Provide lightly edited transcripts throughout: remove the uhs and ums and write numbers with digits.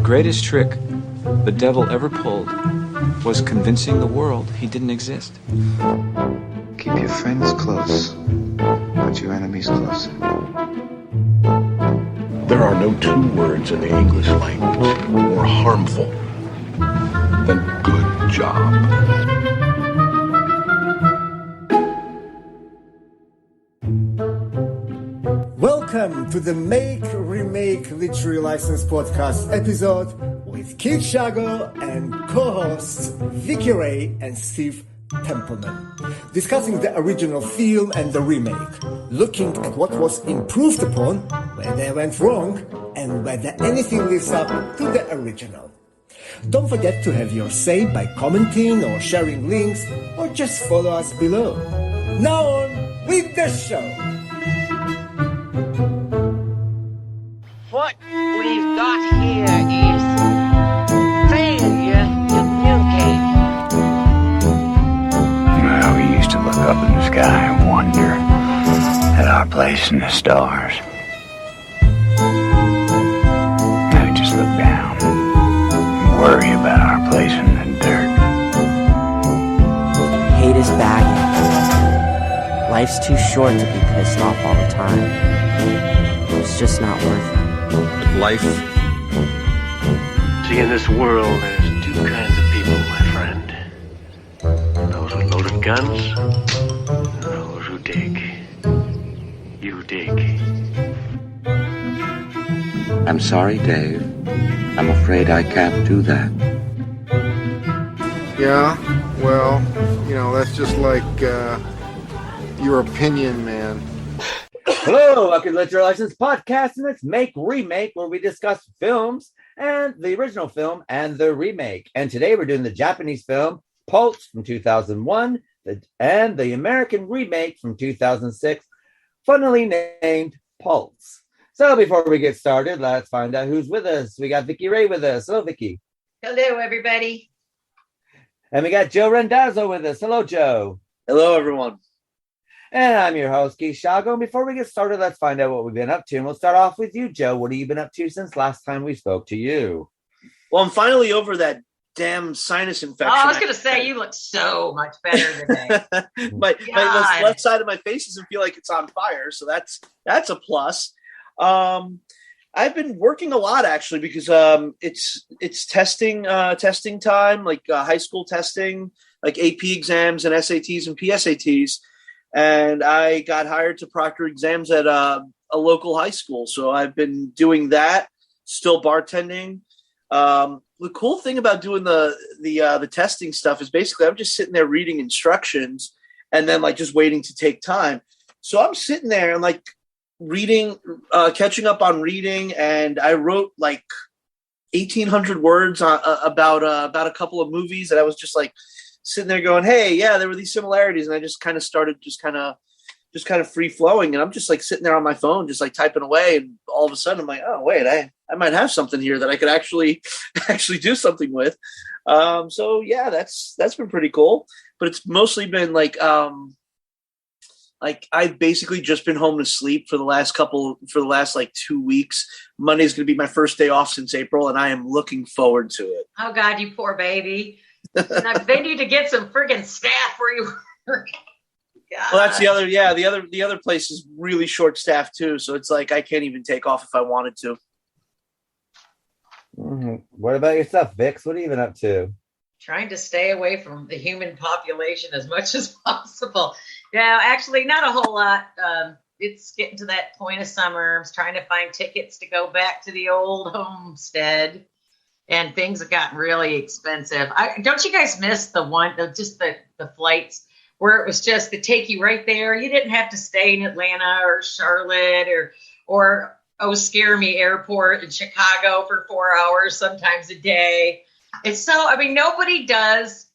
greatest trick the devil ever pulled was convincing the world he didn't exist. Keep your friends close, but your enemies closer. There are no two words in the English language more harmful than good job. Welcome to the Make, Remake Literary License Podcast episode with Keith Shago and co-hosts Vicky Ray and Steve Templeman, discussing the original film and the remake, looking at what was improved upon, where they went wrong, and whether anything lives up to the original. Don't forget to have your say by commenting or sharing links, or just follow us below. Now on with the show. What we've got here is failure to communicate. Well, we used to look up in the sky and wonder at our place in the stars. Now we just look down and worry about our place in the dirt. Hate is baggage. Life's too short to be pissed off all the time. It's just not worth it. Life. See, in this world, there's two kinds of people, my friend. Those with loaded guns, and those who dig. You dig. I'm sorry, Dave. I'm afraid I can't do that. Yeah, well, that's just like your opinion, man. Hello, welcome to Literary License Podcast, and it's Make Remake, where we discuss films and the original film and the remake. And today we're doing the Japanese film Pulse from 2001 and the American remake from 2006, funnily named Pulse. So before we get started, let's find out who's with us. We got Vicky Ray with us. Hello, Vicky. Hello, everybody. And we got Joe Rendazzo with us. Hello, Joe. Hello, everyone. And I'm your host, Keith Shago. And before we get started, let's find out what we've been up to. And we'll start off with you, Joe. What have you been up to since last time we spoke to you? Well, I'm finally over that damn sinus infection. Oh, I was going to say, you look so much better today. my left side of my face doesn't feel like it's on fire, so that's a plus. I've been working a lot, actually, because it's testing time, like high school testing, like AP exams and SATs and PSATs. And I got hired to proctor exams at a local high school. So I've been doing that, still bartending. The cool thing about doing the testing stuff is basically I'm just sitting there reading instructions and then like just waiting to take time. So I'm sitting there and like reading, catching up on reading. And I wrote like 1,800 words about a couple of movies that I was just like, sitting there going, hey, yeah, there were these similarities. And I just kind of started just kind of free flowing. And I'm just like sitting there on my phone, just like typing away. And all of a sudden I'm like, oh, wait, I might have something here that I could actually do something with. So yeah, that's been pretty cool, but it's mostly been like I've basically just been home to sleep for the last like 2 weeks. Monday's going to be my first day off since April. And I am looking forward to it. Oh God, you poor baby. They need to get some friggin' staff where you work. Well, that's the other place is really short staffed too. So it's like I can't even take off if I wanted to. Mm-hmm. What about yourself, Vix? What have you been up to? Trying to stay away from the human population as much as possible. Yeah, actually, not a whole lot. It's getting to that point of summer. I'm trying to find tickets to go back to the old homestead. And things have gotten really expensive. Don't you guys miss the flights where it was just to take you right there? You didn't have to stay in Atlanta or Charlotte or Scare Me Airport in Chicago for 4 hours, sometimes a day. It's nobody does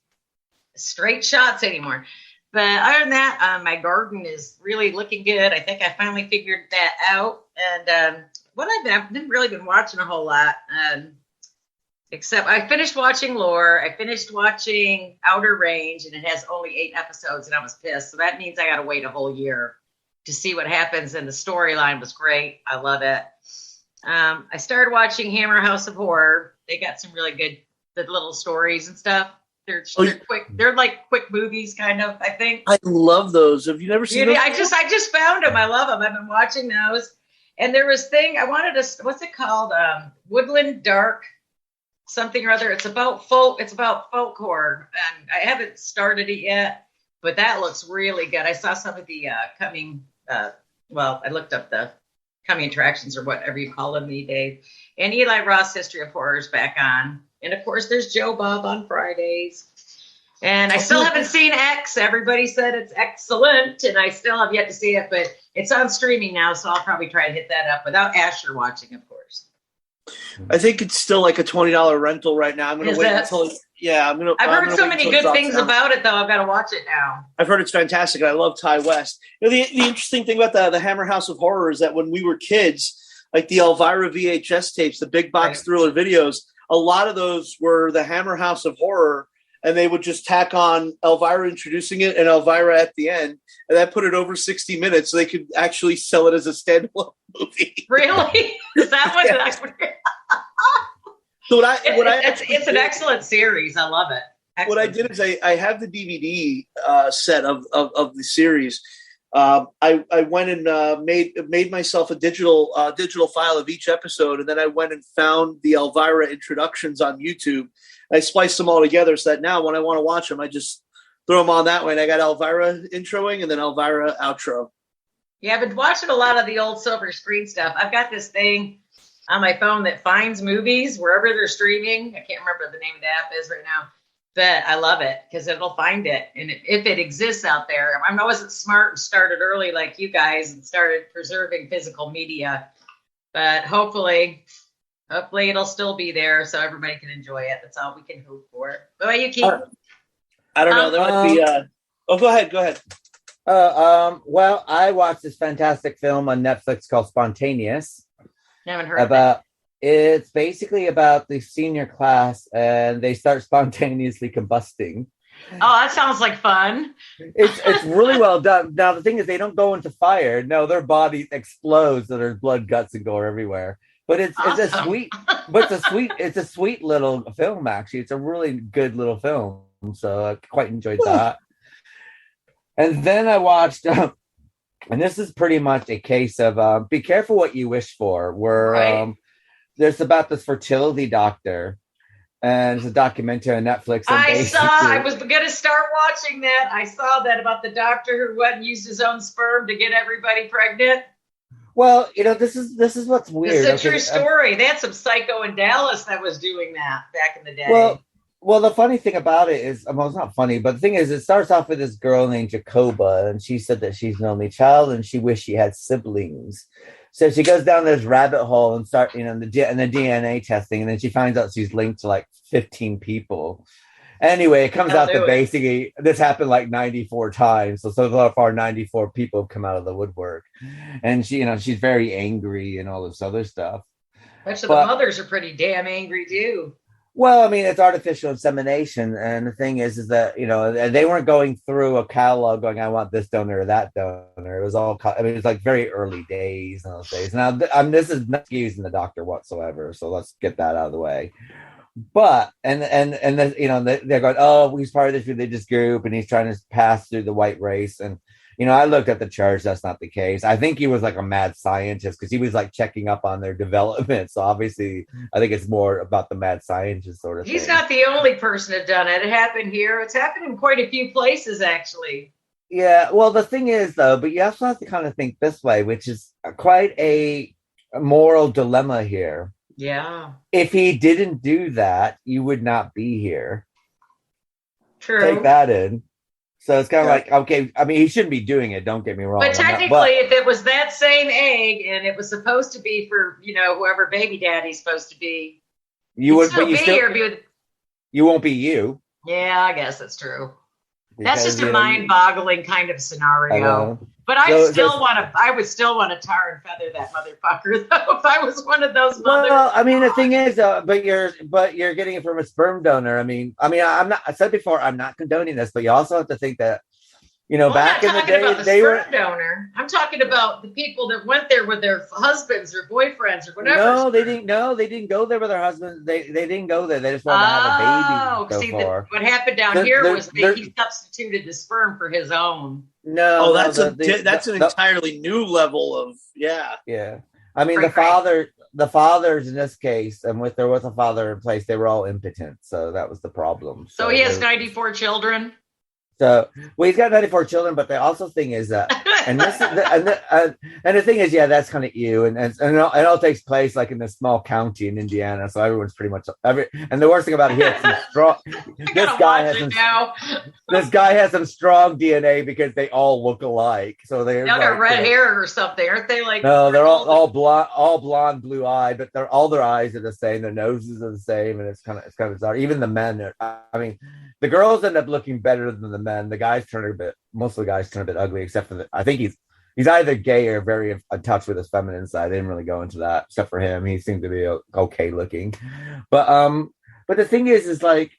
straight shots anymore. But other than that, my garden is really looking good. I think I finally figured that out. And I've really been watching a whole lot. Except I finished watching Lore. I finished watching Outer Range, and it has only 8 episodes, and I was pissed. So that means I got to wait a whole year to see what happens. And the storyline was great. I love it. I started watching Hammer House of Horror. They got some really good little stories and stuff. They're quick. They're like quick movies, kind of. I think. I love those. Have you never seen those? I just found them. I love them. I've been watching those. And there was I wanted to. What's it called? Woodland Dark, something or other. It's about folk horror, and I haven't started it yet, but that looks really good. I saw some of the coming. I looked up the coming attractions or whatever you call them these days. And Eli Roth's History of Horror is back on. And of course, there's Joe Bob on Fridays. And I still haven't seen X. Everybody said it's excellent, and I still have yet to see it, but it's on streaming now, so I'll probably try to hit that up without Asher watching, of course. I think it's still like a $20 rental right now. I'm going to wait until. Yeah, I've heard so many good things about it, though. I've got to watch it now. I've heard it's fantastic. I love Ty West. The interesting thing about the Hammer House of Horror is that when we were kids, like the Elvira VHS tapes, the big box thriller videos, a lot of those were the Hammer House of Horror, and they would just tack on Elvira introducing it and Elvira at the end, and that put it over 60 minutes, so they could actually sell it as a standalone movie. Really? Is that what? Yeah. So it's an excellent series. I love it. Excellent. What I did is I have the DVD set of the series. I went and made myself a digital file of each episode, and then I went and found the Elvira introductions on YouTube. I spliced them all together so that now when I want to watch them, I just throw them on that way. And I got Elvira introing and then Elvira outro. Yeah, I've been watching a lot of the old silver screen stuff. I've got this thing on my phone that finds movies wherever they're streaming. I can't remember what the name of the app is right now, but I love it because it'll find it. And if it exists out there, I wasn't smart and started early like you guys and started preserving physical media, but hopefully it'll still be there so everybody can enjoy it. That's all we can hope for. What about you, Keith? I don't know. There might be. Go ahead. Well, I watched this fantastic film on Netflix called Spontaneous. Haven't heard of it. It's basically about the senior class, and they start spontaneously combusting. Oh, that sounds like fun. It's really well done. Now, the thing is, they don't go into fire. No, their body explodes, so there's blood, guts, and gore everywhere. But it's a sweet little film. Actually, it's a really good little film. So I quite enjoyed that. And then I watched, and this is pretty much a case of be careful what you wish for. Where there's about this fertility doctor, and it's a documentary on Netflix. And I was going to start watching that. I saw that about the doctor who went and used his own sperm to get everybody pregnant. Well, this is what's weird. It's a true story. They had some psycho in Dallas that was doing that back in the day. Well, the funny thing about it is, well, it's not funny, but the thing is, it starts off with this girl named Jacoba, and she said that she's an only child, and she wished she had siblings. So she goes down this rabbit hole and the DNA testing, and then she finds out she's linked to like 15 people. Anyway, it comes out that basically this happened like 94 times. So far, 94 people have come out of the woodwork, and she's very angry and all this other stuff. But the mothers are pretty damn angry too. Well, I mean, it's artificial insemination, and the thing is that they weren't going through a catalog going, "I want this donor or that donor." It was all, it was like very early days in those days. Now, this is not using the doctor whatsoever, so let's get that out of the way. But they're going, "Oh, he's part of this religious group, and he's trying to pass through the white race." And I looked at the charge. That's not the case. I think he was like a mad scientist because he was like checking up on their development. So obviously, I think it's more about the mad scientist sort of thing. He's not the only person to have done it. It happened here. It's happened in quite a few places, actually. Yeah. Well, the thing is, though, but you also have to kind of think this way, which is quite a moral dilemma here. Yeah. If he didn't do that, you would not be here. True. Take that in. So it's kind of like, okay, I mean, he shouldn't be doing it. Don't get me wrong. But technically, if it was that same egg and it was supposed to be for, whoever baby daddy's supposed to be, you won't be you. Yeah, I guess that's true. That's just a mind-boggling kind of scenario. But I would still want to tar and feather that motherfucker, though, if I was one of those mothers. Well, I mean, the thing is, but you're getting it from a sperm donor. I mean, I said before, I'm not condoning this, but you also have to think that Back in the I'm not talking day, about the they sperm were. donor. I'm talking about the people that went there with their husbands or boyfriends or whatever. No, they didn't. No, they didn't go there with their husbands. They didn't go there. They just wanted to have a baby. So see, far. what happened down here was he substituted the sperm for his own. No, that's an entirely new level of Yeah. I mean, the fathers in this case, and there was a father in place, they were all impotent. So that was the problem. So he has 94 children. So, he's got 94 children, but the also thing is that, and this is and the thing is, that's kind of you, and it all takes place like in this small county in Indiana, so everyone's pretty much and the worst thing about it, he has some strong. This guy has some strong DNA because they all look alike, so they're got red hair or something, aren't they? Like no, they're all blonde, blue eyed, but all their eyes are the same, their noses are the same, and it's kind of bizarre. Even the men the girls end up looking better than the men. The guys most of the guys turn a bit ugly, except for I think he's either gay or very in touch with his feminine side. They didn't really go into that, except for him. He seemed to be okay looking. But the thing is like,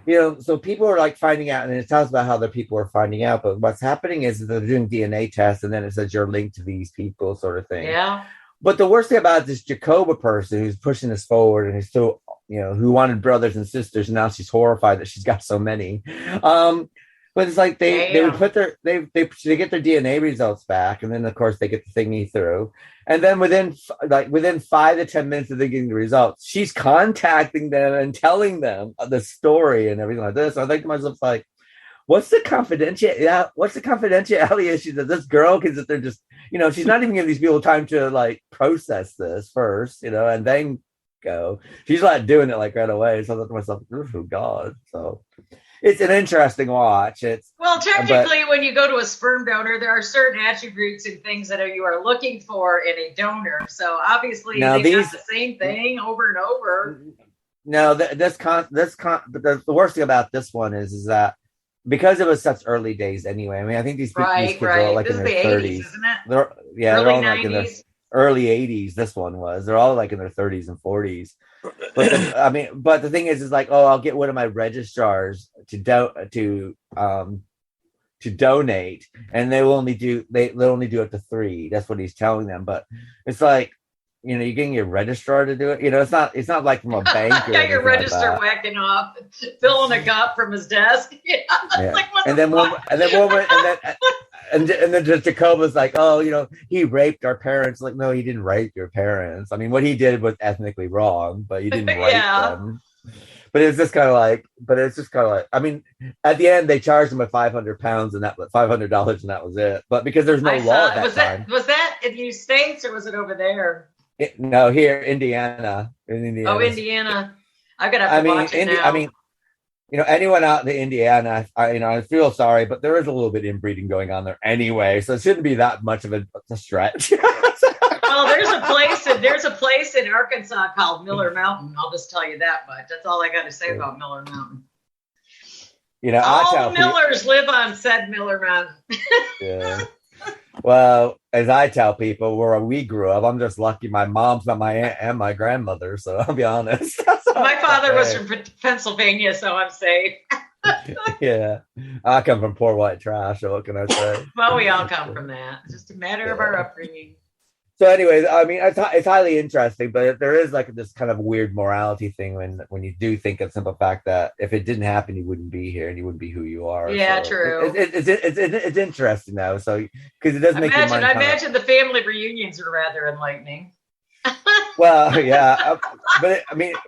so people are like finding out, and it tells about how the people are finding out. But what's happening is they're doing DNA tests, and then it says you're linked to these people, sort of thing. Yeah. But the worst thing about this Jacoba person who's pushing this forward and who's still, who wanted brothers and sisters, and now she's horrified that she's got so many. But it's like they would put they get their DNA results back, and then of course they get the thingy through, and then within 5 to 10 minutes of them getting the results, she's contacting them and telling them the story and everything like this. So I think to myself, like, what's the confidentiality issue that this girl can sit there just, she's not even giving these people time to like process this first, and then go. She's like doing it like right away. So I thought to myself, oh God. So it's an interesting watch. Technically, when you go to a sperm donor, there are certain attributes and things that you are looking for in a donor. So obviously, they got the same thing over and over. No, the worst thing about this one is that because it was such early days anyway. I mean, I think these kids are all like in their 30s, isn't it? They're all like in their early 80s. This one was. They're all like in their 30s and 40s. But the thing is like, I'll get one of my registrars to donate, and they'll only do up to 3. That's what he's telling them. But it's like, you're getting your registrar to do it. It's not like from a bank. Got your register whacking off, filling a cup from his desk. Like, and then Jacoba's like, he raped our parents. Like, no, he didn't rape your parents. I mean, what he did was ethnically wrong, but he didn't rape them. But it's just kind of like, I mean, at the end they charged him with £500 and that $500, and that was it. But because there's no law at that time. Was that in the States or was it over there? No, here, Indiana. In Indiana. Oh, Indiana. I'm gonna have to watch it now. I mean, anyone out in Indiana, I feel sorry, but there is a little bit of inbreeding going on there anyway, so it shouldn't be that much of a stretch. Well, there's a place in Arkansas called Miller Mountain. I'll just tell you that much. That's all I got to say about Miller Mountain. All the Millers live on said Miller Mountain. Yeah. Well, as I tell people, where we grew up, I'm just lucky my mom's not my aunt and my grandmother, so I'll be honest. My father was from Pennsylvania, so I'm safe. Yeah. I come from poor white trash, so what can I say? Well, we all come from that. It's just a matter of our upbringing. So anyways, I mean, it's highly interesting, but there is like this kind of weird morality thing when you do think of the simple fact that if it didn't happen, you wouldn't be here and you wouldn't be who you are. Yeah, so true. It's interesting though. So because it does make your mind. I imagine the family reunions are rather enlightening. Well, yeah,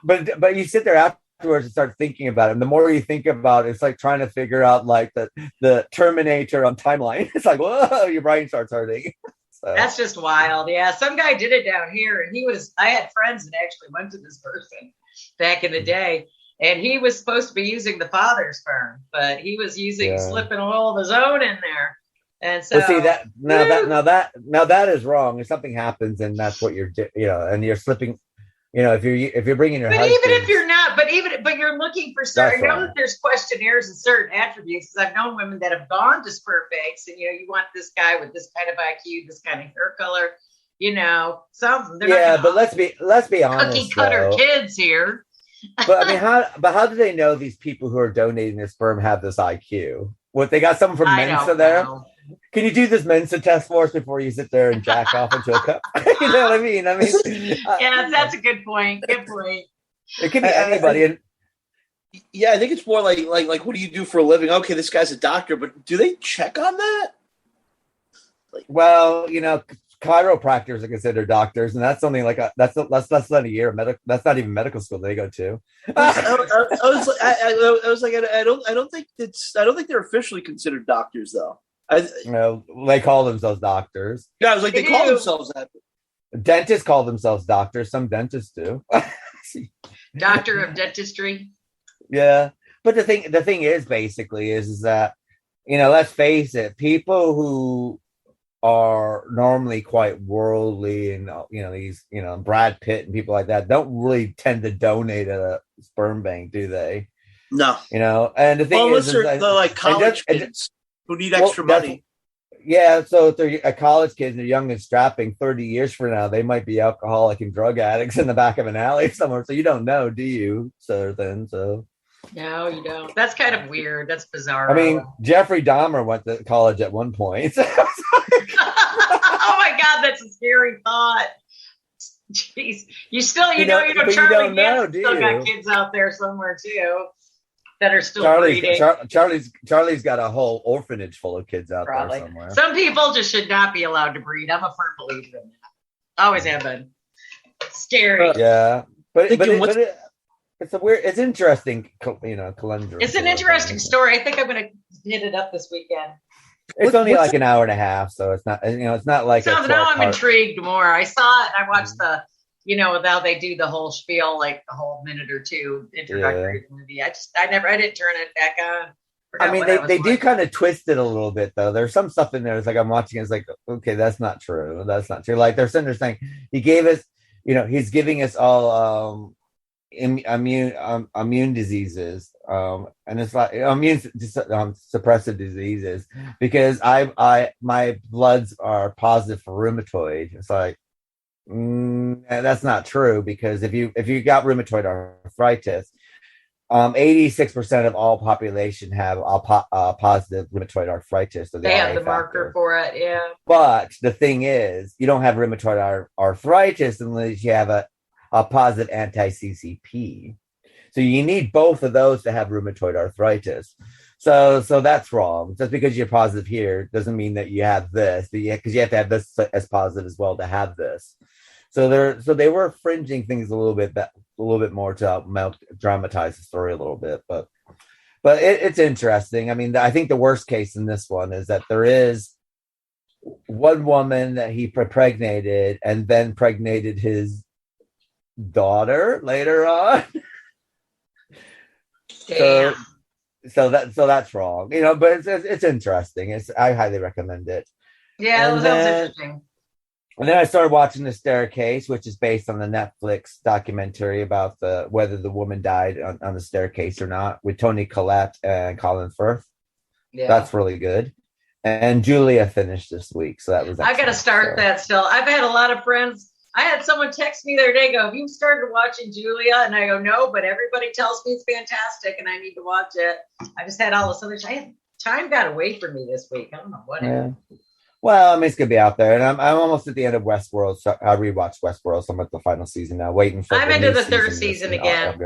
but you sit there afterwards and start thinking about it. And the more you think about it, it's like trying to figure out like the Terminator on timeline. It's like, whoa, your brain starts hurting. So. That's just wild. Yeah, some guy did it down here, and I had friends that actually went to this person back in the day, and he was supposed to be using the father's sperm, but he was slipping oil of his own in there. And so, well, see that now that is wrong. If something happens, and that's what you're, and you're slipping. If you're bringing your husband, even if you're not, but you're looking for certain. I know that there's questionnaires and certain attributes. Because I've known women that have gone to sperm banks, and you want this guy with this kind of IQ, this kind of hair color, something. Yeah, but let's be honest. Cookie cutter kids here. But I mean, how do they know these people who are donating their sperm have this IQ? What, they got someone from I Mensa don't there? know. Can you do this Mensa test for us before you sit there and jack off into a cup? You know what I mean? Yeah, that's a good point. Good point. It could be anybody. And yeah, I think it's more like what do you do for a living? Okay, this guy's a doctor, but do they check on that? well, chiropractors are considered doctors, and that's only like that's less than a year of medical. That's not even medical school they go to. I was like, I don't think they're officially considered doctors though. They call themselves doctors. Yeah, I was like, they call themselves that. Dentists call themselves doctors. Some dentists do. Doctor of dentistry. Yeah, but the thing is basically is that let's face it, people who are normally quite worldly and these Brad Pitt and people like that don't really tend to donate at a sperm bank, do they? No. And the thing is they're like college kids who need extra money. Yeah, so if they're a college kid and they're young and strapping, 30 years from now, they might be alcoholic and drug addicts in the back of an alley somewhere. So you don't know, do you? So No, you don't. That's kind of weird. That's bizarre. I mean, Jeffrey Dahmer went to college at one point. Oh my God, that's a scary thought. Jeez, you Charlie Manson still got kids out there somewhere too that are still breeding. Charlie's got a whole orphanage full of kids out there somewhere. Some people just should not be allowed to breed. I'm a firm believer in that. Always have been. Scary. Yeah, but it's interesting, conundrum. It's an interesting story. I think I'm going to hit it up this weekend. It's only like an hour and a half, so it's not. It's not like. So now I'm intrigued more. I saw it. And I watched the. Now they do the whole spiel, like the whole minute or two introductory to the movie. I didn't turn it back on. I mean, they do kind of twist it a little bit, though. There's some stuff in there. It's like I'm watching. It's like, okay, that's not true. That's not true. Like they're saying he gave us. He's giving us all immune diseases, and it's like immune suppressive diseases because my bloods are positive for rheumatoid. It's like that's not true because if you got rheumatoid arthritis, 86% of all population have positive rheumatoid arthritis. So they have the marker for it, yeah. But the thing is, you don't have rheumatoid arthritis unless you have a positive anti-CCP. So you need both of those to have rheumatoid arthritis. So that's wrong. Just because you're positive here doesn't mean that you have this, because you have to have this as positive as well to have this. So they were fringing things a little bit more to dramatize the story a little bit, but it's interesting. I mean, I think the worst case in this one is that there is one woman that he impregnated and then pregnated his daughter later on. Damn. So that's wrong, but it's interesting. I highly recommend it. Yeah, that sounds interesting. And then I started watching The Staircase, which is based on the Netflix documentary about whether the woman died on the staircase or not, with Toni Collette and Colin Firth. Yeah. That's really good. And Julia finished this week, so that was. I got to start that still. I've had a lot of friends. I had someone text me the other day, go, "Have you started watching Julia?" And I go, "No, but everybody tells me it's fantastic, and I need to watch it." I just had all this other time got away from me this week. I don't know what. Yeah. Well, I mean, it's gonna be out there, and I'm almost at the end of Westworld. So I rewatched Westworld. So I'm at the final season now, waiting for. I'm into the third season again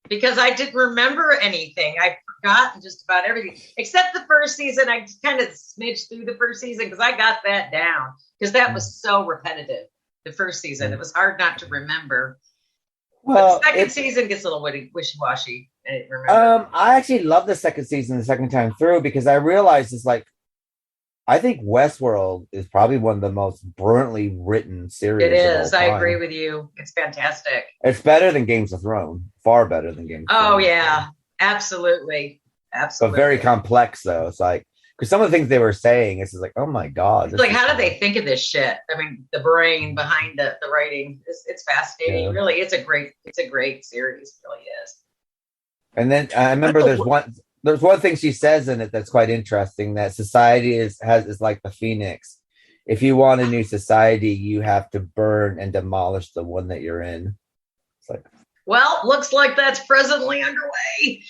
because I didn't remember anything. I've forgotten just about everything except the first season. I just kind of smidged through the first season because I got that down because that was so repetitive. The first season, it was hard not to remember. Well, the second season gets a little wishy-washy. I didn't remember. I actually love the second season the second time through because I realized it's like. I think Westworld is probably one of the most brilliantly written series. It is. I agree with you. It's fantastic. It's better than Games of Thrones. Far better than Games of Thrones. Oh, yeah. Absolutely. But very complex, though. It's like, because some of the things they were saying, it's just like, oh my God. It's like, how did they think of this shit? I mean, the brain behind the writing. It's fascinating. Yeah. Really, it's a great series. It really is. And then I remember there's one thing she says in it that's quite interesting, that society is like the phoenix. If you want a new society, you have to burn and demolish the one that you're in. It's like, well, looks like that's presently underway.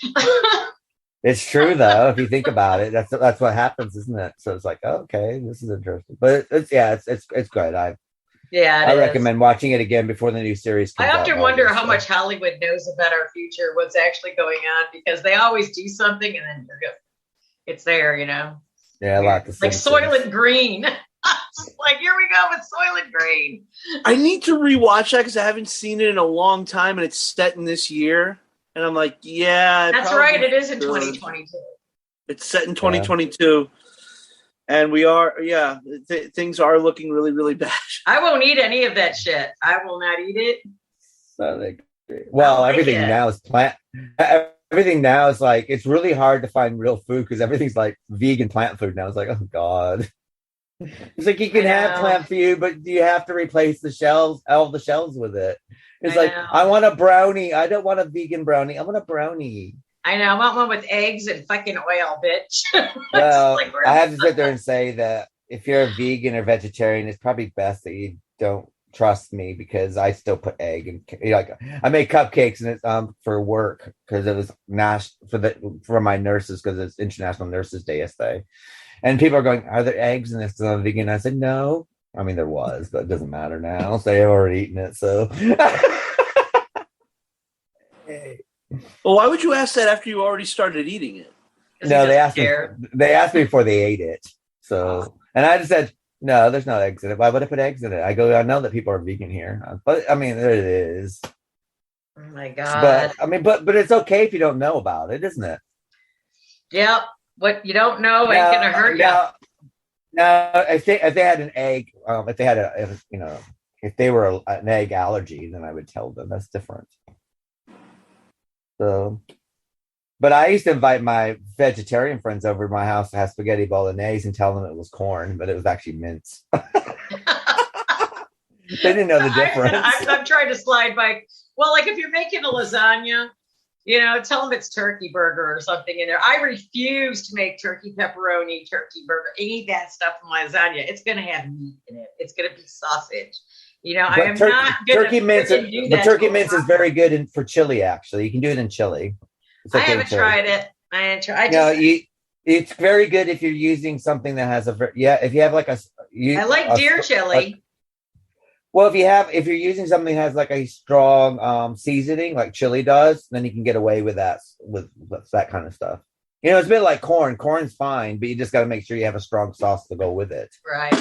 It's true though, if you think about it. That's what happens, isn't it? So it's like, oh, okay, this is interesting. But it's good. I recommend watching it again before the new series comes out. I often wonder how much Hollywood knows about our future, what's actually going on, because they always do something and then it's there, you know. Yeah, a lot. Like Soylent Green. Like, here we go with Soylent Green. I need to rewatch that because I haven't seen it in a long time, and it's set in this year. And I'm like, yeah. That's right. It is in 2022. It's set in 2022. And we are, things are looking really, really bad. I won't eat any of that shit. I will not eat it. Everything now is plant. Everything now is like, it's really hard to find real food because everything's like vegan plant food now. It's like, oh God. It's like you can have plant food, but you have to replace all the shells with it. It's I want a brownie. I don't want a vegan brownie. I want a brownie. I know. I want one with eggs and fucking oil, bitch. Well, I have to sit there and say that if you're a vegan or vegetarian, it's probably best that you don't trust me because I still put egg and I made cupcakes and it's for work because it was for my nurses because it's International Nurses Day yesterday. And people are going, are there eggs in this vegan? I said, no. I mean, there was, but it doesn't matter now. So they've already eaten it. So, well, why would you ask that after you already started eating it? No, they asked me before they ate it. So, and I just said, no, there's no eggs in it. Why would I put eggs in it? I know that people are vegan here, but I mean, there it is. Oh my God. But it's okay if you don't know about it, isn't it? Yep. What you don't know ain't gonna hurt you. No, if they had an egg, if they were an egg allergy, then I would tell them that's different. So, but I used to invite my vegetarian friends over to my house to have spaghetti bolognese and tell them it was corn, but it was actually mince. They didn't know the difference. I'm trying to slide by. Well, like if you're making a lasagna, tell them it's turkey burger or something in there. I refuse to make turkey pepperoni, turkey burger, any of that stuff in lasagna. It's going to have meat in it. It's going to be sausage. I am not going turkey mince. But turkey mince is very good for chili. Actually, you can do it in chili. I haven't tried it. It's very good if you're using something that has if you have like I like deer chili. Well, if you're using something that has like a strong seasoning, like chili does, then you can get away with that with that kind of stuff. It's a bit like corn. Corn's fine, but you just got to make sure you have a strong sauce to go with it, right?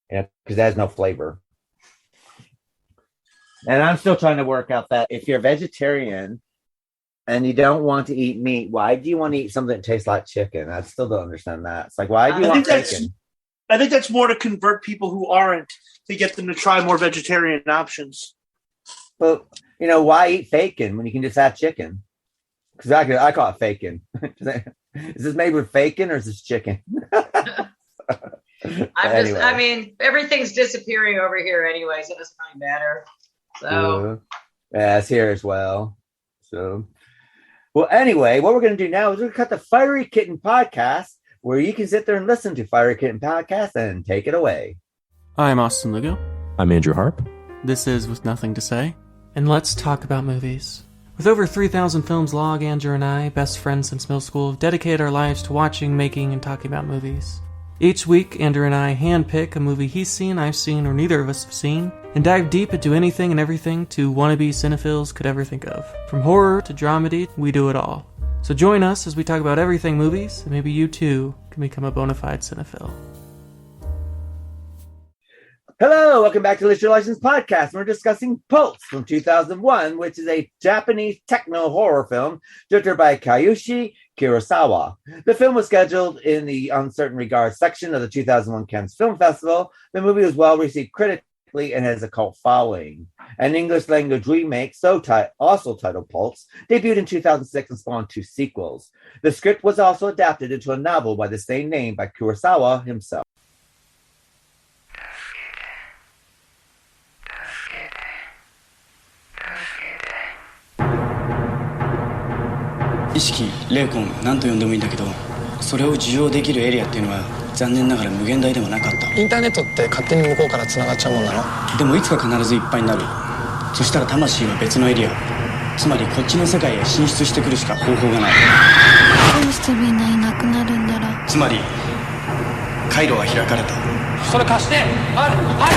Because it has no flavor. And I'm still trying to work out that if you're vegetarian and you don't want to eat meat, why do you want to eat something that tastes like chicken? I still don't understand that. It's like, why do you want chicken? I think that's more to convert people who aren't, to get them to try more vegetarian options. But, why eat bacon when you can just have chicken? Because I call it bacon. Is this made with bacon or is this chicken? Everything's disappearing over here anyway, so it doesn't really matter. So, yeah, it's here as well. So, well, anyway, what we're going to do now is we're going to cut the Fiery Kitten podcast, where you can sit there and listen to Fiery Kitten podcast and take it away. I'm Austin Lugo. I'm Andrew Harp. This is With Nothing to Say. And let's talk about movies. With over 3,000 films logged, Andrew and I, best friends since middle school, have dedicated our lives to watching, making, and talking about movies. Each week, Andrew and I handpick a movie he's seen, I've seen, or neither of us have seen, and dive deep into anything and everything two wannabe cinephiles could ever think of. From horror to dramedy, we do it all. So join us as we talk about everything movies, and maybe you too can become a bona fide cinephile. Hello, welcome back to List Your License Podcast. We're discussing Pulse from 2001, which is a Japanese techno-horror film directed by Kyoshi Kurosawa. The film was scheduled in the Uncertain Regards section of the 2001 Cannes Film Festival. The movie was well received critically and has a cult following. An English-language remake, also titled Pulse, debuted in 2006 and spawned 2 sequels. The script was also adapted into a novel by the same name by Kurosawa himself. 意識、霊魂、何と呼んでもいいんだけど、それを受容できるエリアっていうのは残念ながら無限大ではなかった。インターネットって勝手に向こうから繋がっちゃうもんなの？でもいつか必ずいっぱいになる。そしたら魂は別のエリア、つまりこっちの世界へ進出してくるしか方法がない。してみんないなくなるんだろう。つまり回路は開かれた。それ貸して。あげ。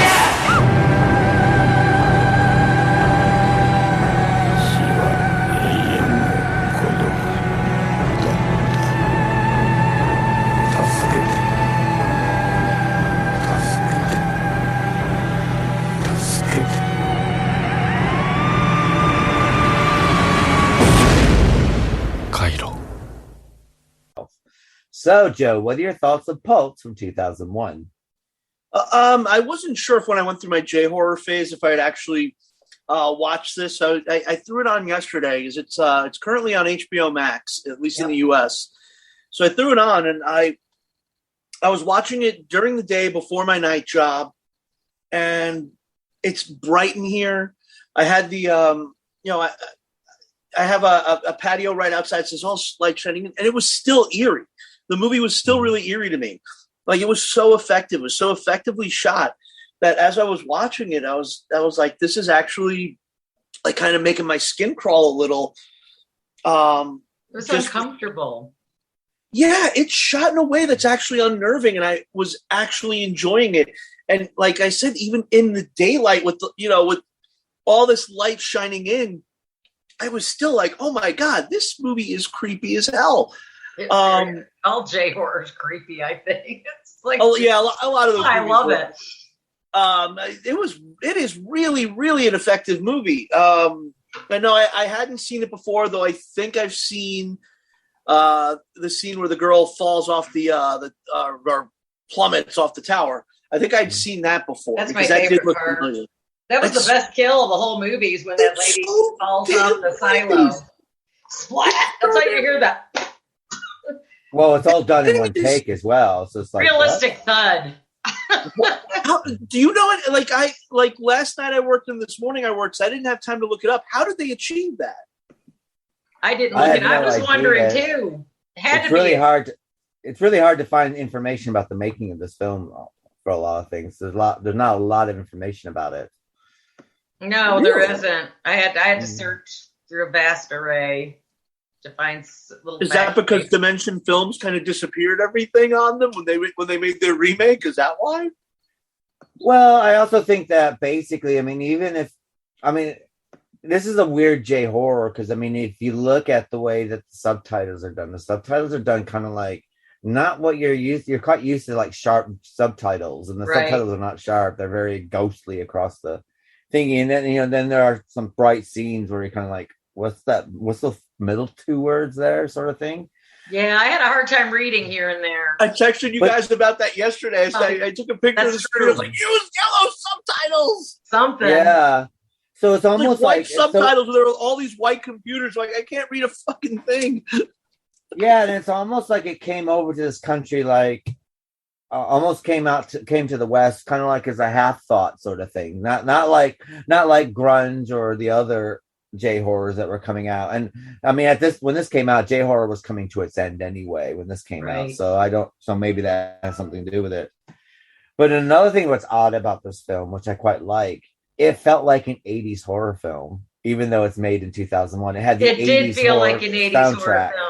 So, Joe, what are your thoughts of Pulse from 2001? I wasn't sure if when I went through my J-horror phase, if I had actually watched this. So I threw it on yesterday because it's currently on HBO Max, at least in the US. So I threw it on, and I was watching it during the day before my night job, and it's bright in here. I had the I have a patio right outside, so it's all light shining in, and it was still eerie. The movie was still really eerie to me. Like, it was so effective. It was so effectively shot that as I was watching it, I was like, this is actually like kind of making my skin crawl a little. It was uncomfortable. Yeah, it's shot in a way that's actually unnerving, and I was actually enjoying it. And like I said, even in the daylight with with all this light shining in, I was still like, oh my God, this movie is creepy as hell. All J horror is creepy, I think. It's like, a lot of those. I love it. It is really, really an effective movie. I know I hadn't seen it before, though. I think I've seen the scene where the girl falls off or plummets off the tower. I think I'd seen that before. That's my favorite part. Familiar. That was the best kill of the whole movie, is when that lady falls off the silo. Splat! That's how you hear that. Well, it's all done in one take as well, so it's like realistic thud. Do you know it? Like last night I worked, and this morning I worked, so I didn't have time to look it up. How did they achieve that? I didn't look it. I was wondering too. It's really hard. It's really hard to find information about the making of this film for a lot of things. There's not a lot of information about it. No, there isn't. I had to search through a vast array to find little. Is that because Dimension Films kind of disappeared everything on them when they made their remake? Is that why? Well, I also think that basically, this is a weird J horror because if you look at the way that the subtitles are done kind of like not what you're quite used to, like sharp subtitles, and the subtitles are not sharp. They're very ghostly across the thingy, and then there are some bright scenes where you're kind of like, what's that? What's the middle two words there, sort of thing? Yeah, I had a hard time reading here and there. I texted you guys about that yesterday. I took a picture of the screen. I was like, use yellow subtitles. Something. Yeah. So it's almost like subtitles. There are all these white computers. Like, I can't read a fucking thing. Yeah, and it's almost like it came over to this country, like almost came to the West, kind of like as a half thought sort of thing. Not like grunge or the other J horrors that were coming out. And when this came out, J horror was coming to its end anyway when this came out. So maybe that has something to do with it. But another thing what's odd about this film, which I quite like, it felt like an 80s horror film, even though it's made in 2001. It had the 80s did feel like an 80s soundtrack. Horror film.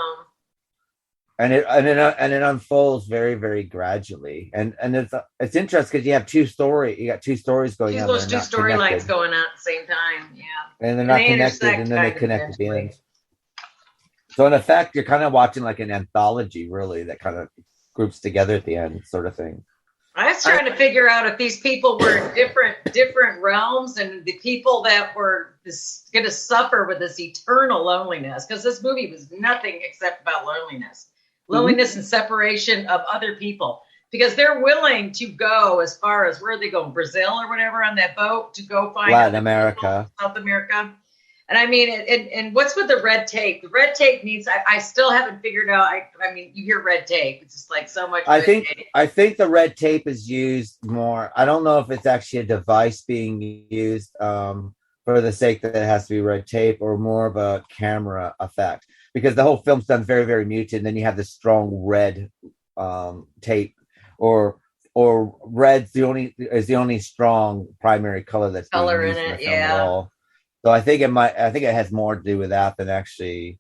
And it unfolds very, very gradually, and it's interesting because you got two stories going on. Those two storylines going on at the same time, yeah. And they're not connected, and then they connect at the end. So in effect, you're kind of watching like an anthology, really, that kind of groups together at the end, sort of thing. I was trying to figure out if these people were in different realms, and the people that were going to suffer with this eternal loneliness, because this movie was nothing except about loneliness. Loneliness and separation of other people, because they're willing to go as far as, where are they going, Brazil or whatever, on that boat to go find Latin America, South America. And and what's with the red tape? The red tape needs, I still haven't figured out. You hear red tape. It's just like so much. I think the red tape is used more. I don't know if it's actually a device being used for the sake that it has to be red tape, or more of a camera effect. Because the whole film's done very, very muted, and then you have this strong red tape, or red's the only strong primary color that's color in it, yeah. So I think it has more to do with that than actually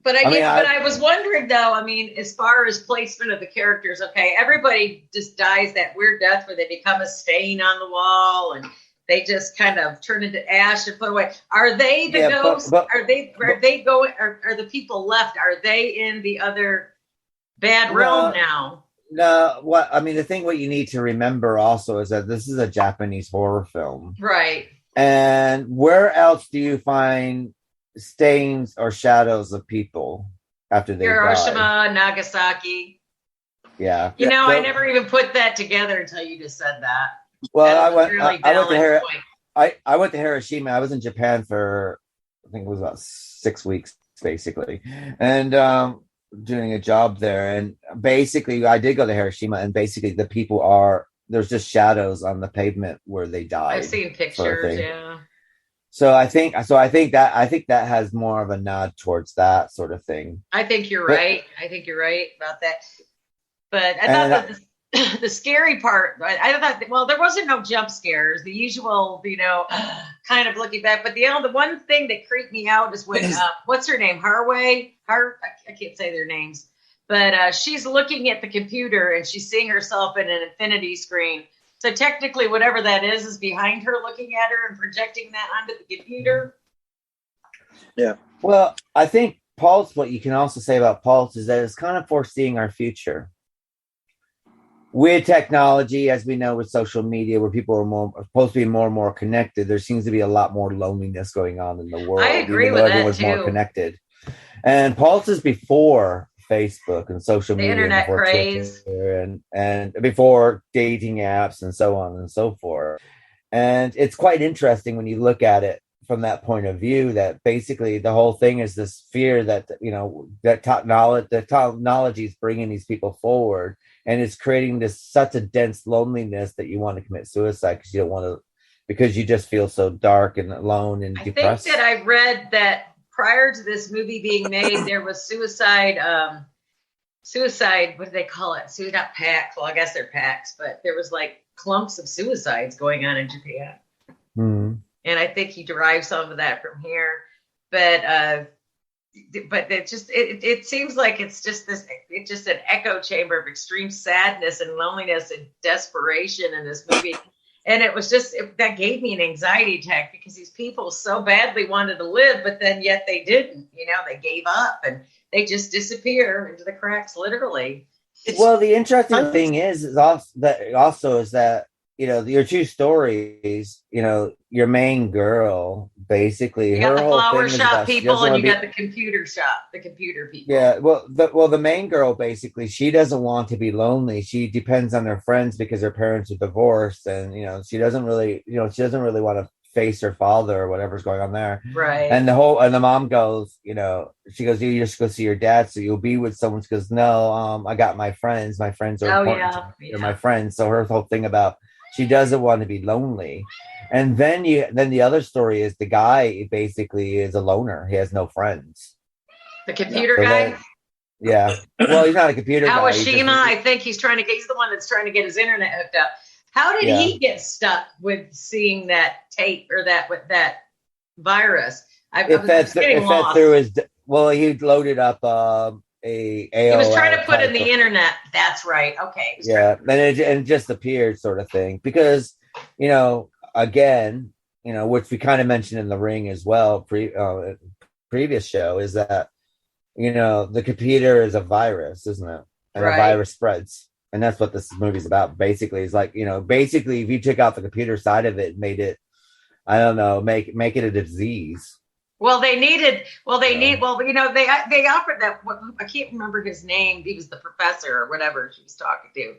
But I was wondering though, I mean, as far as placement of the characters, okay, everybody just dies that weird death where they become a stain on the wall and they just kind of turn into ash and put away. Are they the ghosts? Are they going? Are the people left? Are they in the other bad realm now? No, what you need to remember also is that this is a Japanese horror film. Right. And where else do you find stains or shadows of people after they Hiroshima, die? Nagasaki. Yeah. I never even put that together until you just said that. Well, I went to Hiroshima. I was in Japan for, I think it was about 6 weeks, basically. And doing a job there. And basically, I did go to Hiroshima, and basically the people there's just shadows on the pavement where they died. I've seen pictures, yeah. So I think that has more of a nod towards that sort of thing. I think you're right. I think you're right about that. But I thought that the scary part, I thought, well, there wasn't no jump scares, the usual, kind of looking back. But the one thing that creeped me out is when, what's her name? I can't say their names. But she's looking at the computer and she's seeing herself in an infinity screen. So technically, whatever that is behind her looking at her and projecting that onto the computer. Yeah. Well, I think Pulse, what you can also say about Pulse is that it's kind of foreseeing our future. With technology, as we know, with social media, where people are supposed to be more and more connected, there seems to be a lot more loneliness going on in the world. I agree with that, everyone's more connected. And Pulse is before Facebook and social media, internet before craze, Twitter and before dating apps and so on and so forth. And it's quite interesting when you look at it from that point of view, that basically the whole thing is this fear that technology is bringing these people forward, and it's creating such a dense loneliness that you want to commit suicide because you just feel so dark and alone and depressed. I think that I read that prior to this movie being made, there was suicide, what do they call it? Not packs. Well, I guess they're packs, but there was like clumps of suicides going on in Japan. Mm-hmm. And I think he derived some of that from here. But it seems like it's just an echo chamber of extreme sadness and loneliness and desperation in this movie. And it was that gave me an anxiety attack because these people so badly wanted to live, but then yet they didn't. They gave up and they just disappear into the cracks, literally. Well, the interesting thing is that your two stories, your main girl, basically, you got her the whole flower thing shop is people, and you got the computer people. Yeah, the main girl, basically, she doesn't want to be lonely. She depends on her friends because her parents are divorced, and she doesn't really want to face her father or whatever's going on there. Right. And the mom goes, she goes, you just go see your dad, so you'll be with someone. She goes, no, I got my friends. My friends are important to me. They're my friends. So her whole thing about she doesn't want to be lonely. And then the other story is the guy basically is a loner. He has no friends. The computer guy? Yeah. Well, he's not a computer guy. Kawashima, I think he's the one that's trying to get his internet hooked up. How did he get stuck with seeing that tape or that virus? I was getting lost. He loaded up AOL. He was trying to put in the internet. That's right. Okay. Yeah, and it just appeared, sort of thing, because again, which we kind of mentioned in The Ring as well, previous show, is that the computer is a virus, isn't it? And a virus spreads, and that's what this movie's about. Basically, it's like basically, if you took out the computer side of it, and made it, I don't know, make it a disease. Well, they offered that. I can't remember his name. He was the professor or whatever she was talking to.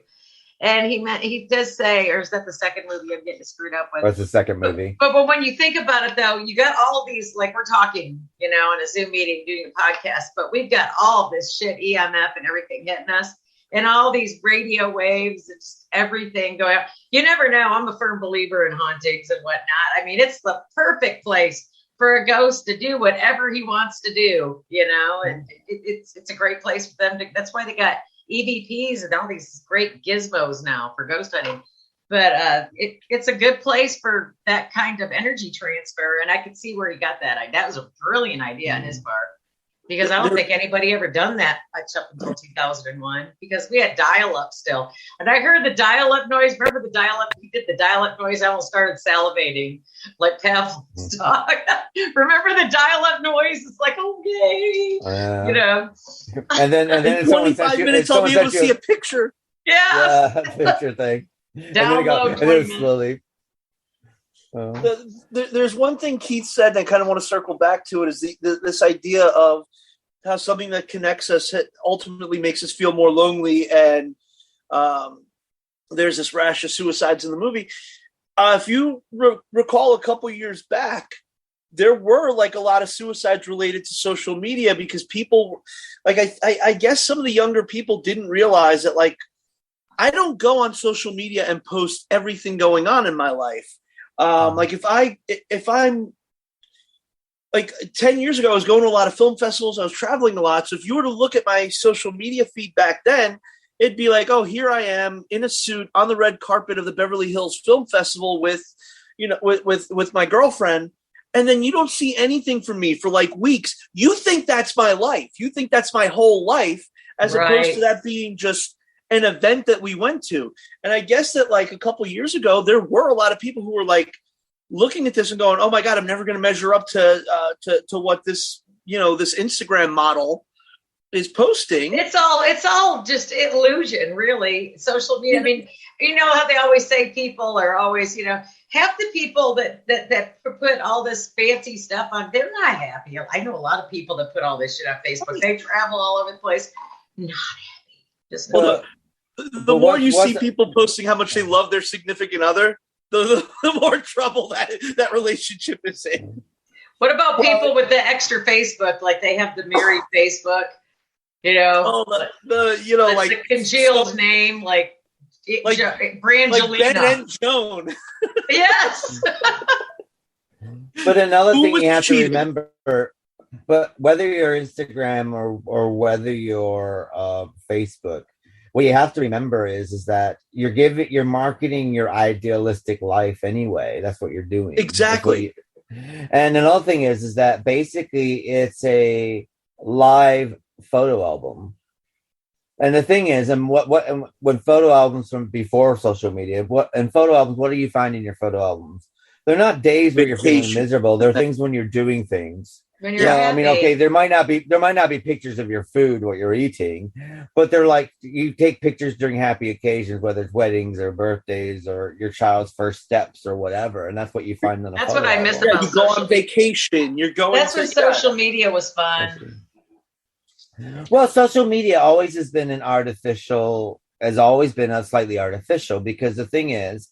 And he does say, or is that the second movie I'm getting screwed up with? That's the second movie. But when you think about it, though, you got all these, like we're talking, in a Zoom meeting, doing a podcast, but we've got all this shit, EMF and everything hitting us, and all these radio waves and just everything going on. You never know. I'm a firm believer in hauntings and whatnot. I mean, it's the perfect place for a ghost to do whatever he wants to do, and it's a great place for them to. That's why they got EVPs and all these great gizmos now for ghost hunting. But it's a good place for that kind of energy transfer, and I could see where he got that. That was a brilliant idea on his part. Because I don't think anybody ever done that much up until 2001, because we had dial-up still. And I heard the dial-up noise. Remember the dial-up? He did the dial-up noise. I almost started salivating like Pavlov's dog. Remember the dial-up noise? It's like, oh, yay. You know. And then in 25 minutes, I'll be able to see a picture. Yeah. Picture thing. Download and then slowly. There's one thing Keith said, and I kind of want to circle back to it, is this idea of how something that connects us ultimately makes us feel more lonely, and there's this rash of suicides in the movie. If you recall a couple years back, there were like a lot of suicides related to social media because people, like I guess some of the younger people didn't realize that, like, I don't go on social media and post everything going on in my life. Like if I'm like 10 years ago, I was going to a lot of film festivals. I was traveling a lot. So if you were to look at my social media feed back then, it'd be like, oh, here I am in a suit on the red carpet of the Beverly Hills Film Festival with my girlfriend. And then you don't see anything from me for like weeks. You think that's my life. You think that's my whole life, as opposed to that being just an event that we went to. And I guess that like a couple years ago, there were a lot of people who were like looking at this and going, oh my God, I'm never going to measure up to what this, this Instagram model is posting. It's all just illusion, really. Social media. I mean, you know how they always say people are always, half the people that put all this fancy stuff on, they're not happy. I know a lot of people that put all this shit on Facebook. They travel all over the place. Not happy. Just the more you see people posting how much they love their significant other, the more trouble that relationship is in. What about people with the extra Facebook? Like they have the married Facebook, like the congealed name, like Brangelina. Like Ben and Joan. Yes. But another thing you have to remember, but whether you're Instagram or whether you're Facebook, what you have to remember is that you're marketing your idealistic life anyway. That's what you're doing. Exactly. And another thing is that basically it's a live photo album. And the thing is, and when photo albums from before social media, what do you find in your photo albums? They're not days where you're feeling miserable. They're things when you're doing things. When you're happy. I mean, okay, there might not be pictures of your food, what you're eating, but they're like, you take pictures during happy occasions, whether it's weddings or birthdays or your child's first steps or whatever, and that's what you find in the. That's what I miss about. You go on vacation. You're going. That's when social media was fun. Well, social media always has been slightly artificial, because the thing is,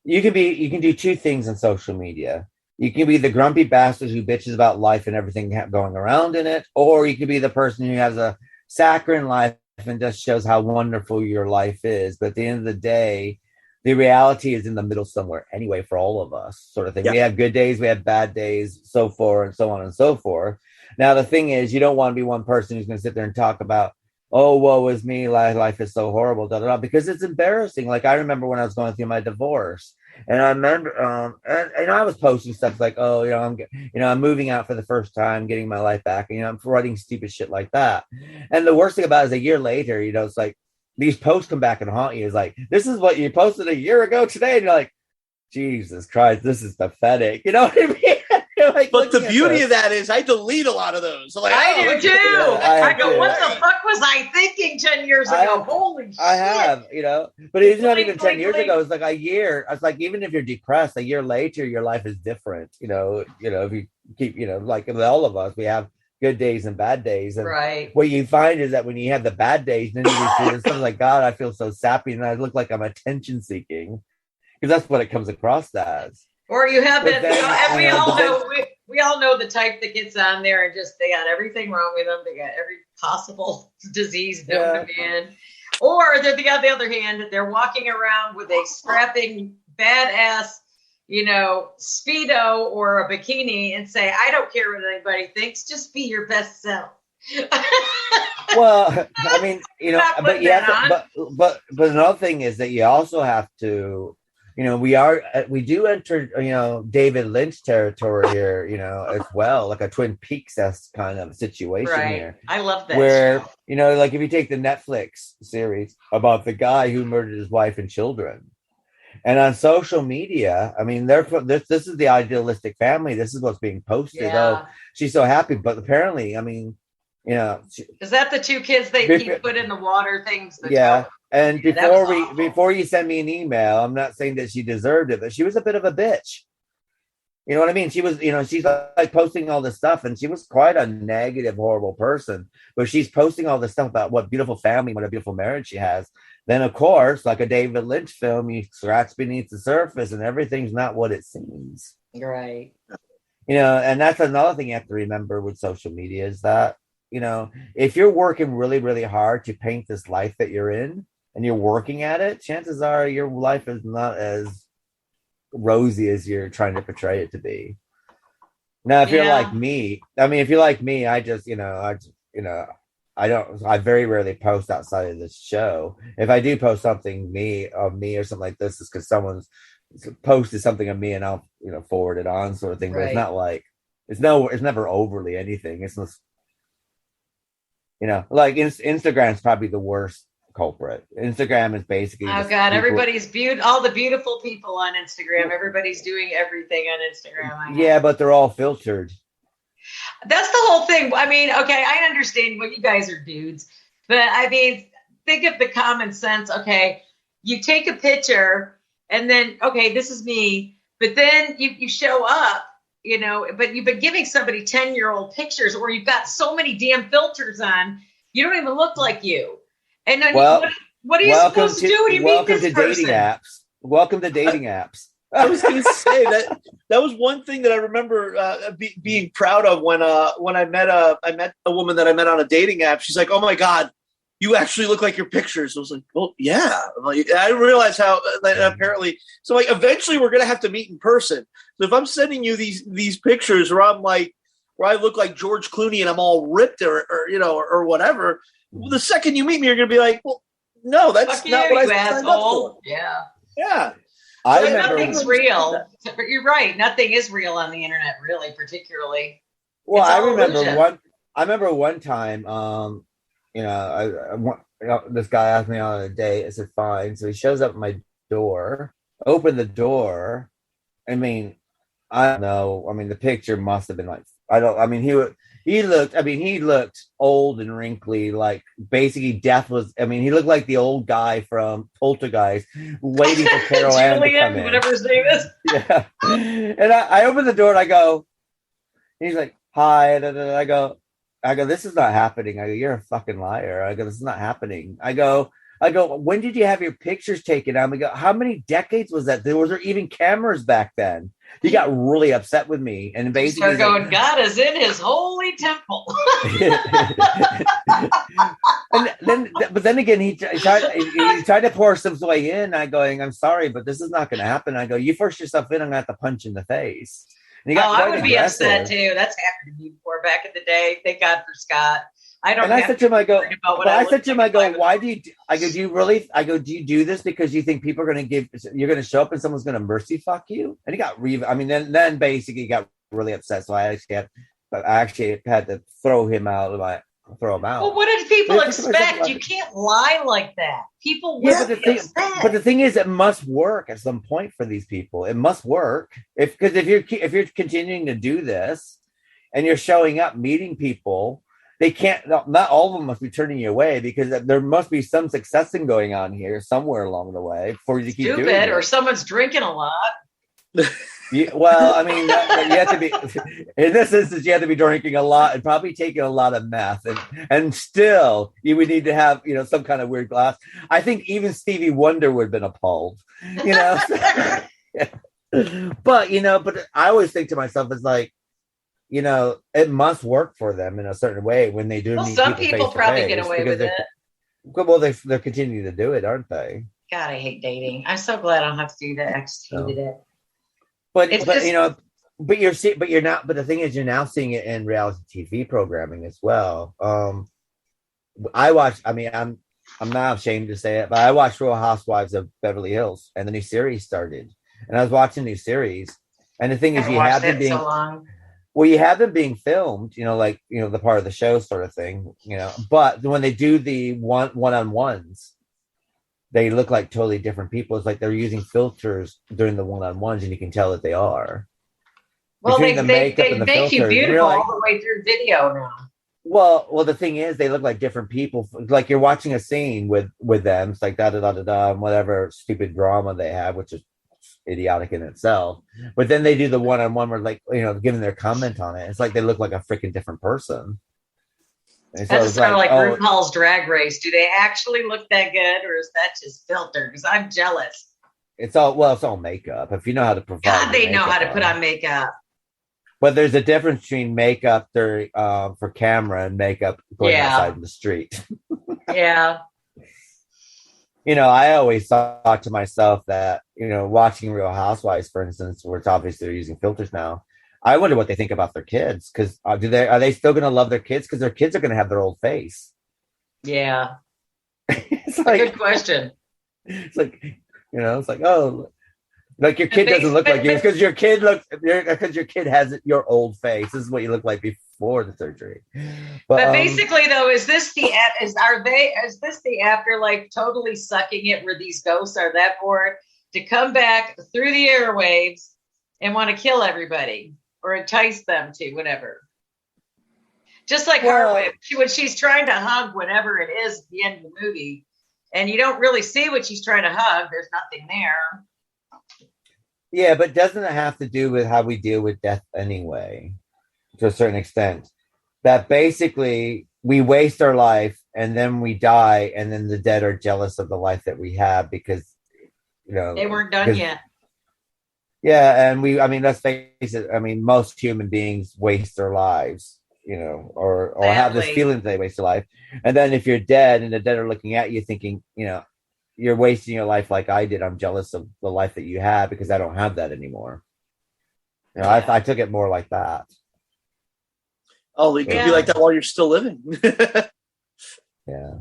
you can do two things on social media. You can be the grumpy bastard who bitches about life and everything going around in it, or you could be the person who has a saccharine life and just shows how wonderful your life is. But at the end of the day, the reality is in the middle somewhere anyway for all of us, sort of thing. Yeah. We have good days, we have bad days, so forth and so on and so forth. Now, the thing is, you don't want to be one person who's going to sit there and talk about, oh, woe is me, life is so horrible, because it's embarrassing. Like, I remember when I was going through my divorce, and I remember, and I was posting stuff like, oh, I'm moving out for the first time, getting my life back, and, I'm writing stupid shit like that. And the worst thing about it is a year later, it's like, these posts come back and haunt you. It's like, this is what you posted a year ago today, and you're like, Jesus Christ, this is pathetic. You know what I mean? Like, but the beauty of that is I delete a lot of those. Like, I do too. I go, what the fuck was I thinking 10 years ago? Holy shit. I have, but it's not even 10 years ago. It's like a year. It's like, even if you're depressed, a year later, your life is different. If you keep, like with all of us, we have good days and bad days. And what you find is that when you have the bad days, then you feel something like, God, I feel so sappy and I look like I'm attention seeking. Because that's what it comes across as. Or you have it, and we all know the type that gets on there and just, they got everything wrong with them. They got every possible disease known to man. Or they're on the other hand, they're walking around with a strapping badass, Speedo or a bikini and say, I don't care what anybody thinks, just be your best self. Well, I mean, but another thing is that you also have to we do enter, David Lynch territory here, as well, like a Twin Peaks-esque kind of situation here. I love that where, show. like if you take the Netflix series about the guy who murdered his wife and children, and on social media, I mean, this is the idealistic family. This is what's being posted. Yeah. Oh, she's so happy, but apparently, I mean, is that the 2 kids he put in the water things? And before you send me an email, I'm not saying that she deserved it, but she was a bit of a bitch. You know what I mean? She was, she's like posting all this stuff, and she was quite a negative, horrible person. But she's posting all this stuff about what beautiful family, what a beautiful marriage she has. Then, of course, like a David Lynch film, you scratch beneath the surface, and everything's not what it seems. Right. And that's another thing you have to remember with social media is that, if you're working really, really hard to paint this life that you're in, and you're working at it, chances are your life is not as rosy as you're trying to portray it to be. Now, if you're like me, I just, I very rarely post outside of this show. If I do post something of me or something like this, it's because someone's posted something of me and I'll, forward it on sort of thing. But it's not like, it's never overly anything. It's just, like Instagram's probably the worst culprit. Instagram is basically everybody's all the beautiful people on Instagram. Everybody's doing everything on Instagram. Yeah, but they're all filtered. That's the whole thing. I mean, okay, I understand what you guys are dudes, but I mean, think of the common sense. Okay, you take a picture and then, okay, this is me, but then you show up, but you've been giving somebody 10-year-old pictures, or you've got so many damn filters on, you don't even look like you. And then what are you supposed to do when you meet this person? Welcome to dating apps. I was going to say that was one thing that I remember being proud of when I met a woman that I met on a dating app. She's like, "Oh my God, you actually look like your pictures." I was like, "Well, yeah." Like, I realized how apparently. So like, eventually we're going to have to meet in person. So if I'm sending you these pictures where I look like George Clooney and I'm all ripped or whatever, the second you meet me, you're going to be like, "Well, no, that's not what I signed up for." Yeah. Yeah. Nothing's real. But you're right. Nothing is real on the internet, really, particularly. Well, I remember one time, this guy asked me on a date. I said, fine. So he shows up at my door, opened the door. I mean, I don't know. I mean, the picture must have been like, he looked old and wrinkly, like basically death was, he looked like the old guy from Poltergeist waiting for Carol Ann to come in. Whatever his name is. Yeah. And I opened the door and I go, he's like, hi. And I go, this is not happening. I go, you're a fucking liar. I go, this is not happening. I go, when did you have your pictures taken? I go, how many decades was that? Was there even cameras back then? He got really upset with me, and basically start going, God is in his holy temple. But then again, he tried to pour some way in. I going, I'm sorry, but this is not going to happen. I go, you force yourself in, I'm going to have to punch you in the face. And he got I would be upset too. That's happened to me before back in the day. Thank God for Scott. I said to him, why do you? I go, do you really? I go, do you do this because you think people are going to you're going to show up and someone's going to mercy fuck you? And he got then basically he got really upset. So I actually had to throw him out. Well, what did people expect? You can't lie like that. People will but the thing is, it must work at some point for these people. It must work if you're continuing to do this and you're showing up, meeting people. They can't, not all of them must be turning you away because there must be some successing going on here somewhere along the way for you to keep doing it. Or someone's drinking a lot. You have to be, in this instance, you have to be drinking a lot and probably taking a lot of meth. And still, you would need to have, some kind of weird glass. I think even Stevie Wonder would have been appalled, But I always think to myself, it's like, it must work for them in a certain way when they do. Well, some people probably get away with it. Well, they're continuing to do it, aren't they? God, I hate dating. I'm so glad I don't have to do that. I just hated it. But you're not. But the thing is, you're now seeing it in reality TV programming as well. I'm not ashamed to say it, but I watched Real Housewives of Beverly Hills, and the new series started, and I was watching the new series, and the thing is, you have them being so long. well, you have them being filmed, like the part of the show sort of thing, But when they do the one-on-ones, they look like totally different people. It's like they're using filters during the one-on-ones, and you can tell that they are. Well, Between they the makeup and the make you filters, beautiful like, all the way through video now. well, the thing is, they look like different people. Like you're watching a scene with them. It's like da da da da da, and whatever stupid drama they have, which is idiotic in itself. But then they do the one-on-one where, like, giving their comment on it. It's like they look like a freaking different person. And That's sort of like RuPaul's Drag Race. Do they actually look that good, or is that just filter? Because I'm jealous. It's all makeup. If you know how to provide, God, they know how to put on makeup. But there's a difference between makeup for camera and makeup going outside in the street. Yeah. I always thought to myself that, watching Real Housewives, for instance, where it's obviously they're using filters now, I wonder what they think about their kids. Because are they still going to love their kids? Because their kids are going to have their old face. Yeah. It's like, good question. It's like, it's like, oh, like your kid doesn't look like you because your kid has your old face. This is what you look like before the surgery. But basically, though, is this the afterlife totally sucking it, where these ghosts are that bored to come back through the airwaves and want to kill everybody or entice them to whatever? Just like her, when she's trying to hug whatever it is at the end of the movie, and you don't really see what she's trying to hug. There's nothing there. Yeah, but doesn't it have to do with how we deal with death anyway, to a certain extent? That basically we waste our life and then we die, and then the dead are jealous of the life that we have because, they weren't done yet. Yeah, and let's face it. Most human beings waste their lives, or have this feeling that they waste their life. And then if you're dead and the dead are looking at you thinking, you're wasting your life like I did. I'm jealous of the life that you have because I don't have that anymore. I took it more like that. Oh, it could be like that while you're still living. Yeah.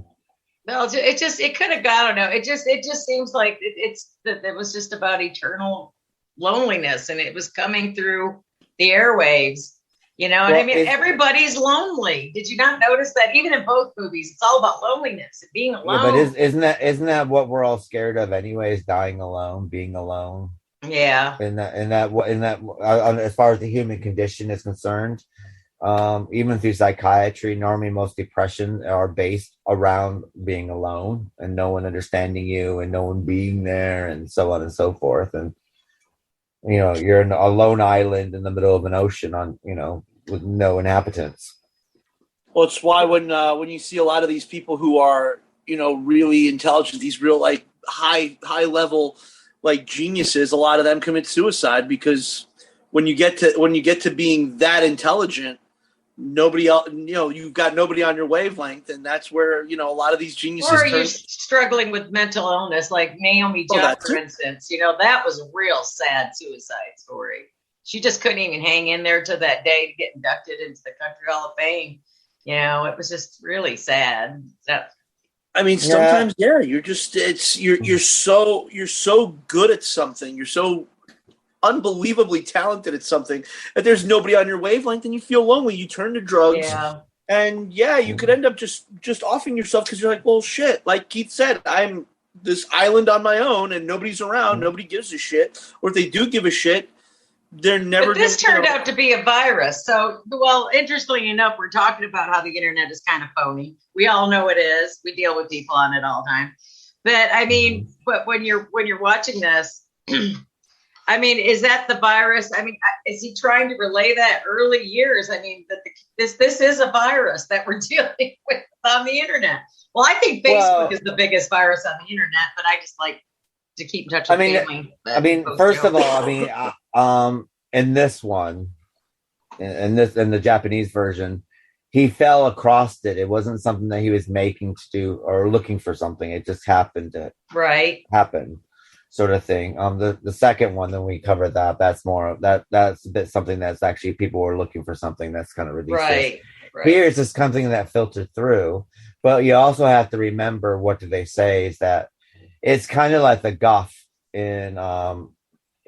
Well, it could have got, I don't know. It just seems like it was just about eternal loneliness, and it was coming through the airwaves. Everybody's lonely. Did you not notice that? Even in both movies, it's all about loneliness and being alone. Yeah, but isn't that what we're all scared of anyways? Dying alone, being alone. Yeah. In that, as far as the human condition is concerned, even through psychiatry, normally most depression are based around being alone and no one understanding you and no one being there and so on and so forth. And you're in a lone island in the middle of an ocean with no inhabitants. Well, it's why when you see a lot of these people who are, really intelligent, these real like high level like geniuses, a lot of them commit suicide because when you get to being that intelligent, nobody else, you've got nobody on your wavelength, and that's where a lot of these geniuses. Or are you struggling with mental illness, like Naomi Judd, for instance? That was a real sad suicide story. She just couldn't even hang in there to that day to get inducted into the Country Hall of Fame. It was just really sad. Sometimes, you're so good at something. You're so unbelievably talented at something that there's nobody on your wavelength and you feel lonely. You turn to drugs. Yeah. And you could end up just offing yourself because you're like, well, shit. Like Keith said, I'm this island on my own and nobody's around. Nobody gives a shit. Or if they do give a shit, they're never. But this turned out to be a virus. So, interestingly enough, we're talking about how the internet is kind of phony. We all know it is. We deal with people on it all the time. But but when you're watching this, is that the virus? Is he trying to relay that early years? That this is a virus that we're dealing with on the internet. Well, I think Facebook is the biggest virus on the internet, but I just like to keep in touch with family. First of all, in this one, in the Japanese version, he fell across it. It wasn't something that he was making to do or looking for something. It just happened to happen. Sort of thing. The second one, then we covered that. That's more that's a bit something that's actually people were looking for something that's kind of ridiculous. Right. Here it's just something that filtered through. But you also have to remember, what do they say, is that it's kind of like the guff in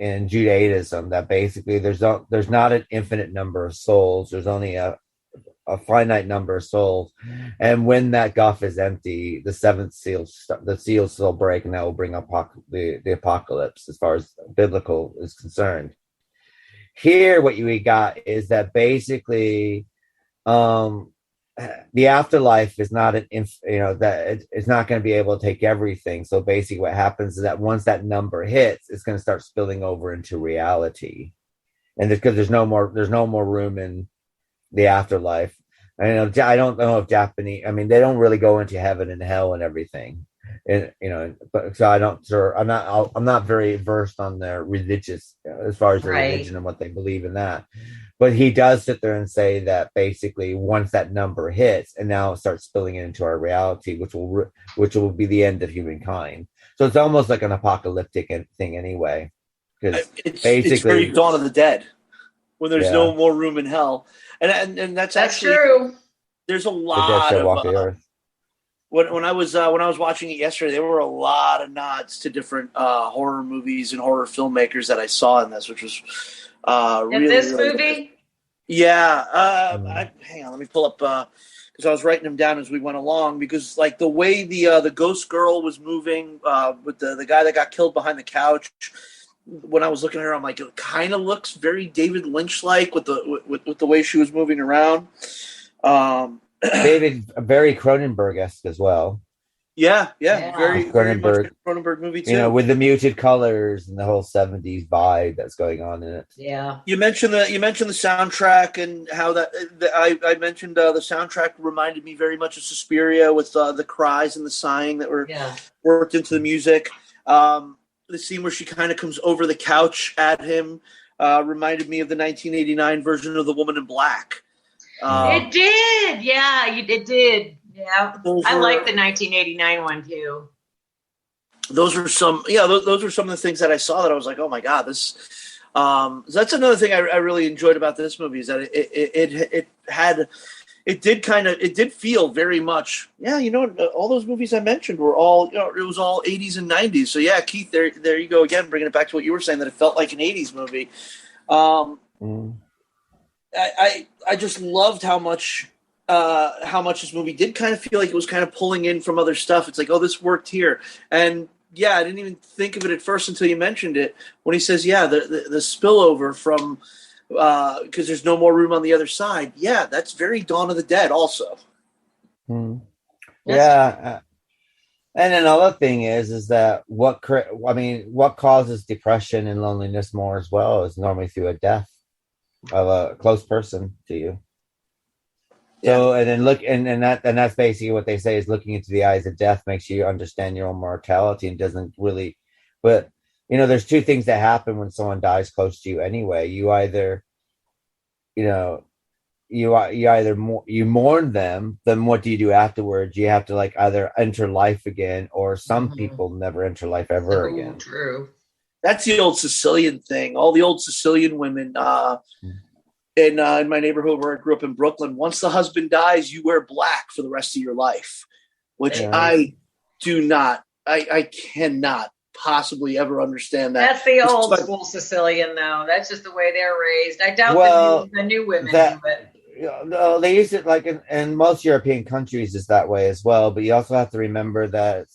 Judaism, that basically there's not an infinite number of souls. There's only a finite number of souls, and when that guff is empty, the seals will break, and that will bring the apocalypse, as far as biblical is concerned. Here, what we got is that basically, the afterlife is not that it's not going to be able to take everything. So basically, what happens is that once that number hits, it's going to start spilling over into reality, and because there's no more room in the afterlife. I don't know if Japanese. I mean, they don't really go into heaven and hell and everything, and But so I'm not very versed on their religious, as far as their religion and what they believe in that. But he does sit there and say that basically, once that number hits, and now it starts spilling into our reality, which will be the end of humankind. So it's almost like an apocalyptic thing, anyway. Because it's very Dawn of the Dead, when there's no more room in hell, and that's actually true. There's a lot of when I was watching it yesterday, there were a lot of nods to different horror movies and horror filmmakers that I saw in this, which was in this movie. Yeah, hang on, let me pull up because I was writing them down as we went along, because like the way the ghost girl was moving with the guy that got killed behind the couch. When I was looking at her, I'm like, it kind of looks very David Lynch-like with the way she was moving around. David, very Cronenberg-esque as well. Yeah. Very much Cronenberg movie too. With the muted colors and the whole 70s vibe that's going on in it. Yeah. You mentioned the soundtrack, and how I mentioned the soundtrack reminded me very much of Suspiria, with the cries and the sighing that were worked into the music. The scene where she kind of comes over the couch at him reminded me of the 1989 version of The Woman in Black. It did. Yeah, it did. Yeah. I like the 1989 one too. Those were some of the things that I saw that I was like, oh my God, this. That's another thing I really enjoyed about this movie, is that it did feel very much, all those movies I mentioned were all, it was all 80s and 90s. So yeah, Keith, there you go again, bringing it back to what you were saying, that it felt like an 80s movie. I just loved how much this movie did kind of feel like it was kind of pulling in from other stuff. It's like, oh, this worked here. And yeah, I didn't even think of it at first until you mentioned it, when he says, the spillover from, because there's no more room on the other side. Yeah, that's very Dawn of the Dead also. Yeah. And another thing is that what causes depression and loneliness more as well is normally through a death of a close person to you. So, and then that's basically what they say, is looking into the eyes of death makes you understand your own mortality, and doesn't really, but there's two things that happen when someone dies close to you anyway. You either, you mourn them, then what do you do afterwards? You have to either enter life again, or some people never enter life ever again. True. That's the old Sicilian thing. All the old Sicilian women in my neighborhood where I grew up in Brooklyn, once the husband dies, you wear black for the rest of your life, which I cannot possibly ever understand that. That's the old school Sicilian, though. That's just the way they're raised. I doubt the new women do it. No, they use it in most European countries is that way as well. But you also have to remember that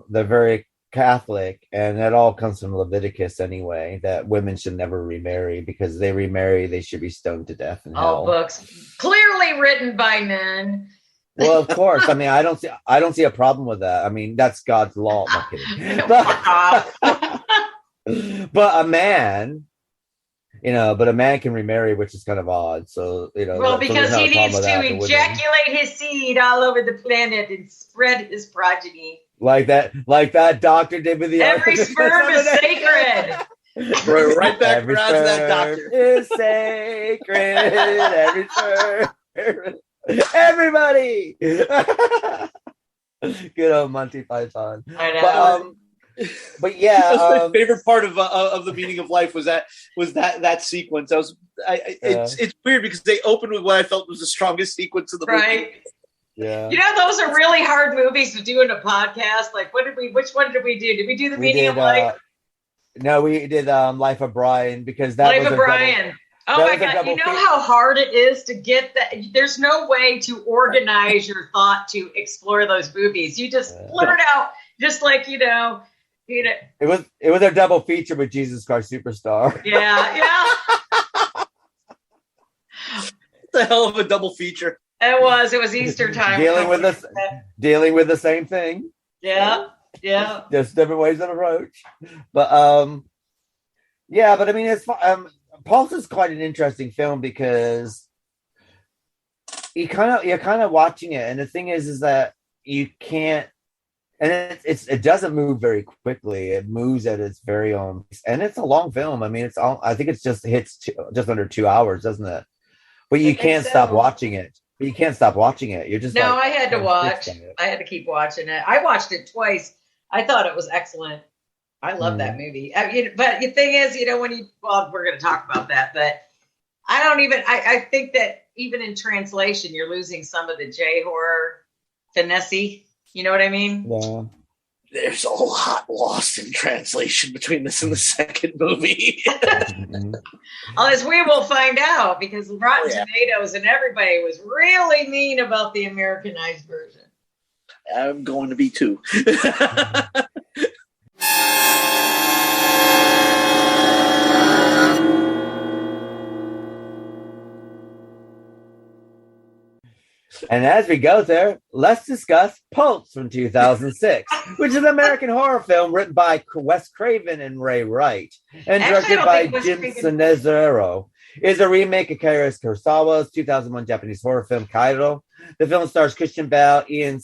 they're very Catholic, and that all comes from Leviticus anyway, that women should never remarry, because they remarry, they should be stoned to death in hell. All books clearly written by men. Well, of course. I mean, I don't see a problem with that. I mean, that's God's law. I'm kidding. But a man, but a man can remarry, which is kind of odd. So, well, because he needs to ejaculate his seed all over the planet and spread his progeny. Like that doctor did with the every sperm is sacred. Right back around to that doctor. Is sacred. Every sperm. Everybody. Good old Monty Python. I know. But yeah, my favorite part of the meaning of life was that sequence. It's weird because they opened with what I felt was the strongest sequence of the movie. Right. Yeah. You know, those are really hard movies to do in a podcast. Like, which one did we do? Did we do The Meaning of Life? No, we did Life of Brian, because that Life was of Brian. Oh my God. You know how hard it is to get that? There's no way to organize your thought to explore those movies. You just blurt out, just like, you know. It was our double feature with Jesus Christ Superstar. Yeah. It's a hell of a double feature. It was Easter time. Dealing with the same thing. Yeah. Just different ways of approach. But I mean, it's Pulse is quite an interesting film because you're kind of watching it, and the thing is that you can't, and it doesn't move very quickly. It moves at its very own, and it's a long film. I mean, I think it's just hits just under 2 hours, doesn't it? But you can't stop watching it. You're just I had to watch. I had to keep watching it. I watched it twice. I thought it was excellent. I love that movie. But the thing is, you know, we're going to talk about that, but I think that even in translation, you're losing some of the J-horror finesse. You know what I mean? Yeah. There's a lot lost in translation between this and the second movie. As we will find out, because Rotten Tomatoes and everybody was really mean about the Americanized version. I'm going to be too. And as we go there, let's discuss Pulse from 2006, which is an American horror film written by Wes Craven and Ray Wright, and directed by Jim Sinezero. It is a remake of Kyoshi Kurosawa's 2001 Japanese horror film Kairo. The film stars Kristen Bell, Ian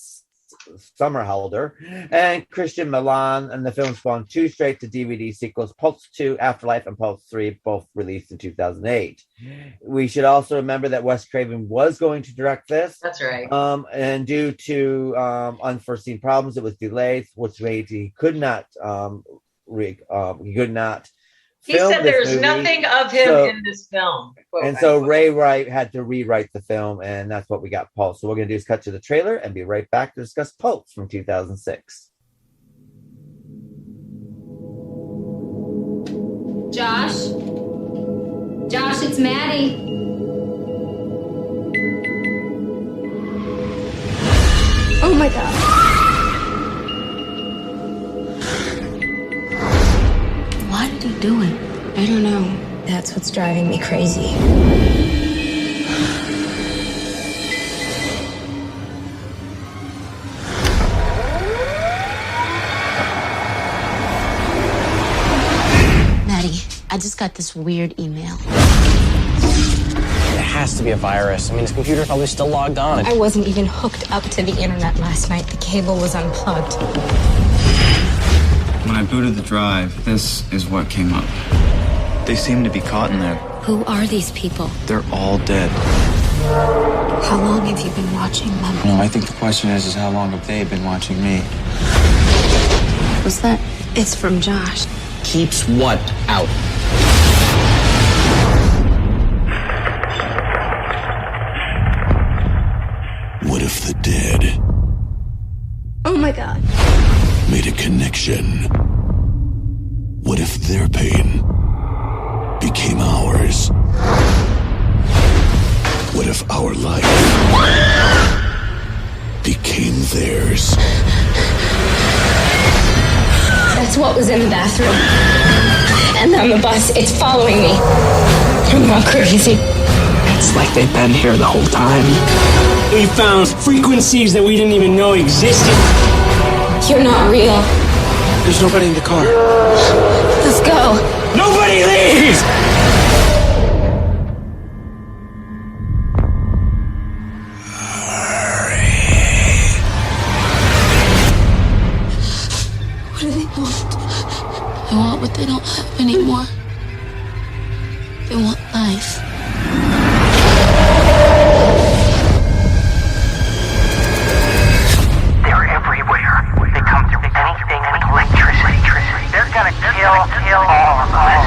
Somerhelder, and Christian Milan, and the film spawned two straight-to-DVD sequels, Pulse 2, Afterlife, and Pulse 3, both released in 2008. We should also remember that Wes Craven was going to direct this. That's right. And due to unforeseen problems, it was delayed, which made he could not He said there's nothing of him in this film. And so Ray Wright had to rewrite the film, and that's what we got, Pulse. So what we're going to do is cut to the trailer and be right back to discuss Pulse from 2006. Josh? Josh, it's Maddie. Oh my God. What are you doing? I don't know. That's what's driving me crazy. Maddie, I just got this weird email. It has to be a virus. I mean, his computer's probably still logged on. I wasn't even hooked up to the internet last night. The cable was unplugged. When I booted the drive, this is what came up. They seem to be caught in there. Who are these people? They're all dead. How long have you been watching them? No, I think the question is how long have they been watching me? What's that? It's from Josh. Keeps what out? What if the dead Oh my God. made a connection? What if their pain became ours? What if our life became theirs? That's what was in the bathroom. And on the bus, it's following me. I'm not crazy. It's like they've been here the whole time. We found frequencies that we didn't even know existed. You're not real. There's nobody in the car. Let's go. Nobody leaves! What do they want? They want what they don't have anymore. They want life. They're everywhere. They come through anything with electricity. They're gonna kill all of us.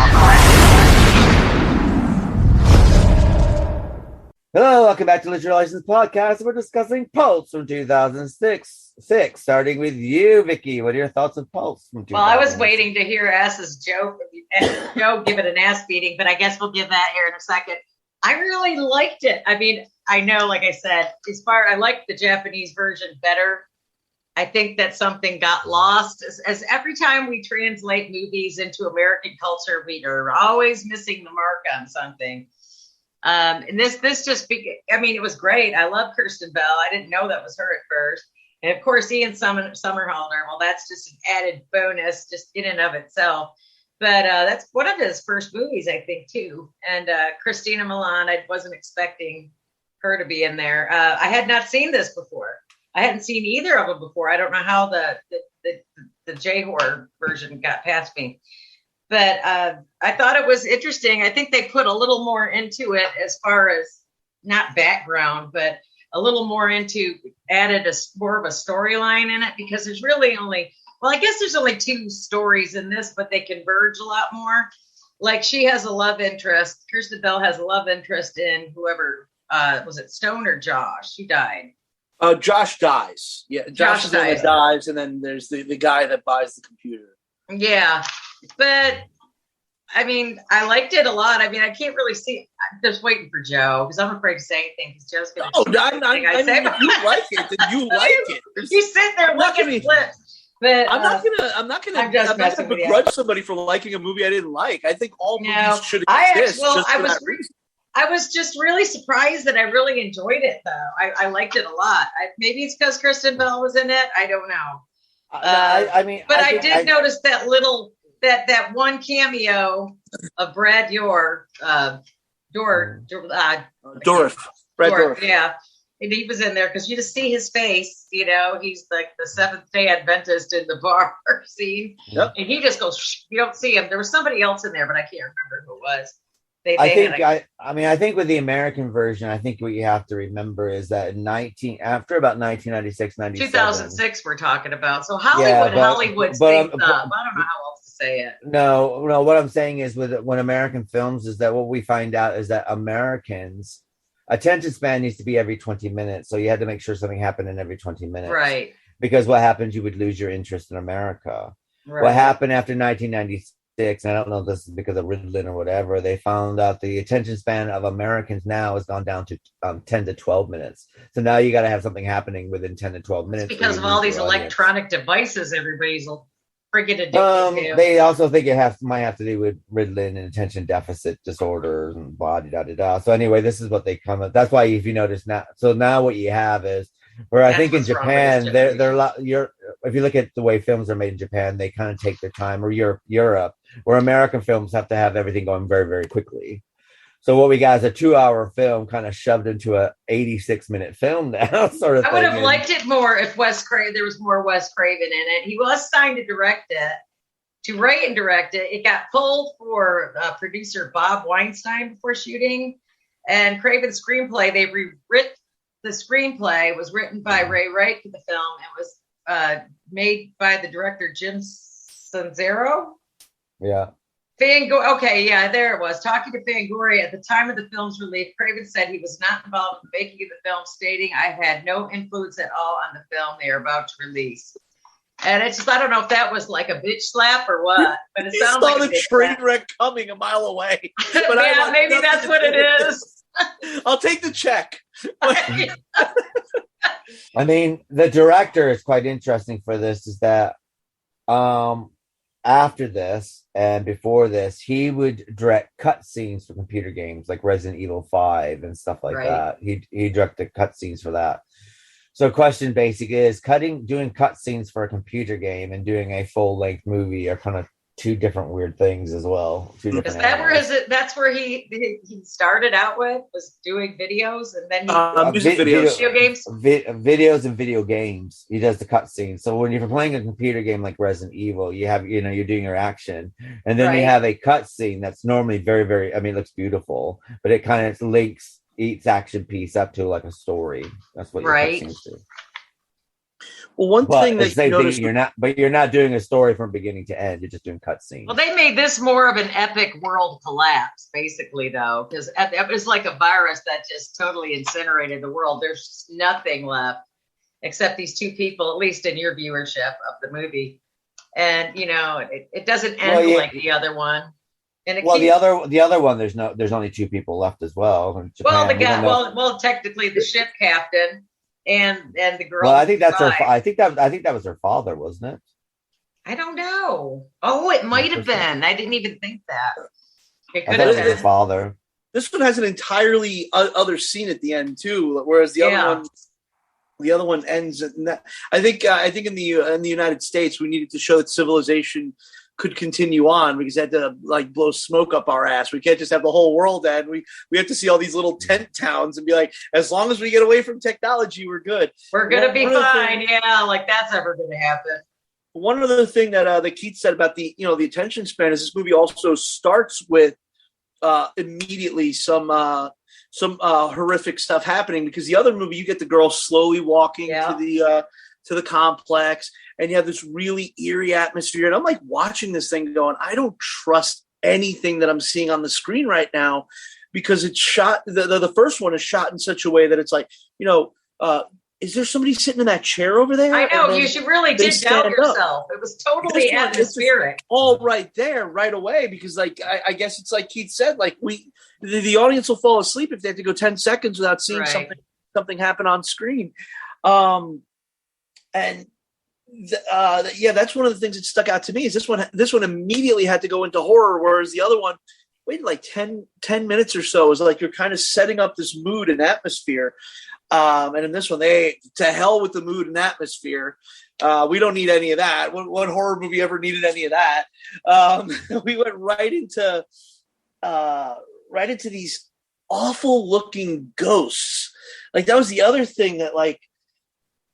Hello, welcome back to Literary License Podcast. We're discussing Pulse from 2006. Starting with you, Vicky. What are your thoughts of Pulse from 2006? Well, I was waiting to hear Ass's Joe give it an ass beating, but I guess we'll give that here in a second. I really liked it. I mean, I know, like I said, I liked the Japanese version better. I think that something got lost. As every time we translate movies into American culture, we are always missing the mark on something. And this just, I mean, it was great. I love Kristen Bell. I didn't know that was her at first. And of course, Ian Somerhelder. Well, that's just an added bonus just in and of itself. But that's one of his first movies, I think, too. And Christina Milian, I wasn't expecting her to be in there. I had not seen this before. I hadn't seen either of them before. I don't know how the J-horror version got past me. But I thought it was interesting. I think they put a little more into it as far as not background, but a little more added more of a storyline in it, because there's really I guess there's only 2 stories in this, but they converge a lot more. Like she has a love interest. Kristen Bell has a love interest in whoever, was it Stone or Josh? Who died? Josh dies. Yeah, Josh is the one that dies, and then there's the guy that buys the computer. Yeah, but I mean, I liked it a lot. I mean, I can't really see. I'm just waiting for Joe because I'm afraid to say anything because Joe's going to. No, I mean, if you like it, then you like it. He's sitting there looking flips. But I'm not gonna begrudge somebody for liking a movie I didn't like. I think all movies should exist just for that reason. I was just really surprised that I really enjoyed it, though. I liked it a lot. Maybe it's because Kristen Bell was in it. I don't know. I did notice that that one cameo of Brad Dourif. Yeah, and he was in there because you just see his face. You know, he's like the Seventh-day Adventist in the bar scene, and he just goes. You don't see him. There was somebody else in there, but I can't remember who it was. I think with the American version, I think what you have to remember is that after about 1996, 97, 2006, we're talking about. So Hollywood stayed up. I don't know how else to say it. No. What I'm saying is when American films is that what we find out is that Americans attention span needs to be every 20 minutes. So you had to make sure something happened in every 20 minutes. Right. Because what happens, you would lose your interest in America. Right. What happened after 1996? And I don't know if this is because of Ritalin or whatever, they found out the attention span of Americans now has gone down to 10 to 12 minutes. So now you got to have something happening within 10 to 12 minutes. It's because of all these electronic devices everybody's freaking addicted to. They also think it might have to do with Ritalin and attention deficit disorders and blah, da, da, da. So anyway, this is what they come up. That's why if you notice now, so now what you have is, where I think in Japan, they're a lot. If you look at the way films are made in Japan, they kind of take their time, or Europe, where American films have to have everything going very, very quickly. So what we got is a 2-hour film kind of shoved into a 86-minute film now, sort of thing. I would have liked it more if there was more Wes Craven in it. He was signed to direct it, to write and direct it. It got pulled for producer Bob Weinstein before shooting, and Craven's screenplay, they rewritten. The screenplay was written by Ray Wright for the film. It was made by the director Jim Sanzero. Yeah. Okay, yeah, there it was. Talking to Fangoria at the time of the film's release, Craven said he was not involved in the making of the film, stating, "I've had no influence at all on the film they are about to release." And it's just, I don't know if that was like a bitch slap or what, but it sounds like a train wreck coming a mile away. But yeah, maybe that's what it is. I'll take the check. I mean, the director is quite interesting for this, is that after this and before this, he would direct cutscenes for computer games like Resident Evil 5 and stuff like that. He directed cutscenes for that. So question basically is doing cutscenes for a computer game and doing a full-length movie are kind of 2 different weird things as well. Is that that's where he started out with, was doing videos, and then video games? Videos and video games. He does the cutscenes. So when you're playing a computer game like Resident Evil, you have, you're doing your action, and then you have a cutscene that's normally very, very, I mean, it looks beautiful, but it kind of links each action piece up to like a story. That's what your cutscenes do. Well, one but thing that you notice, you're not doing a story from beginning to end. You're just doing cutscenes. Well, they made this more of an epic world collapse, basically, though, because it was like a virus that just totally incinerated the world. There's nothing left except these two people, at least in your viewership of the movie. And it doesn't end like the other one. And the other one, there's only two people left as well. In Japan. Well, technically the ship captain and the girl. Well, I think that's her. I think that was her father, wasn't it? I don't know. Oh, it might have been. I didn't even think that. It could have been her father. This one has an entirely other scene at the end too, whereas the other one ends. I think in the United States we needed to show that civilization could continue on because they had to blow smoke up our ass. We can't just have the whole world end. We have to see all these little tent towns and be like, as long as we get away from technology, we're good. We're gonna be fine. Like that's ever gonna happen. One other thing that Keith said about the attention span is this movie also starts with immediately some horrific stuff happening, because the other movie you get the girl slowly walking to the complex, and you have this really eerie atmosphere. And I'm like watching this thing going, I don't trust anything that I'm seeing on the screen right now, because it's shot. The first one is shot in such a way that it's like, is there somebody sitting in that chair over there? I know, you really did doubt yourself. It was totally atmospheric. All right there, right away, because I guess it's like Keith said, like the audience will fall asleep if they have to go 10 seconds without seeing something happen on screen. That's one of the things that stuck out to me is this one immediately had to go into horror, whereas the other one waited like 10 minutes or so. It was like you're kind of setting up this mood and atmosphere. And in this one, to hell with the mood and atmosphere. We don't need any of that. What horror movie ever needed any of that? We went right into these awful looking ghosts. Like that was the other thing that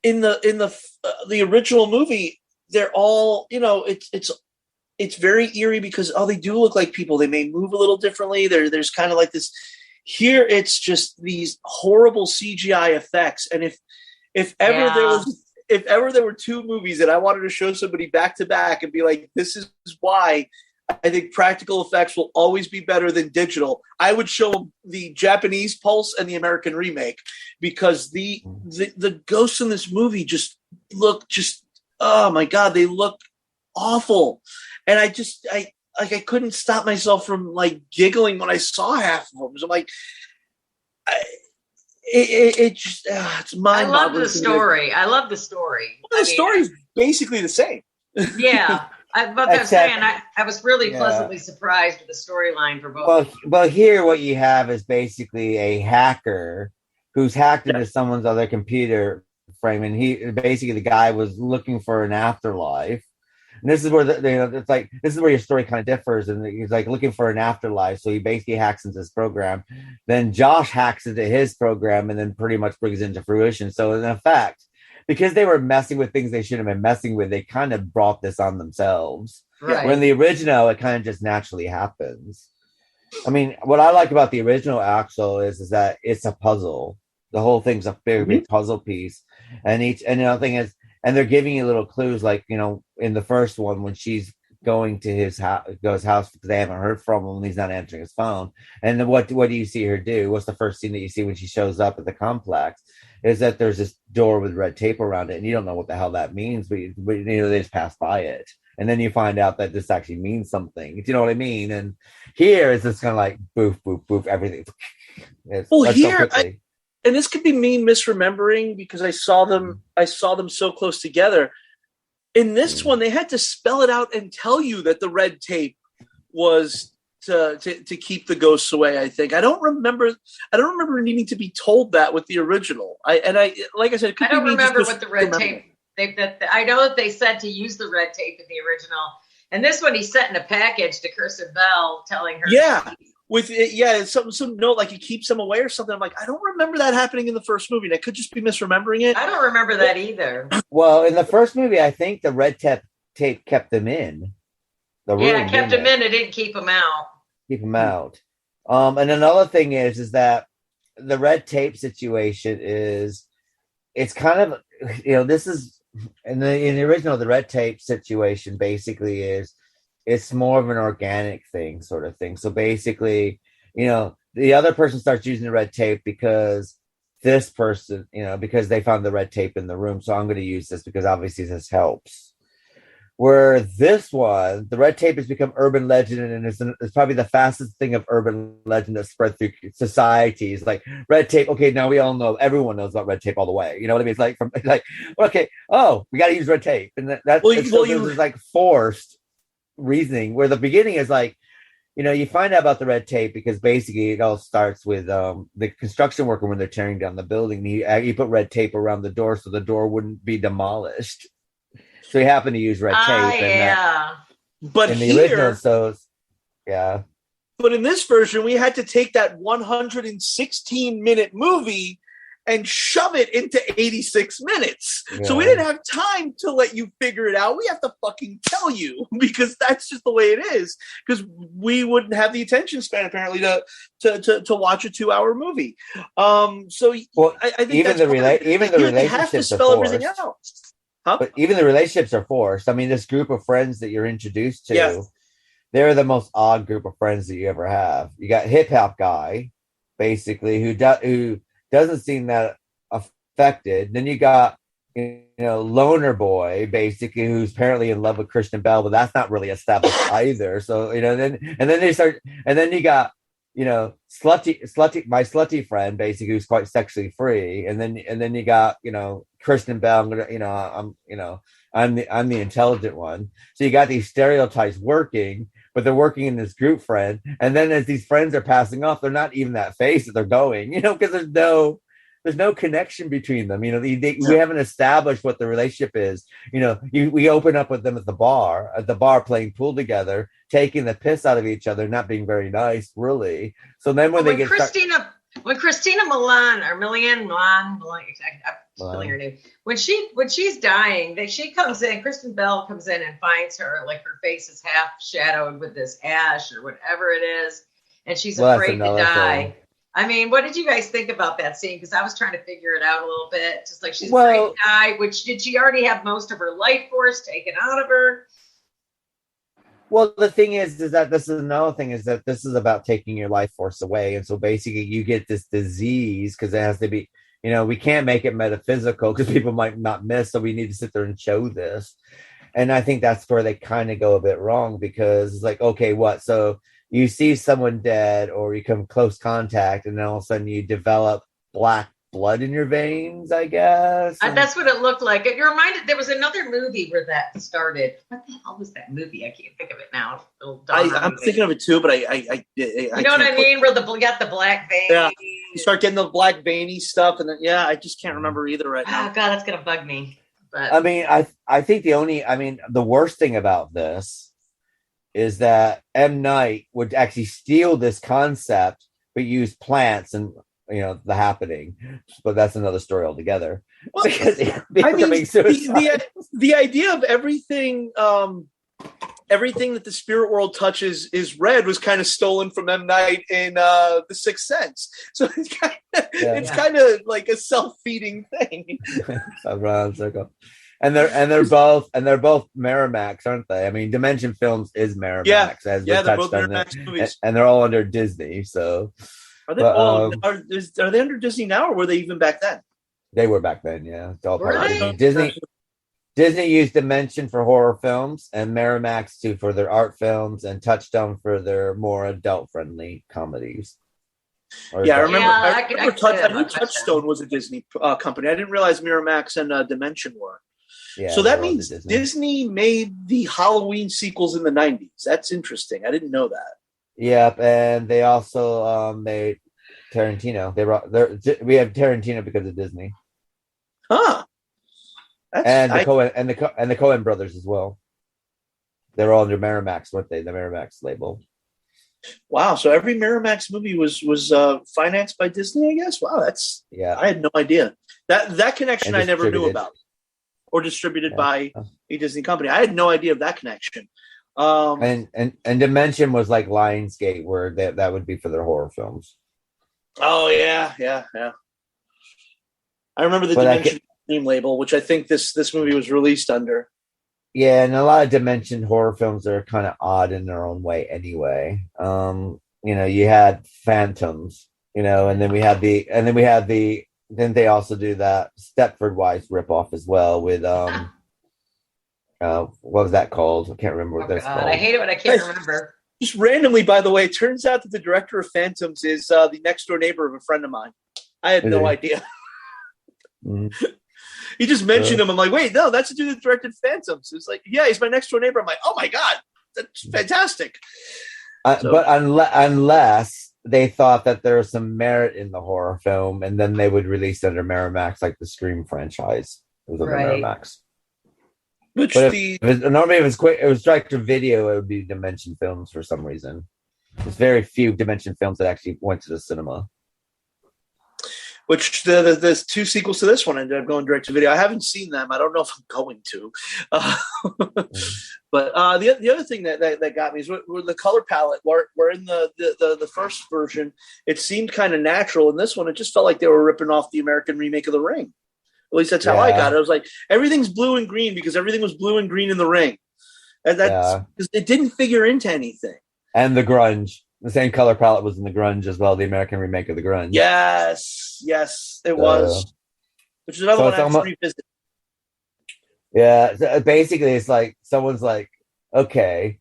in the original movie, they're all, it's very eerie because they do look like people. They may move a little differently. There's kind of like this. Here, it's just these horrible CGI effects. And if ever there were two movies that I wanted to show somebody back to back and be like, this is why I think practical effects will always be better than digital, I would show them the Japanese Pulse and the American Remake, because the ghosts in this movie just look oh my God, they look awful. And I couldn't stop myself from giggling when I saw half of them. So I'm like, it's mind-boggling. I love the story. Well, the story's basically the same. Yeah. I was really pleasantly surprised with the storyline for both. Well, here what you have is basically a hacker who's hacked into someone's other computer frame, and the guy was looking for an afterlife. And this is where this is where your story kind of differs, and he's looking for an afterlife. So he basically hacks into this program. Then Josh hacks into his program, and then pretty much brings it into fruition. So in effect, because they were messing with things they shouldn't have been messing with, they kind of brought this on themselves. Right. When the original, it kind of just naturally happens. I mean, what I like about the original Axel is that it's a puzzle. The whole thing's a very big puzzle piece, and the thing is. And they're giving you little clues, in the first one when she's going to his house because they haven't heard from him and he's not answering his phone. And then what do you see her do? What's the first scene that you see when she shows up at the complex? Is that there's this door with red tape around it, and you don't know what the hell that means, but they just pass by it, and then you find out that this actually means something. Do you know what I mean? And here it's just kind of like boof, boof, boof, everything. And this could be me misremembering because I saw them so close together. In this one, they had to spell it out and tell you that the red tape was to keep the ghosts away. I think I don't remember needing to be told that with the original. I don't remember what the red tape. I know that they said to use the red tape in the original, and this one he sent in a package to Kristen Bell telling her. Yeah. Some note like he keeps them away or something. I'm like, I don't remember that happening in the first movie. And I could just be misremembering it. I don't remember that either. Well, in the first movie, I think the red tape kept them in. It kept them in. It didn't keep them out. And another thing is that the red tape situation is, it's kind of, this is in the original, the red tape situation basically is it's more of an organic thing, sort of thing. So basically, the other person starts using the red tape because this person, because they found the red tape in the room. So I'm going to use this because obviously this helps. Where this one, the red tape has become urban legend, and it's probably the fastest thing of urban legend that's spread through societies. Like red tape, okay, now we all know, everyone knows about red tape all the way. You know what I mean? It's like okay, oh, we got to use red tape, and there's like forced reasoning. Where the beginning is like, you find out about the red tape because basically it all starts with the construction worker when they're tearing down the building. He put red tape around the door so the door wouldn't be demolished. So he happened to use red tape. But in the here, original, yeah. But in this version, we had to take that 116-minute movie and shove it into 86 minutes. Yeah. So we didn't have time to let you figure it out. We have to fucking tell you because that's just the way it is. Because we wouldn't have the attention span apparently to watch a 2-hour movie. So I think even the relationships you have to spell everything out. Huh? But even the relationships are forced. I mean, this group of friends that you're introduced to, they're the most odd group of friends that you ever have. You got hip hop guy, basically, who doesn't seem that affected. Then you got loner boy, basically, who's apparently in love with Kristen Bell, but that's not really established either. So then you got slutty friend, basically, who's quite sexually free, and then you got Kristen Bell. I'm the intelligent one. So you got these stereotypes working, but they're working in this group friend. And then as these friends are passing off, they're not even that phase that they're going, because there's no connection between them. We haven't established what the relationship is. We open up with them at the bar playing pool together, taking the piss out of each other, not being very nice, really. So then when Christina Milan or Milian Milan, I'm spelling her name. When she's dying, she comes in. Kristen Bell comes in and finds her like her face is half shadowed with this ash or whatever it is, and she's afraid to die. Thing. I mean, what did you guys think about that scene? Because I was trying to figure it out a little bit. Just like she's afraid to die, did she already have most of her life force taken out of her? Well, the thing is that this is another thing is that this is about taking your life force away. And so basically you get this disease because it has to be, we can't make it metaphysical because people might not miss. So we need to sit there and show this. And I think that's where they kind of go a bit wrong because it's like, okay, what? So you see someone dead or you come close contact and then all of a sudden you develop black blood in your veins, I guess. That's what it looked like. It reminded, there was another movie where that started. What the hell was that movie? I can't think of it now. I'm thinking of it too, but I you know what I mean? Where you got the black vein. Yeah. You start getting the black veiny stuff and then, I just can't remember either right now. Oh God, that's going to bug me. But I mean, I think the worst thing about this is that M. Night would actually steal this concept, but use plants and the happening, but that's another story altogether. Well, the idea of everything that the spirit world touches is red was kind of stolen from M. Night in The Sixth Sense. So it's kind of like a self-feeding thing. Around circle. And they're both Miramax, aren't they? I mean, Dimension Films is Miramax. They're both Miramax movies, and they're all under Disney. So are they? Are they under Disney now, or were they even back then? They were back then. Yeah, it's all part of Disney. Disney used Dimension for horror films, and Miramax for their art films, and Touchstone for their more adult-friendly comedies. I remember. I knew Touchstone was a Disney company. I didn't realize Miramax and Dimension were. Yeah, so that means Disney made the Halloween sequels in the 90s. That's interesting. I didn't know that. Yep, and they also made Tarantino. We have Tarantino because of Disney. Huh. And the Coen brothers as well. They're all under Miramax, weren't they? The Miramax label. Wow, so every Miramax movie was financed by Disney, I guess. Wow, I had no idea. That connection I never knew about. Or distributed by a Disney company. I had no idea of that connection. And Dimension was like Lionsgate, where that would be for their horror films. Oh yeah. I remember the Scream label, which I think this movie was released under. Yeah, and a lot of Dimension horror films are kind of odd in their own way anyway. You had Phantoms, and then we had then they also do that Stepford Wives ripoff as well with what was that called? I can't remember what that's called. I hate it when I can't remember. Just randomly, by the way, it turns out that the director of Phantoms is the next door neighbor of a friend of mine. I had no idea. Mm-hmm. He just mentioned him. I'm like, wait, no, that's the dude that directed Phantoms. It's like, yeah, he's my next door neighbor. I'm like, oh my God, that's fantastic. But unless they thought that there was some merit in the horror film, and then they would release under Miramax, like the Scream franchise. It was under Miramax. Which normally if it was direct to video, it would be Dimension Films for some reason. There's very few Dimension films that actually went to the cinema. Which there's two sequels to this one ended up going direct to video. I haven't seen them. I don't know if I'm going to. But the other thing that got me is with the color palette. Where in the first version, it seemed kind of natural. In this one, it just felt like they were ripping off the American remake of The Ring. At least that's how I got it. I was like, everything's blue and green because everything was blue and green in The Ring. And that's because it didn't figure into anything. And the grunge. The same color palette was in the grunge as well, the American remake of the grunge. Yes, it was. Which is another one I have to revisit. Yeah, so basically it's like someone's like, okay,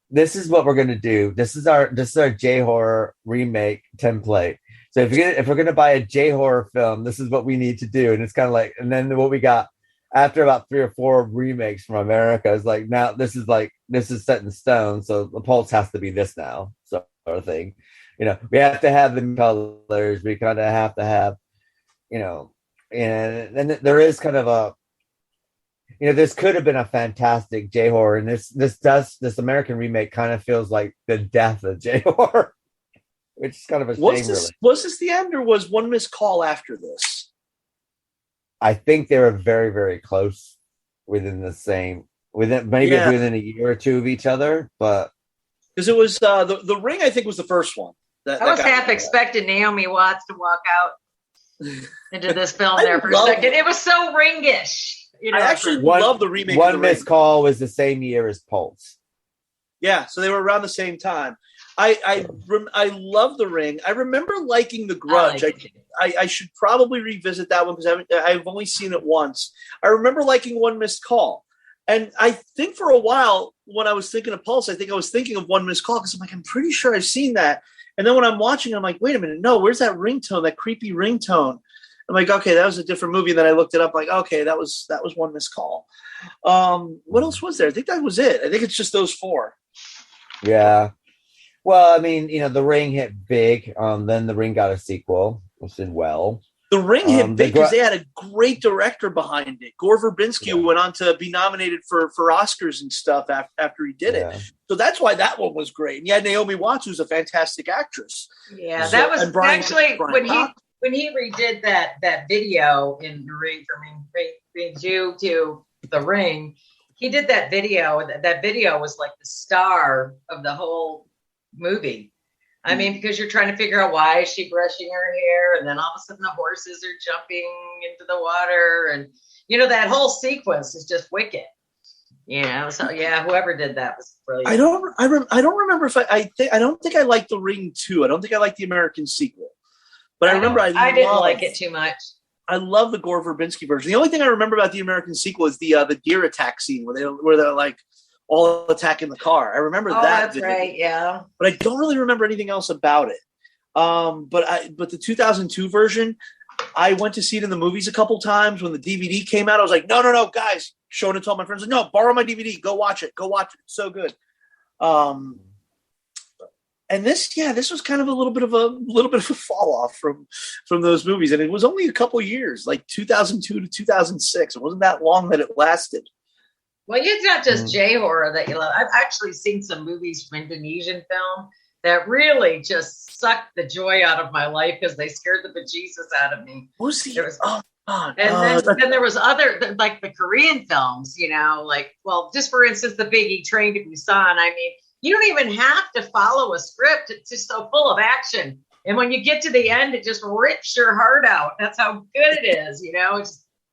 this is what we're gonna do. This is our J horror remake template. So if we're gonna buy a J horror film, this is what we need to do. And it's kind of like, and then what we got after about 3 or 4 remakes from America is like, now this is set in stone. So the pulse has to be this now. So sort of thing, we have to have the colors. We kind of have to have, and then there is kind of a, this could have been a fantastic J horror, and this American remake kind of feels like the death of J horror, which is kind of a shame. Was this the end, or was One Missed Call after this? I think they were very, very close within maybe within a year or two of each other, but. Because it was the Ring, I think, was the first one. I was half expecting Naomi Watts to walk out into this film there for a second. It was so Ringish. I actually love the remake. One Missed Call was the same year as Pulse. Yeah, so they were around the same time. I love the Ring. I remember liking The Grudge. I should probably revisit that one because I've only seen it once. I remember liking One Missed Call. And I think for a while, when I was thinking of Pulse, I think I was thinking of One Missed Call because I'm like, I'm pretty sure I've seen that. And then when I'm watching, I'm like, wait a minute, no, where's that ringtone, that creepy ringtone? I'm like, okay, that was a different movie. And then I looked it up, like, okay, that was One Missed Call. What else was there? I think that was it. I think it's just those 4. Yeah. Well, I mean, The Ring hit big. Then The Ring got a sequel, which did well. The Ring hit big because they had a great director behind it. Gore Verbinski went on to be nominated for Oscars and stuff after he did it. So that's why that one was great. And you had Naomi Watts, who's a fantastic actress. Yeah, that was actually when he redid that video in The Ring from Ring to The Ring. He did that video. That video was like the star of the whole movie. I mean, because you're trying to figure out why is she brushing her hair, and then all of a sudden the horses are jumping into the water, and that whole sequence is just wicked. So whoever did that was brilliant. I don't remember if I don't think I liked The Ring 2. I don't think I liked the American sequel, but I remember I didn't like it too much. I love the Gore Verbinski version. The only thing I remember about the American sequel is the deer attack scene where they're like all attacking the car. I remember that. That's right, yeah. But I don't really remember anything else about it. But the 2002 version, I went to see it in the movies a couple times. When the DVD came out, I was like, no, guys. Showing it to all my friends. Like, no, borrow my DVD. Go watch it. It's so good. And this was kind of a little bit of a fall off from those movies. And it was only a couple years, like 2002 to 2006. It wasn't that long that it lasted. Well, it's not just J horror that you love. I've actually seen some movies from Indonesian film that really just sucked the joy out of my life because they scared the bejesus out of me. Then there was other, like the Korean films, just for instance, the Biggie Train to Busan. I mean, you don't even have to follow a script. It's just so full of action. And when you get to the end, it just rips your heart out. That's how good it is,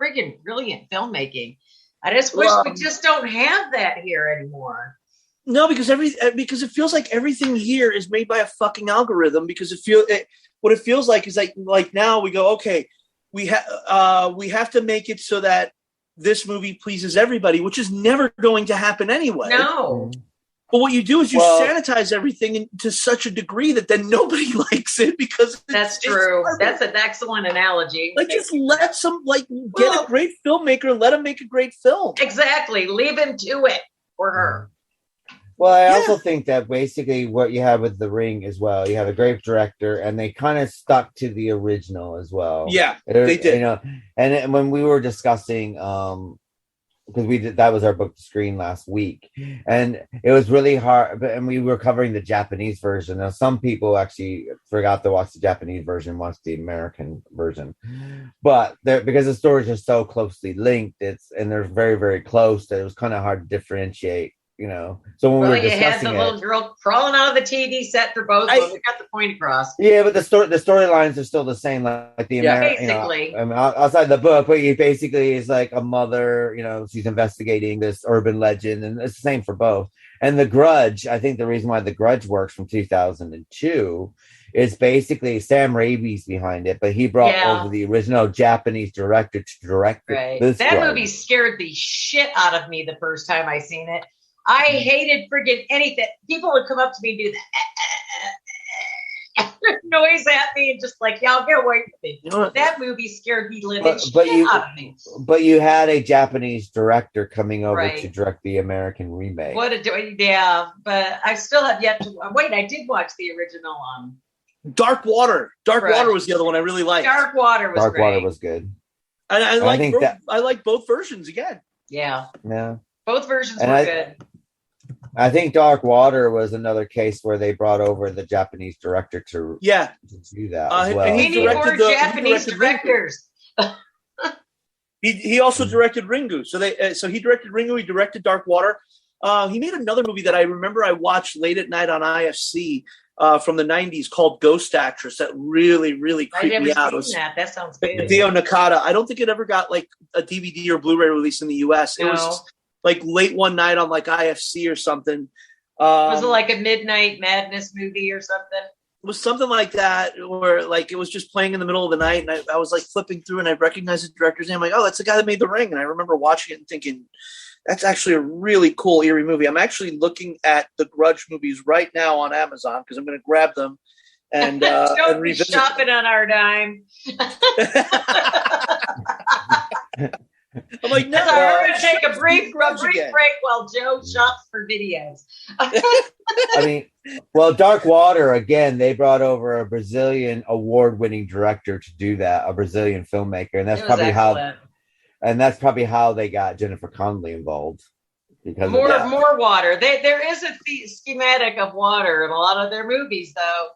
friggin' brilliant filmmaking. I just wish we just don't have that here anymore. No, because it feels like everything here is made by a fucking algorithm. Because what it feels like is like now we go, okay, we have to make it so that this movie pleases everybody, which is never going to happen anyway. No. But what you do is you sanitize everything to such a degree that then nobody likes it because that's true. That's an excellent analogy. Like, just let get a great filmmaker and let him make a great film. Exactly. Leave him to it or her. Well, I also think that basically what you have with The Ring as well, you have a great director, and they kind of stuck to the original as well. Yeah, they did. You know, and when we were discussing, because that was our book to screen last week, and it was really hard. And we were covering the Japanese version. Now, some people actually forgot to watch the Japanese version, watched the American version, but because the stories are so closely linked, and they're very, very close, that it was kind of hard to differentiate. You know, so when we were discussing you had the little girl crawling out of the TV set for both. We got the point across. Yeah, but the storylines are still the same, like the American. Basically, I mean, outside the book, but he basically is like a mother. You know, she's investigating this urban legend, and it's the same for both. And The Grudge, I think the reason why The Grudge works from 2002 is basically Sam Raimi's behind it, but he brought over the original Japanese director to direct it. That movie scared the shit out of me the first time I seen it. I hated friggin' anything. People would come up to me and do that noise at me and just like, y'all get away from me. That movie scared me living shit out of me. But you had a Japanese director coming over to direct the American remake. But I still have yet to wait. I did watch the original Dark Water. Dark Water was the other one I really liked. Dark Water was great. Water was good. And I like both versions again. Yeah. Both versions were good. I think Dark Water was another case where they brought over the Japanese director to do that as well. And he need more Japanese directors. He also directed Ringu. So he directed Ringu. He directed Dark Water. He made another movie that I remember I watched late at night on IFC from the 90s called Ghost Actress. That really, really creeped me out. That sounds good. Dio Nakata. I don't think it ever got like a DVD or Blu-ray release in the US. It was like late one night on like IFC or something. Was it like a Midnight Madness movie or something? It was something like that, where like it was just playing in the middle of the night, and I was like flipping through, and I recognized the director's name. I'm like, oh, that's the guy that made The Ring. And I remember watching it and thinking, that's actually a really cool, eerie movie. I'm actually looking at the Grudge movies right now on Amazon because I'm going to grab them and don't revisit. Be shopping on our dime. I'm like, no. We're going to take a brief break while Joe shops for videos. I mean, well, Dark Water, again, they brought over a Brazilian award-winning director to do that, a Brazilian filmmaker, and that's probably how they got Jennifer Connelly involved. Because more water. There is a schematic of water in a lot of their movies, though.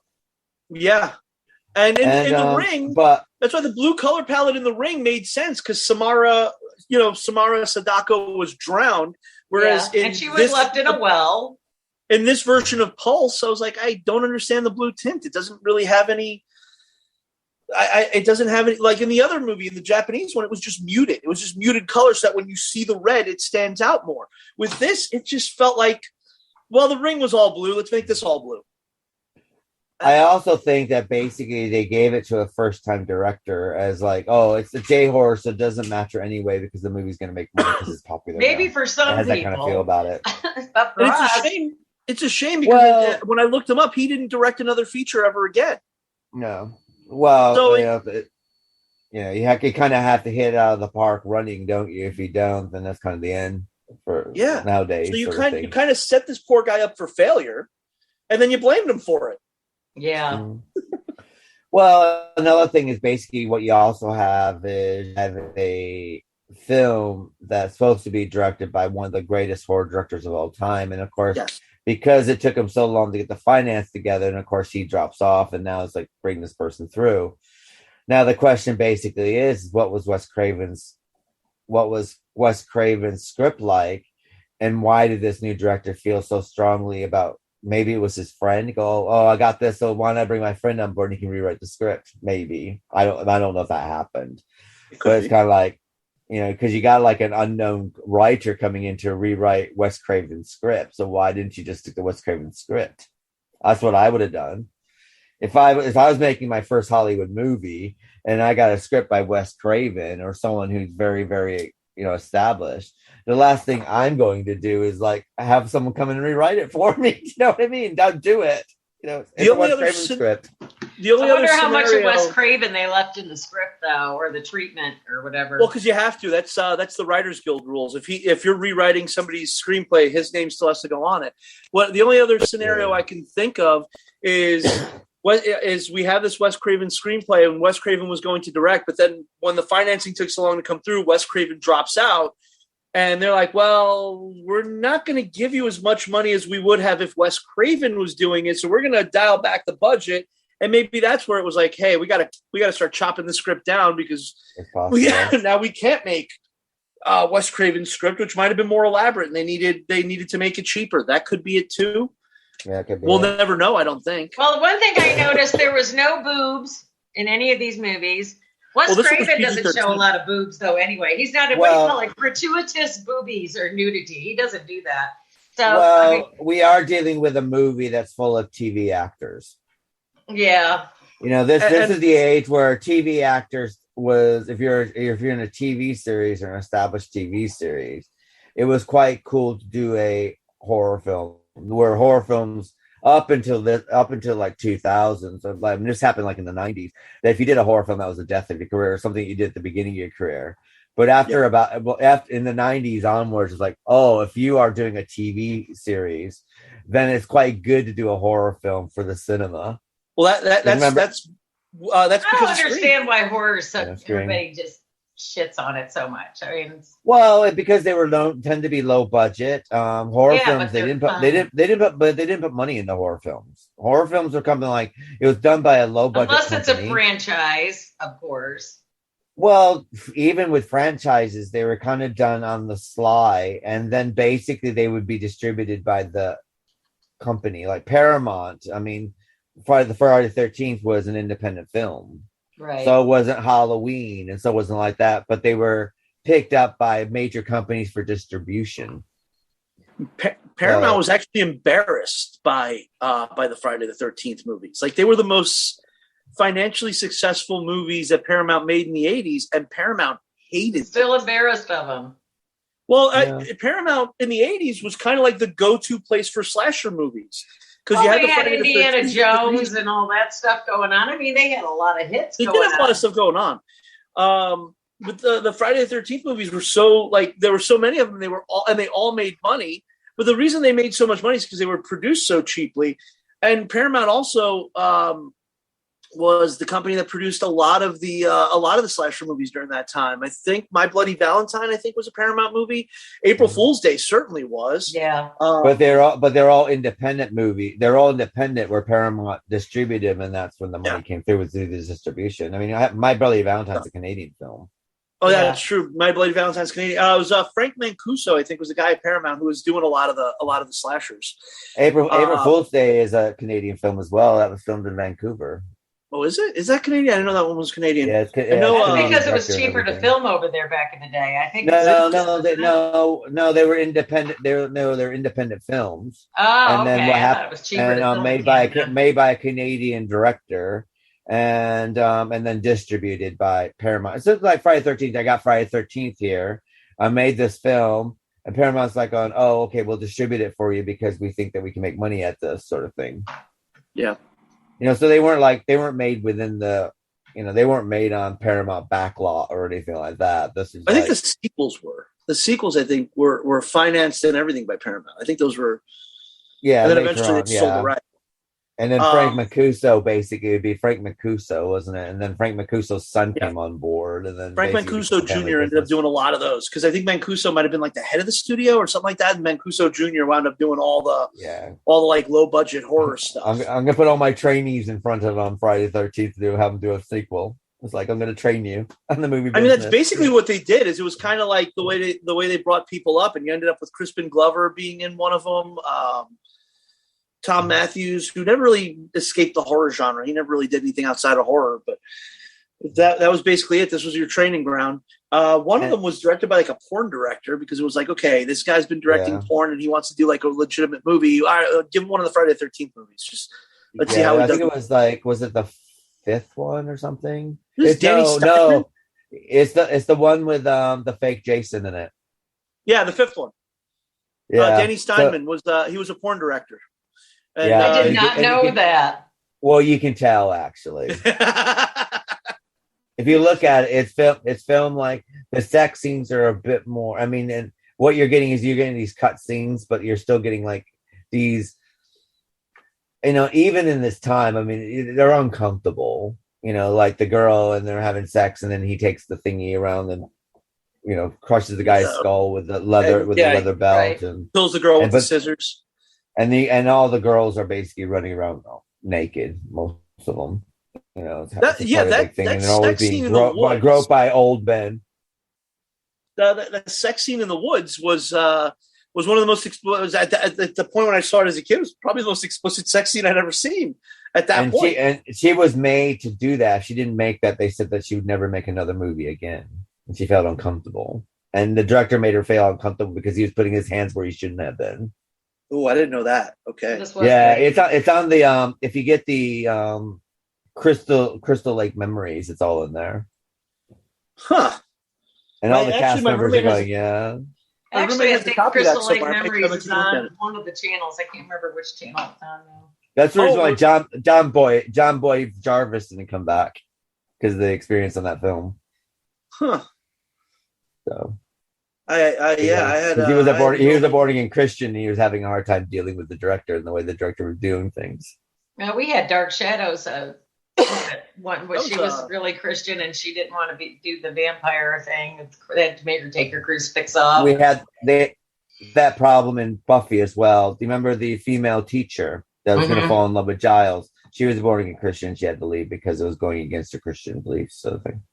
Yeah. And in The Ring, that's why the blue color palette in The Ring made sense, because Samara Sadako was drowned, whereas and she was left in a well. In this version of Pulse, I was like, I don't understand the blue tint. It doesn't really have any. It doesn't have any, like in the other movie, in the Japanese one, it was just muted. It was just muted color, so that when you see the red, it stands out more. With this, it just felt like, well, The Ring was all blue. Let's make this all blue. I also think that basically they gave it to a first-time director as like, oh, it's a J-horror, so it doesn't matter anyway because the movie's going to make money because it's popular. Maybe for some people. It has that kind of feel about it. But for us, it's a shame. It's a shame because when I looked him up, he didn't direct another feature ever again. No. Well, so you kind of have to hit it out of the park running, don't you? If you don't, then that's kind of the end for nowadays. So you kind of set this poor guy up for failure, and then you blamed him for it. Yeah. Well, another thing is basically what you also have is a film that's supposed to be directed by one of the greatest horror directors of all time, and of course, because it took him so long to get the finance together, and of course he drops off, and now it's like bring this person through. Now the question basically is, what was Wes Craven's script like, and why did this new director feel so strongly about? Maybe it was his friend. Go, oh, I got this. So why not bring my friend on board and he can rewrite the script? Maybe I don't know if that happened. But it's kind of like, because you got like an unknown writer coming in to rewrite Wes Craven's script. So why didn't you just stick to Wes Craven's script? That's what I would have done. If I was making my first Hollywood movie and I got a script by Wes Craven or someone who's very, very, established, the last thing I'm going to do is like have someone come in and rewrite it for me. You know what I mean? Don't do it. It's a Wes Craven script. I wonder how much of Wes Craven they left in the script, though, or the treatment, or whatever. Well, because you have to. That's the Writers Guild rules. If you're rewriting somebody's screenplay, his name still has to go on it. Well, the only other scenario I can think of is we have this Wes Craven screenplay, and Wes Craven was going to direct, but then when the financing took so long to come through, Wes Craven drops out. And they're like, well, we're not going to give you as much money as we would have if Wes Craven was doing it. So we're going to dial back the budget. And maybe that's where it was like, hey, we got to start chopping the script down because now we can't make Wes Craven's script, which might have been more elaborate. And they needed to make it cheaper. That could be it too. Yeah, it could be. We'll never know, I don't think. Well, one thing I noticed, there was no boobs in any of these movies. Wes Craven doesn't show a lot of boobs, though, anyway. He's not, what do you call it, gratuitous boobies or nudity. He doesn't do that. So, we are dealing with a movie that's full of TV actors. Yeah. This is the age where TV actors was, if you're in a TV series or an established TV series, it was quite cool to do a horror film, where horror films up until like 2000s. So this happened like in the 90s. That if you did a horror film, that was the death of your career, or something you did at the beginning of your career. But after in the 90s onwards, it's like, oh, if you are doing a TV series, then it's quite good to do a horror film for the cinema. Well, that's because I don't understand why horror is so everybody just shits on it so much. I mean, because they tend to be low budget horror films. They didn't put money into horror films. Horror films are something like it was done by a low budget unless company. It's a franchise, of course. Well, even with franchises, they were kind of done on the sly, and then basically they would be distributed by the company, like Paramount. I mean, Friday the 13th was an independent film. Right. So it wasn't Halloween, and so it wasn't like that, but they were picked up by major companies for distribution. Paramount was actually embarrassed by the Friday the 13th movies. Like, they were the most financially successful movies that Paramount made in the 80s, and Paramount hated Still embarrassed of them. Well, Paramount in the 80s was kind of like the go-to place for slasher movies. Because you had Indiana Jones and all that stuff going on. I mean, they had a lot of hits going on. They did have a lot of stuff going on. But the Friday the 13th movies were so, like, there were so many of them, they all made money. But the reason they made so much money is because they were produced so cheaply. And Paramount also was the company that produced a lot of the slasher movies during that time. I think My Bloody Valentine, was a Paramount movie. April Fool's Day certainly was. Yeah. But they're all independent movies. They're all independent where Paramount distributed them, and that's when the money came through through the distribution. I mean, My Bloody Valentine's a Canadian film. Oh, yeah, that's true. My Bloody Valentine's Canadian. It was Frank Mancuso, I think, was the guy at Paramount who was doing a lot of the slashers. April Fool's Day is a Canadian film as well. That was filmed in Vancouver. Oh, is it? Is that Canadian? I didn't know that one was Canadian. Yeah, because it was cheaper to film over there back in the day. I think. No, they were independent. They're independent films. Oh, and then okay. what happened? It was cheaper to film made by a Canadian director, and then distributed by Paramount. So it's like Friday the 13th. I got Friday the 13th here. I made this film, and Paramount's like, oh, okay, we'll distribute it for you because we think that we can make money at this sort of thing. Yeah. So they weren't made within the, they weren't made on Paramount backlot or anything like that. I think the sequels were. The sequels, I think, were financed and everything by Paramount. I think those were. Yeah. And then eventually they sold the right. And then Frank Mancuso, basically, it'd be Frank Mancuso, wasn't it? And then Frank Mancuso's son came on board. And then Frank Mancuso Jr. ended up doing a lot of those because I think Mancuso might have been like the head of the studio or something like that. And Mancuso Jr. wound up doing all the like low budget horror stuff. I'm gonna put all my trainees in front of on Friday the 13th to have them do a sequel. It's like, I'm gonna train you on the movie business. I mean, that's basically what they did. Is it was kind of like the way they brought people up, and you ended up with Crispin Glover being in one of them. Tom Matthews, who never really escaped the horror genre. He never really did anything outside of horror, but That was basically it. This was your training ground. One of them was directed by like a porn director because it was like, okay, this guy's been directing porn and he wants to do like a legitimate movie. All right, give him one of the Friday the 13th movies. Just let's see how he does. I think it was like, was it the fifth one or something? No. It's the one with the fake Jason in it. Yeah, the fifth one. Yeah, Danny Steinman was he was a porn director. And, I did not know that. Well, you can tell actually. If you look at it, it's filmed like the sex scenes are a bit more. I mean, and what you're getting is these cut scenes, but you're still getting like these. Even in this time, I mean, they're uncomfortable. Like the girl and they're having sex, and then he takes the thingy around and crushes the guy's skull with the leather leather belt and kills the girl with the scissors. And all the girls are basically running around naked, most of them. That sex scene in the woods. Groped by old men. The sex scene in the woods was one of the most at the point when I saw it as a kid. It was probably the most explicit sex scene I'd ever seen at that point. She was made to do that. If she didn't make that, they said that she would never make another movie again, and she felt uncomfortable. And the director made her feel uncomfortable because he was putting his hands where he shouldn't have been. Oh, I didn't know that. Okay. Yeah, it's on the if you get the Crystal Lake Memories, it's all in there. Huh. And all the cast members are going, yeah. Actually, I think Crystal Lake Memories is on one of the channels. I can't remember which channel it's on now. That's the reason why John Boy Jarvis didn't come back, because of the experience on that film. Huh. So I had he was a born again Christian, and he was having a hard time dealing with the director and the way the director was doing things. Now we had Dark Shadows, one where she was really Christian and she didn't want to do the vampire thing. They had to make her take her crucifix off. We had that problem in Buffy as well. Do you remember the female teacher that was going to fall in love with Giles? She was a born again Christian. She had to leave because it was going against her Christian beliefs. Sort of thing.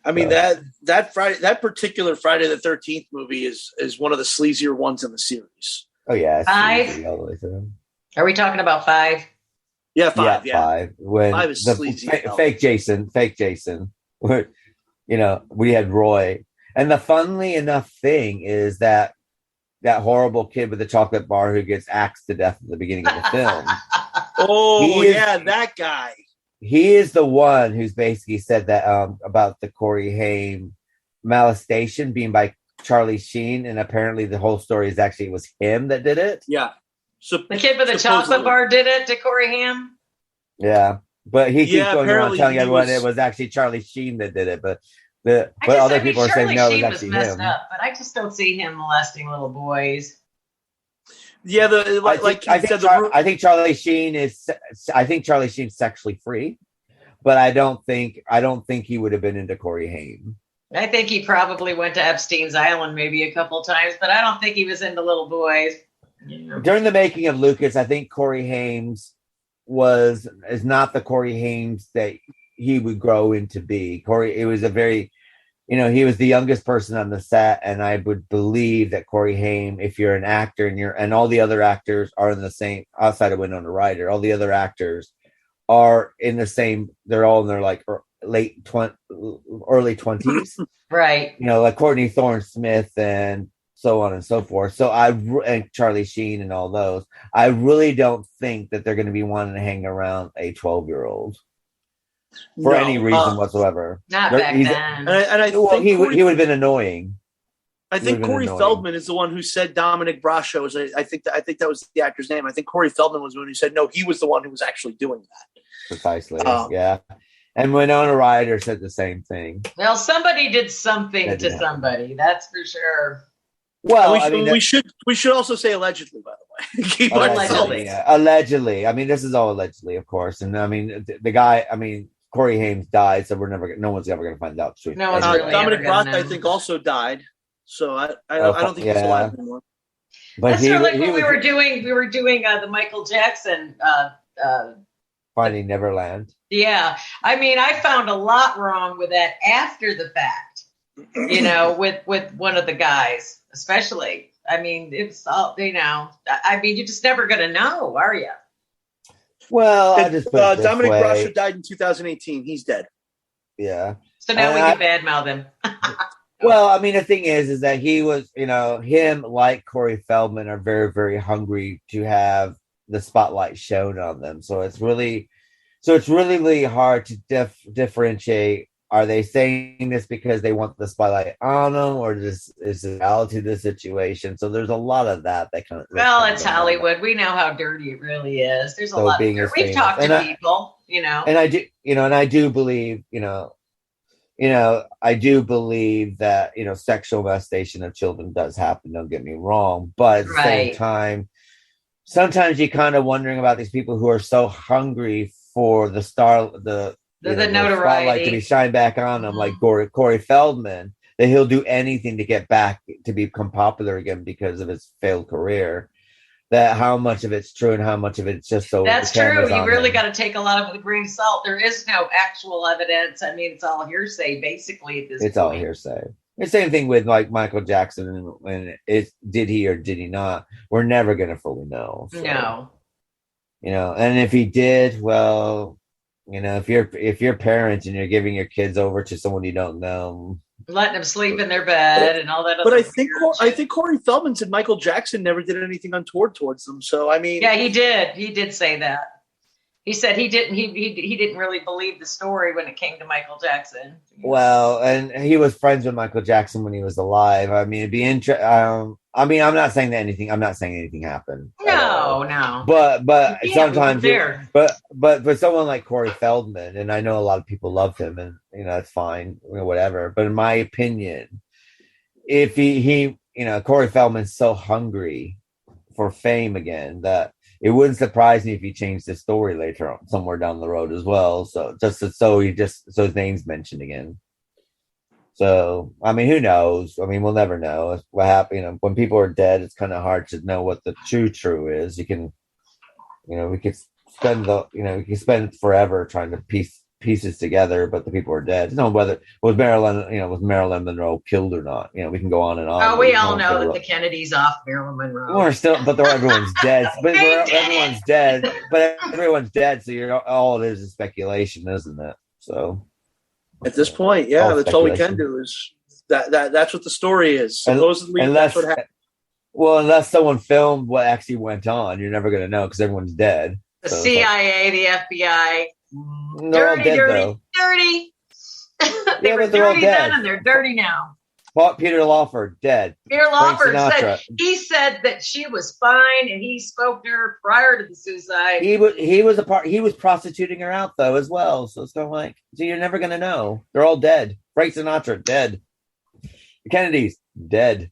I mean, that particular Friday the 13th movie is one of the sleazier ones in the series. Oh yeah, 5. All the way through. Are we talking about 5? Yeah, 5. Yeah, 5. When 5 is sleazy. Fake Jason. We had Roy, and the funnily enough thing is that horrible kid with the chocolate bar who gets axed to death at the beginning of the film. That guy. He is the one who's basically said that about the Corey Haim molestation being by Charlie Sheen, and apparently the whole story is actually it was him that did it. Yeah. So the kid with the chocolate bar did it to Corey Haim. Yeah, but he keeps going around telling everyone it was actually Charlie Sheen that did it. But other people are saying no, it was actually him. But I just don't see him molesting little boys. Yeah, I think Charlie Sheen is. I think Charlie Sheen's sexually free, but I don't think he would have been into Corey Haim. I think he probably went to Epstein's Island maybe a couple times, but I don't think he was into little boys. During the making of Lucas, I think Corey Haim is not the Corey Haim that he would grow into be. It was a very, he was the youngest person on the set, and I would believe that Corey Haim, if you're an actor and all the other actors are in the same, outside of Winona Ryder, all the other actors are in the same. They're all in their like early 20s, right? Like Courtney Thorne-Smith and so on and so forth. So and Charlie Sheen and all those. I really don't think that they're going to be wanting to hang around a 12-year-old for any reason whatsoever. Not back then. And I think he would have been annoying. I think Corey Feldman is the one who said Dominic Brasho. I think that was the actor's name. I think Corey Feldman was the one who said no. He was the one who was actually doing that. Precisely. Yeah. And Winona Ryder said the same thing. Well, somebody did something to somebody. That's for sure. Well, we should also say allegedly, by the way. Keep allegedly. Yeah. Allegedly. I mean, this is all allegedly, of course. And I mean, the guy. I mean, Corey Haim died, so no one's ever going to find out the truth. No one's really Dominic Roth, I think, also died. So I don't think he's alive anymore. But that's like when we were doing the Michael Jackson Finding Neverland. Yeah, I mean, I found a lot wrong with that after the fact. With one of the guys, especially. I mean, it's all I mean, you're just never going to know, are you? Well, I just Dominic Brasho died in 2018. He's dead. Yeah. So now we can badmouth him. Well, I mean, the thing is that he was, him like Corey Feldman are very, very hungry to have the spotlight shown on them. So it's really hard to differentiate. Are they saying this because they want the spotlight on them, or this is the reality of the situation? So there's a lot of that kind of. Well, it's Hollywood. We know how dirty it really is. There's a lot of dirt. We've talked to people, and I do, and I do believe, I do believe that sexual molestation of children does happen. Don't get me wrong, but at the same time, sometimes you're kind of wondering about these people who are so hungry for the notoriety to be shined back on them, like Corey Feldman, that he'll do anything to get back to become popular again because of his failed career. That how much of it's true and how much of it's just so. That's true. You really got to take a lot of it with a grain of salt. There is no actual evidence. I mean, it's all hearsay, basically. At this point. All hearsay. The same thing with like Michael Jackson, and did he or did he not? We're never going to fully know. So, no. And if he did, well, if you're parents and you're giving your kids over to someone you don't know, letting them sleep in their bed and all that. But I think Corey Feldman said Michael Jackson never did anything untoward towards them. So I mean, yeah, he did. He did say that. He said he didn't. He didn't really believe the story when it came to Michael Jackson. Well, and he was friends with Michael Jackson when he was alive. I mean, it'd be interesting. I mean, I'm not saying anything happened. No. But sometimes, but someone like Corey Feldman, and I know a lot of people love him, and it's fine, whatever. But in my opinion, if he Corey Feldman's so hungry for fame again that it wouldn't surprise me if he changed his story later on, somewhere down the road as well. So so his name's mentioned again. So, I mean, who knows? I mean, we'll never know what happened. When people are dead, it's kind of hard to know what the true is. You can, we could spend forever trying to piece pieces together, but the people are dead. Whether was Marilyn Monroe killed or not. We can go on and on. Oh, we all know that the Kennedy's off Marilyn Monroe. But everyone's dead. Everyone's dead. But everyone's dead. So all it is speculation, isn't it? So. At this point, yeah, that's all we can do is that's what the story is. Supposedly, that's what happened. Well, unless someone filmed what actually went on, you're never going to know because everyone's dead. The CIA, the FBI, dirty. They were dirty then, and they're dirty now. Peter Lawford dead. Peter Lawford said that she was fine, and he spoke to her prior to the suicide. He was prostituting her out though as well. So it's kind of like, so you're never gonna know. They're all dead. Frank Sinatra dead. The Kennedys dead.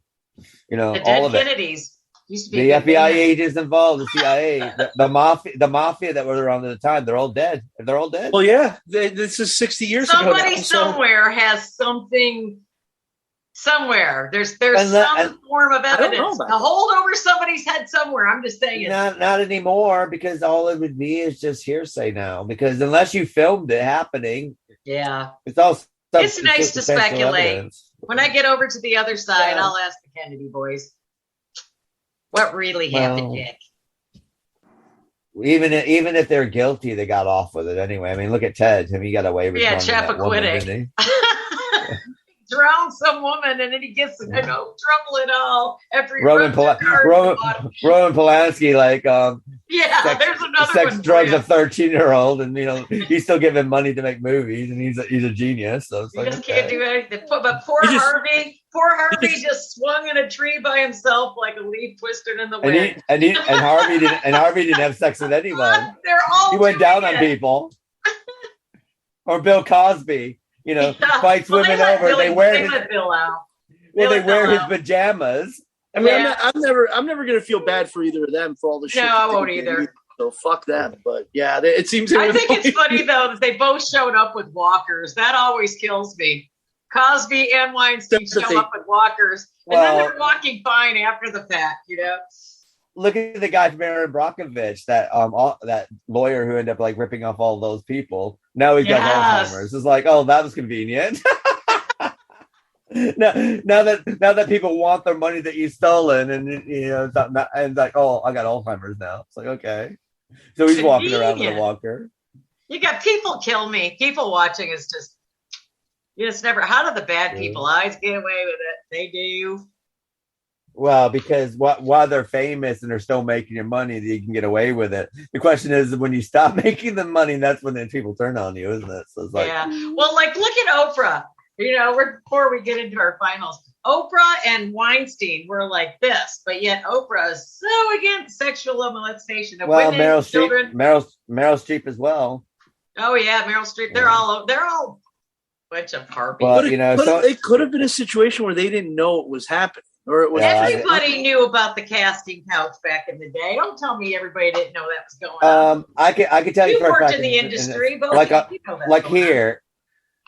All of Kennedys. Used to be the FBI agents involved, the CIA, the mafia that were around at the time. They're all dead. They're all dead. Well, yeah, this is 60 years ago. Somebody somewhere has something. Somewhere there's some form of evidence to hold over somebody's head somewhere. I'm just saying. Not anymore, because all it would be is just hearsay now. Because unless you filmed it happening, yeah, it's nice to speculate. Evidence. When I get over to the other side, I'll ask the Kennedy boys what really happened, Dick. Even if they're guilty, they got off with it anyway. I mean, look at Ted. He got away with Chappaquiddick. Drown some woman and then he gets in no trouble at all after he Roman Polanski, there's another sex one drugs a 13-year-old, and he's still giving money to make movies, and he's a genius. So he just can't do anything. But poor Harvey just swung in a tree by himself like a leaf twisted in the wind. And Harvey didn't have sex with anyone. He went down on people. Or Bill Cosby. Fights women over. They wear his pajamas. I mean, I'm never going to feel bad for either of them for all the shit. No, I won't either. So fuck them. But yeah, it seems. I think it's funny though that they both showed up with walkers. That always kills me. Cosby and Weinstein show up with walkers, and then they're walking fine after the fact. Look at the guy from Aaron Brockovich, that lawyer who ended up ripping off all those people. Now he's got Alzheimer's. It's like, oh, that was convenient. now that people want their money that you've stolen, and it's like, oh, I got Alzheimer's now. It's like, okay, so he's walking around with a walker. You got people kill me. People watching is just You just never. How do the bad people always get away with it? They do. Well, because while they're famous and they're still making your money, you can get away with it. The question is, when you stop making the money, that's when then people turn on you, isn't it? So it's like, yeah. Well, like look at Oprah. You know, before we get into our finals, Oprah and Weinstein were like this, but yet Oprah is so against sexual molestation of women, children. Meryl Streep as well. Oh yeah, Meryl Streep. They're all bunch of harpies. But it could have been a situation where they didn't know it was happening. Or it was everybody knew about the casting couch back in the day. Don't tell me everybody didn't know that was going on. I can tell you. You worked in the industry, but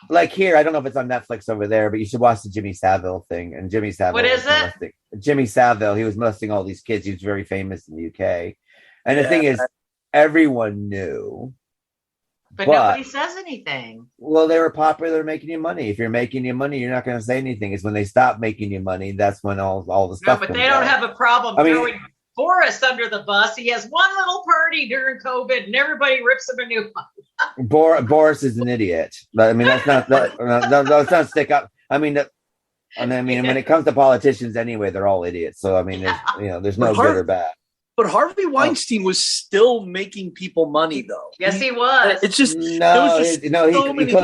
like here, I don't know if it's on Netflix over there, but you should watch the Jimmy Savile thing. And Jimmy Savile, what is it? Jimmy Savile. He was molesting all these kids. He was very famous in the UK. And the thing is, everyone knew. But nobody says anything. Well, they were popular. They're making you money. If you're making you money, you're not going to say anything. It's when they stop making you money. That's when all the stuff. No, but they don't have a problem throwing Boris under the bus. He has one little party during COVID, and everybody rips him a new one. Boris is an idiot. I mean, that's not. Let's not stick up. I mean, when it comes to politicians, anyway, they're all idiots. So I mean, there's no good or bad. But Harvey Weinstein was still making people money, though. Yes, he was. It's just he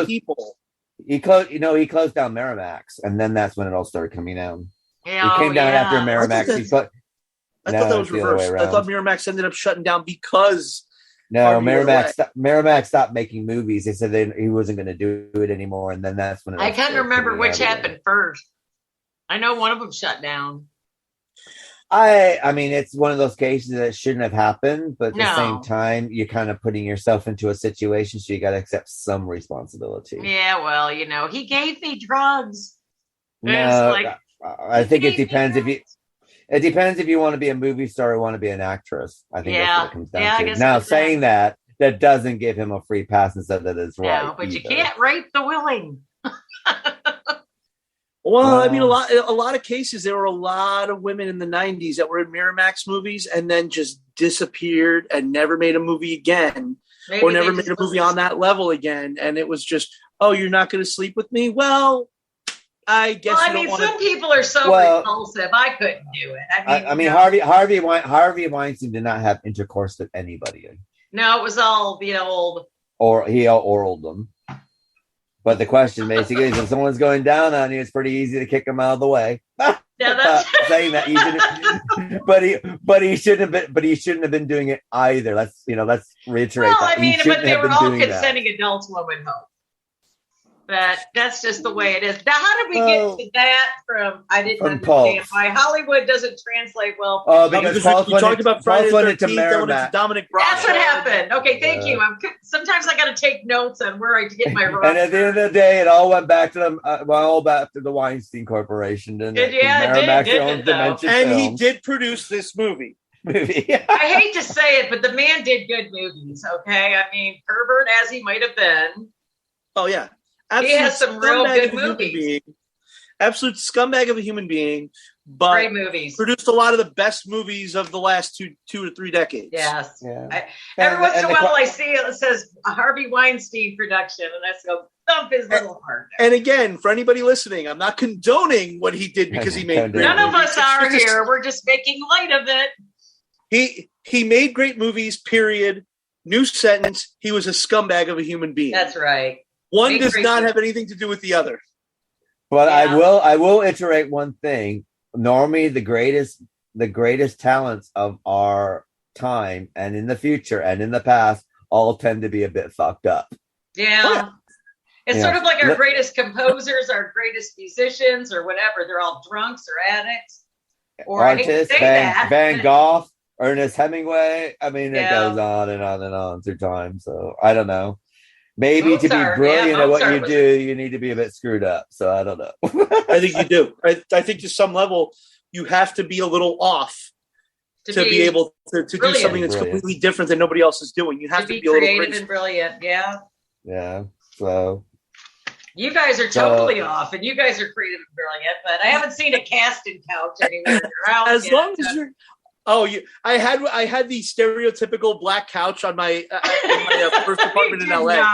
people. He closed down Miramax, and then that's when it all started coming down. Yeah, he came down after Miramax. I thought that was reversed. I thought Miramax ended up shutting down because Miramax stopped making movies. They said he wasn't going to do it anymore, and then that's when I can't remember which happened first. I know one of them shut down. I mean, it's one of those cases that shouldn't have happened, but at the same time, you're kind of putting yourself into a situation, so you got to accept some responsibility. Yeah, well, he gave me drugs. I think it depends if you want to be a movie star or want to be an actress. I think that's what it comes down to. Now, saying that doesn't give him a free pass and said that it's right. No, but you can't rape the willing. Well, I mean, a lot of cases, there were a lot of women in the 90s that were in Miramax movies and then just disappeared and never made a movie again. Or never made a movie on that level again. And it was just, oh, you're not going to sleep with me? Well, I guess some people are so repulsive. I couldn't do it. Harvey Weinstein did not have intercourse with anybody. No, it was all the old. Or he oraled them. But the question basically is, if someone's going down on you, it's pretty easy to kick them out of the way. Yeah, that's saying that you shouldn't, but he shouldn't have been doing it either. Let's reiterate that. Well, I mean, but they were all consenting adults, one would hope. But that's just the way it is. Now, how did we get to that from? I didn't understand why Hollywood doesn't translate well. Because we talked about Friday the 13th, then went into Dominic Bravo. That's what happened. Okay, thank you. Sometimes I got to take notes on where I get my. And at the end of the day, it all went back to the Weinstein Corporation, didn't it? Yeah, it did. And he did produce this movie. I hate to say it, but the man did good movies. Okay, I mean, pervert as he might have been. Oh yeah. He has some real good movies. Absolute scumbag of a human being, but great movies. Produced a lot of the best movies of the last two or 3 decades. Yes. Yeah. Every once in a while, I see it says a Harvey Weinstein production, and I go thump his little heart. And again, for anybody listening, I'm not condoning what he did because he made great None movies. of us are here. We're just making light of it. He made great movies. Period. New sentence. He was a scumbag of a human being. That's right. One does not have anything to do with the other. But I will iterate one thing. Normally, the greatest talents of our time and in the future and in the past all tend to be a bit fucked up. Yeah. It's sort of like our greatest composers, our greatest musicians, or whatever. They're all drunks or addicts. Or artists, Van Gogh, Ernest Hemingway. I mean, it goes on and on and on through time. So I don't know. Maybe Mozart, to be brilliant at what you do, you need to be a bit screwed up. So I don't know. I think you do. I think to some level, you have to be a little off to be able to do something that's completely different than nobody else is doing. You have to be a little creative crazy. And brilliant. Yeah. Yeah. So you guys are totally off, and you guys are creative and brilliant. But I haven't seen a casting couch anywhere. As long as you're. Oh, I had the stereotypical black couch on my first apartment in LA.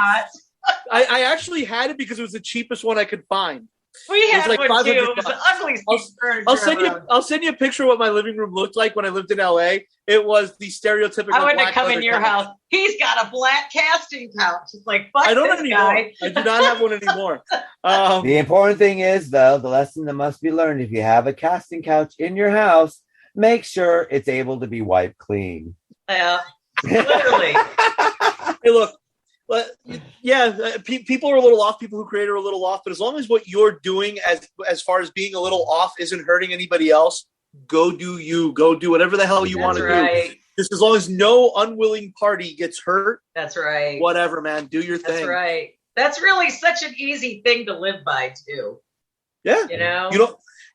I actually had it because it was the cheapest one I could find. We had like one too. It was the ugliest piece of furniture. I'll send you a picture of what my living room looked like when I lived in LA. It was the stereotypical. I wouldn't black have come in leather your couch. house. He's got a black casting couch. It's like, fuck I don't this anymore. guy. I do not have one anymore. The important thing is, though, the lesson that must be learned: if you have a casting couch in your house, make sure it's able to be wiped clean. Yeah, literally. Hey, look. People are a little off. People who create are a little off. But as long as what you're doing, as far as being a little off, isn't hurting anybody else, go do you. Go do whatever the hell you want to do. Just as long as no unwilling party gets hurt. That's right. Whatever, man. Do your thing. That's right. That's really such an easy thing to live by, too. Yeah. You know?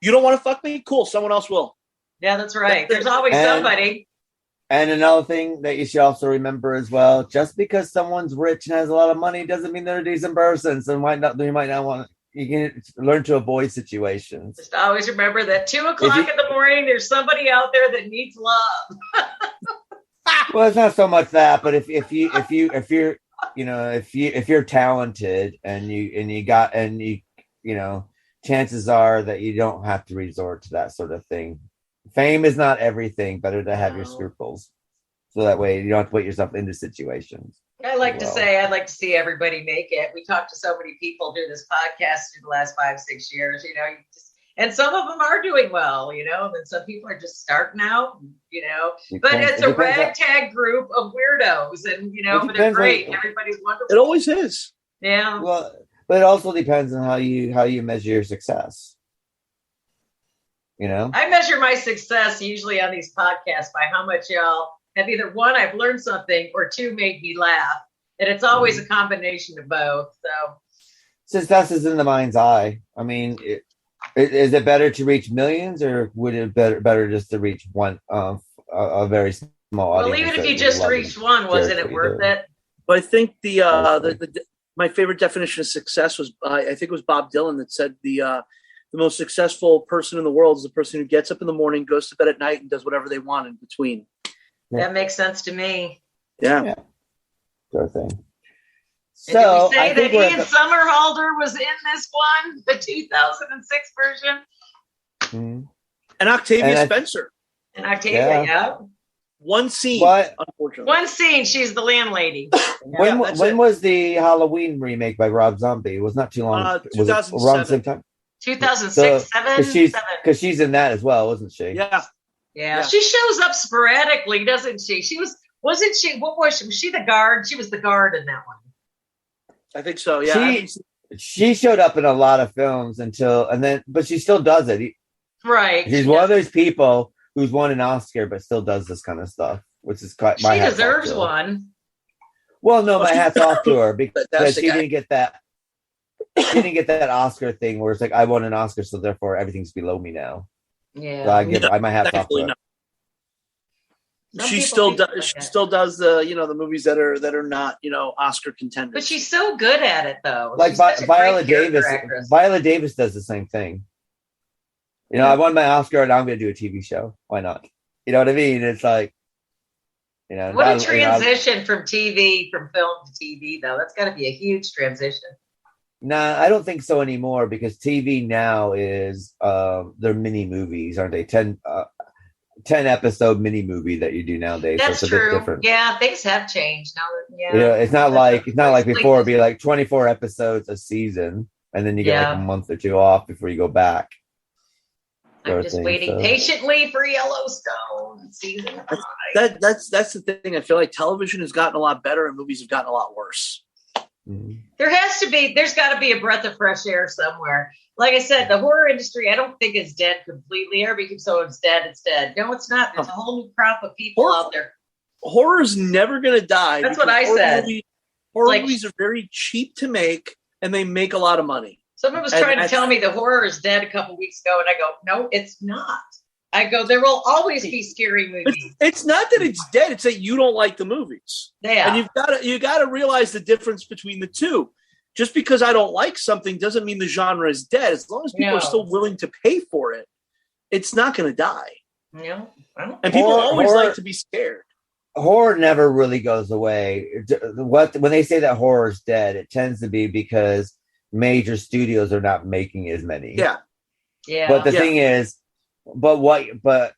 You don't want to fuck me? Cool. Someone else will. Yeah, that's right. There's always somebody. And another thing that you should also remember as well, just because someone's rich and has a lot of money doesn't mean they're a decent person. So you might not want to, you can learn to avoid situations. Just always remember that 2 o'clock in the morning, there's somebody out there that needs love. Well, it's not so much that, but if you're talented and chances are that you don't have to resort to that sort of thing. Fame is not everything. Better to have your scruples, so that way you don't have to put yourself into situations. I like to say I'd like to see everybody make it. We talked to so many people through this podcast through the last 5-6 years. And some of them are doing well, and then some people are just starting out, But it's a ragtag group of weirdos, and but they're great. Everybody's wonderful. It always is. Yeah. Well, but it also depends on how you measure your success. I measure my success usually on these podcasts by how much y'all have either one, I've learned something, or 2, made me laugh. And it's always a combination of both. So success is in the mind's eye. I mean, is it better to reach millions, or would it better just to reach one a very small audience? Well, even if you just reached one, wasn't it worth it? But I think my favorite definition of success was I think it was Bob Dylan that said the most successful person in the world is the person who gets up in the morning, goes to bed at night, and does whatever they want in between. That makes sense to me. Yeah. Sure thing. So, did we say that Ian Somerhelder was in this one, the 2006 version? Mm-hmm. And Octavia Spencer. And Octavia, yeah. One scene, unfortunately. One scene, she's the landlady. When was the Halloween remake by Rob Zombie? It was not too long. 2007. Was it around the same time? 2006, 7? Because she's in that as well, wasn't she? Yeah. She shows up sporadically, doesn't she? Wasn't she? What was she? Was she the guard? She was the guard in that one. I think so. Yeah. She showed up in a lot of films but she still does it. Right. She's one of those people who's won an Oscar but still does this kind of stuff, which is quite. She deserves one. Well, no, my hat's off to her because she didn't get that. She didn't get that Oscar thing where it's like I won an Oscar, so therefore everything's below me now. Yeah, so I my hat's off to her. She still does the movies that are not Oscar contenders. But she's so good at it though. Like Viola Davis. Viola Davis does the same thing. I won my Oscar and I'm going to do a TV show. Why not? You know what I mean? It's like, what a transition from film to TV though. That's got to be a huge transition. Nah, I don't think so anymore because TV now is they're mini movies, aren't they? 10 episode mini movie that you do nowadays. That's so it's true. A bit different. Yeah, things have changed now. It's not like before. It'd be like 24 episodes a season, and then you get like a month or two off before you go back. I'm just waiting patiently for Yellowstone season 5. That's the thing. I feel like television has gotten a lot better and movies have gotten a lot worse. Mm-hmm. There's got to be a breath of fresh air somewhere. Like I said, the horror industry, I don't think is dead completely. Everybody keeps saying it's dead. No, it's not. There's a whole new crop of people out there. Horror is never going to die. That's what I said. Horror movies are very cheap to make, and they make a lot of money. Someone was trying to tell me the horror is dead a couple weeks ago, and I go, no, it's not. I go, there will always be scary movies. It's not that it's dead; it's that you don't like the movies. Yeah, and you got to realize the difference between the two. Just because I don't like something doesn't mean the genre is dead. As long as people are still willing to pay for it, it's not going to die. No, and people always like to be scared. horror never really goes away. When they say that horror is dead, it tends to be because major studios are not making as many. Yeah. But the thing is, but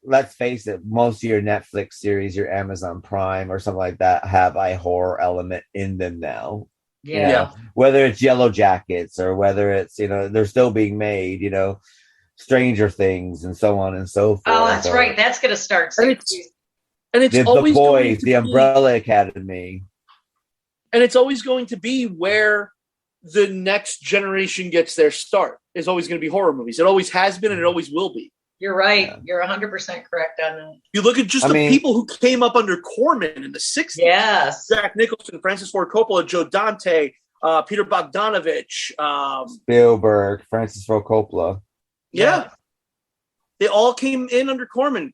let's face it, most of your Netflix series, your Amazon Prime or something like that have a horror element in them now. Yeah. You know, whether it's Yellow Jackets or whether it's, they're still being made, Stranger Things and so on and so forth. Oh, that's right. That's going to start soon. And it's always The Boys, the Umbrella Academy. And it's always going to be where the next generation gets their start. Is always going to be horror movies. It always has been and it always will be. You're right. Yeah. You're 100% correct on that. You look at just people who came up under Corman in the 60s. Yes. Jack Nicholson, Francis Ford Coppola, Joe Dante, Peter Bogdanovich. Spielberg, Francis Ford Coppola. Yeah. They all came in under Corman.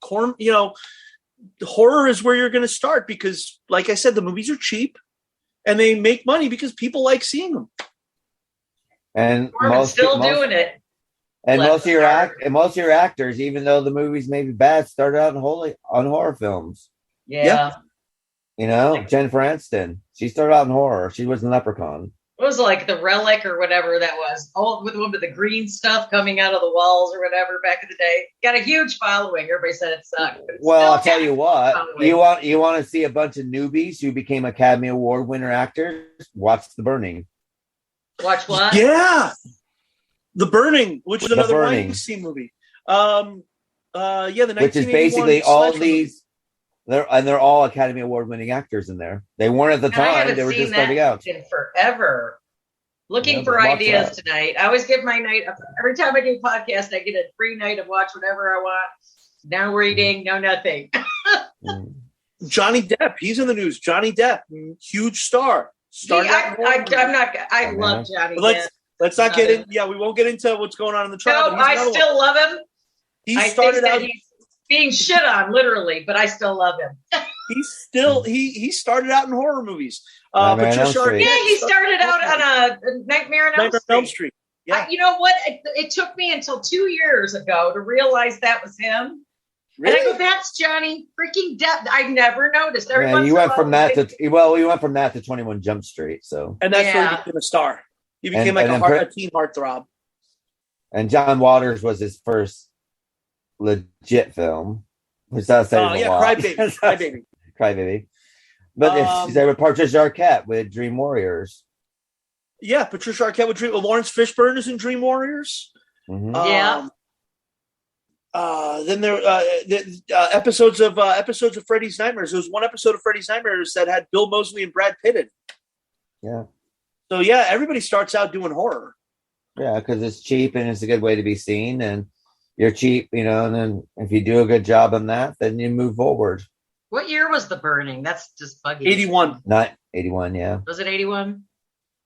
Horror is where you're going to start because, like I said, the movies are cheap and they make money because people like seeing them. And Corman's still doing it. And most of your actors, even though the movies may be bad, started out on horror films. Yeah. Jennifer Aniston. She started out in horror. She was in Leprechaun. It was like The Relic or whatever that was. Oh, with the green stuff coming out of the walls or whatever back in the day. Got a huge following. Everybody said it sucked. Well, I'll tell you what. You want to see a bunch of newbies who became Academy Award winner actors? Watch The Burning. Watch what? Yeah. The Burning, which is another Weinstein movie. The 1981 which is basically all these. They're all Academy Award winning actors in there. They weren't at the time. They were just starting out. In forever. Looking for ideas tonight. I always give my night. Every time I do a podcast, I get a free night of watch whatever I want. No reading, no nothing. Johnny Depp, he's in the news. Johnny Depp, huge star. I love Johnny Depp. Let's not get in. Yeah, we won't get into what's going on in the trial. No, I still love him. He's being shit on, literally, but I still love him. He started out in horror movies. Patricia Arquette. Yeah, he started out on a Nightmare on Elm Street. Yeah. You know what? It took me until 2 years ago to realize that was him. Really? And I go, that's Johnny freaking Depp. I never noticed. You went from that to 21 Jump Street. So, and that's where he became a star. He became a teen heartthrob. And John Waters was his first legit film, which does say a lot. Crybaby. But they were Patricia Arquette with Dream Warriors. Yeah, Patricia Arquette with Dream. Lawrence Fishburne is in Dream Warriors. Mm-hmm. Yeah. Then there episodes of Freddy's Nightmares. There was one episode of Freddy's Nightmares that had Bill Moseley and Brad Pitt in. Yeah. So yeah, everybody starts out doing horror. Yeah, because it's cheap and it's a good way to be seen, and you're cheap, and then if you do a good job on that, then you move forward. What year was The Burning? That's just buggy. 81. Not 81, yeah. Was it 81?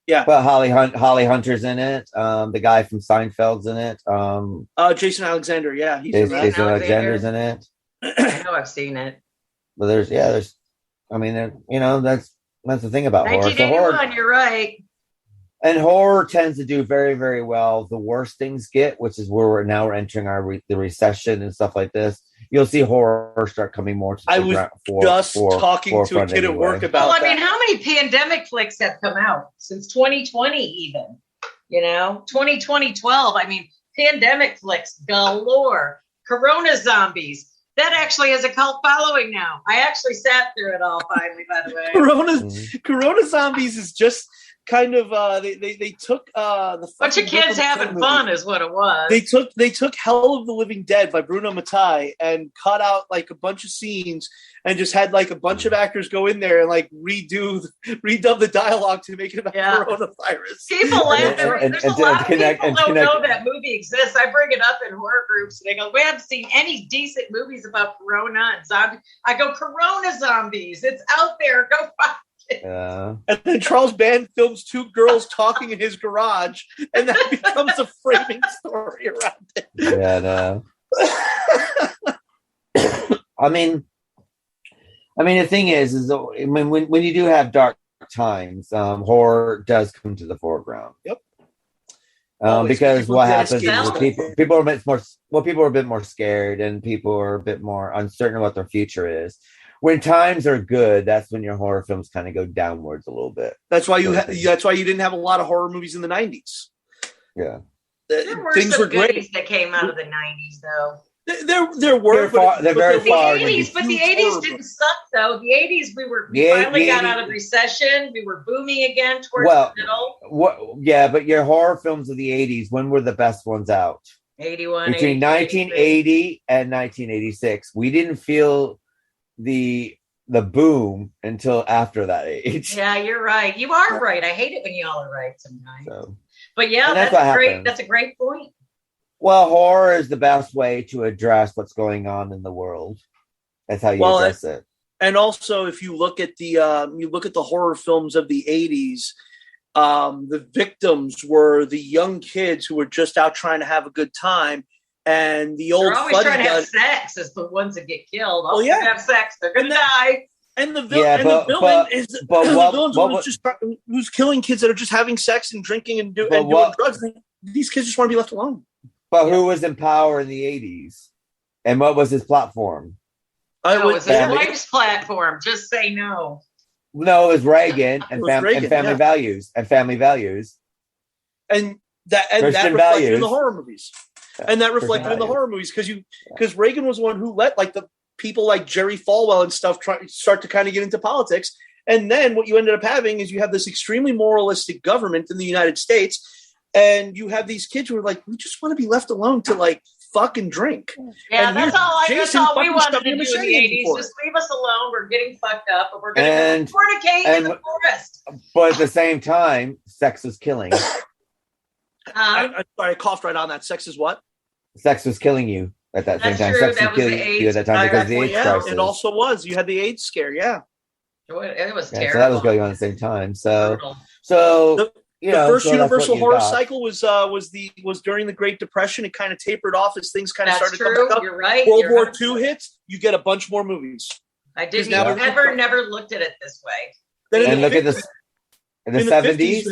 Yeah. But Holly Hunter's in it. The guy from Seinfeld's in it. Jason Alexander, yeah. Jason Alexander's in it. I know I've seen it. But that's the thing about horror. 1981, you're right. And horror tends to do very, very well. The worse things get, which is where we're entering the recession and stuff like this. You'll see horror start coming more. I was talking to a kid at work about. Well, I mean, how many pandemic flicks have come out since 2020? Even 2012. I mean, pandemic flicks galore. Corona zombies. That actually has a cult following now. I actually sat through it all finally. By the way, Corona zombies is just. Kind of, they took the bunch of kids having fun is what it was. They took Hell of the Living Dead by Bruno Mattei and cut out like a bunch of scenes and just had like a bunch of actors go in there and like redub the dialogue to make it about coronavirus. People laugh. There's a lot of people don't know that movie exists. I bring it up in horror groups and they go, "We haven't seen any decent movies about Corona and zombies." I go, "Corona zombies. It's out there. Go find." Yeah. And then Charles Band films two girls talking in his garage, and that becomes a framing story around it. Yeah, no. I mean, the thing is when you do have dark times, horror does come to the foreground. Yep. Because what happens is people are a bit more scared, and people are a bit more uncertain of what their future is. when times are good, that's when your horror films kind of go downwards a little bit. That's why that's why you didn't have a lot of horror movies in the 90s. Yeah. There were Things some were great. goodies that came out of the 90s, though. There were, they're very far. The 80s didn't suck, though. The 80s, we finally got out of recession. We were booming again towards the middle. Yeah, but your horror films of the 80s, when were the best ones out? 81, Between 1980 and 1986. We didn't feel the boom until after that age. Yeah, you're right. You are right. I hate it when y'all are right sometimes. So, but yeah, that's great. That's a great point. Well, horror is the best way to address what's going on in the world. That's how you address it. And also, if you look at the horror films of the 80s, the victims were the young kids who were just out trying to have a good time, and the old. They're always trying to have sex as the ones that get killed. Oh yeah, have sex. They're gonna die. And the villain who's killing kids that are just having sex and drinking and doing drugs. These kids just want to be left alone. But who was in power in the 80s? And what was his platform? It was his wife's platform. Just say no. No, it was Reagan and family values. And family values. And that reflected in the horror movies. And that reflected in the horror movies because Reagan was the one who let like the people like Jerry Falwell and stuff start to kind of get into politics. And then what you ended up having is you have this extremely moralistic government in the United States. And you have these kids who are like, we just want to be left alone to like fuck and drink. Yeah, and that's all we wanted to do in the 80s. Just leave us alone. We're getting fucked up, but we're going to fornicate in the forest. But at the same time, sex was killing. I'm sorry, I coughed right on that. Sex is what? Sex was killing you at that same time. True. Sex was killing you at that time because of the AIDS crisis. It also was. You had the AIDS scare, yeah. It was terrible. So that was going on at the same time. Brutal. The first Universal horror cycle was during the Great Depression. It kind of tapered off as things kind of started coming up. You're right. World War II hits. You get a bunch more movies. I didn't never looked at it this way. And look at this in the 70s.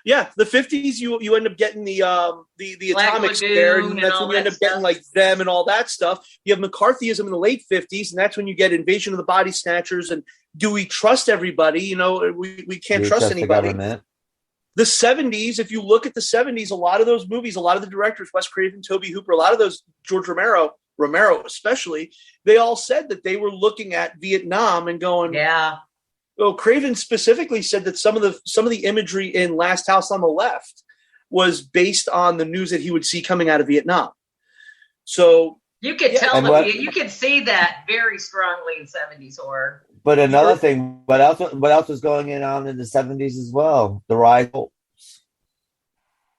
You have the 50s. You end up getting the atomic scare, and that's when you end up getting like them and all that stuff. You have McCarthyism in the late 50s, and that's when you get Invasion of the Body Snatchers and Do We Trust Everybody? You know, we can't trust anybody. The 70s, if you look at the 70s, a lot of those movies, a lot of the directors, Wes Craven, Tobe Hooper, a lot of those, George Romero especially, they all said that they were looking at Vietnam and going, yeah. Well, Craven specifically said that some of the imagery in Last House on the Left was based on the news that he would see coming out of Vietnam. So you could you could see that very strongly in 70s horror. But another thing, what else was going on in the 70s as well? The rise of cults.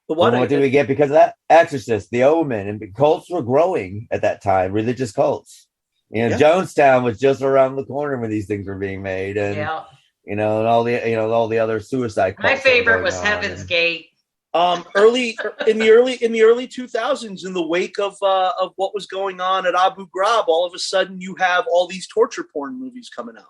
What did we get because of that? Exorcist, The Omen, and cults were growing at that time. Religious cults. You know, Jonestown was just around the corner when these things were being made, and and all the other suicide cults. My favorite was Heaven's Gate. Early in the early 2000s, in the wake of what was going on at Abu Ghraib, all of a sudden you have all these torture porn movies coming out.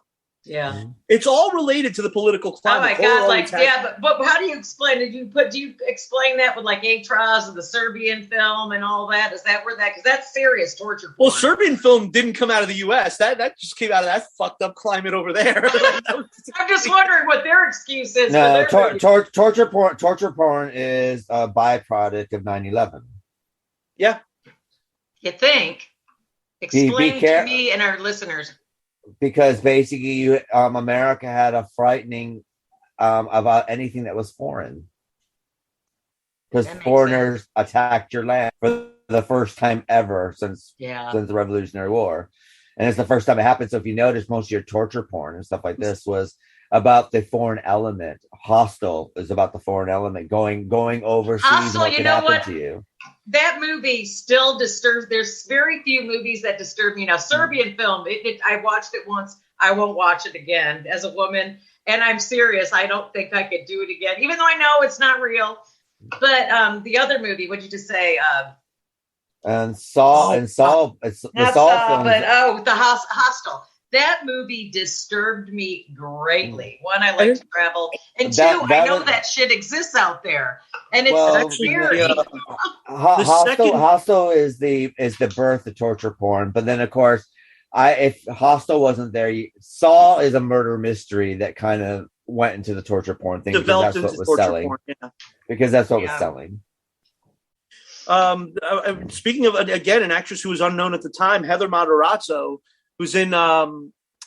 Yeah, it's all related to the political climate. Oh my God! But how do you explain it? Do you explain that with like Atras and the Serbian film and all that? Is that where that? Because that's serious torture porn. Well, Serbian film didn't come out of the U.S. That just came out of that fucked up climate over there. I'm just wondering what their excuse is. No, torture porn is a byproduct of 9/11. Yeah, you think? Explain to me and our listeners. Because basically, America had a frightening about anything that was foreign. Because foreigners attacked your land for the first time ever since the Revolutionary War, and it's the first time it happened. So if you notice, most of your torture porn and stuff like this was about the foreign element. Hostel is about the foreign element going overseas. Hostel, and what can happen to you. That movie still disturbs. There's very few movies that disturb me. Now, Serbian film, I watched it once. I won't watch it again as a woman. And I'm serious. I don't think I could do it again, even though I know it's not real. But the other movie, what'd you just say? The Saw film. The Hostel. That movie disturbed me greatly. One, I like to travel, and two, I know that shit exists out there, and it's scary. Hostel is the birth of torture porn, but then of course, if Hostel wasn't there, Saw is a murder mystery that kind of went into the torture porn thing Developed because that's what into was torture selling. porn, yeah. Because that's what was selling. Speaking of, again, an actress who was unknown at the time, Heather Matarazzo, who's in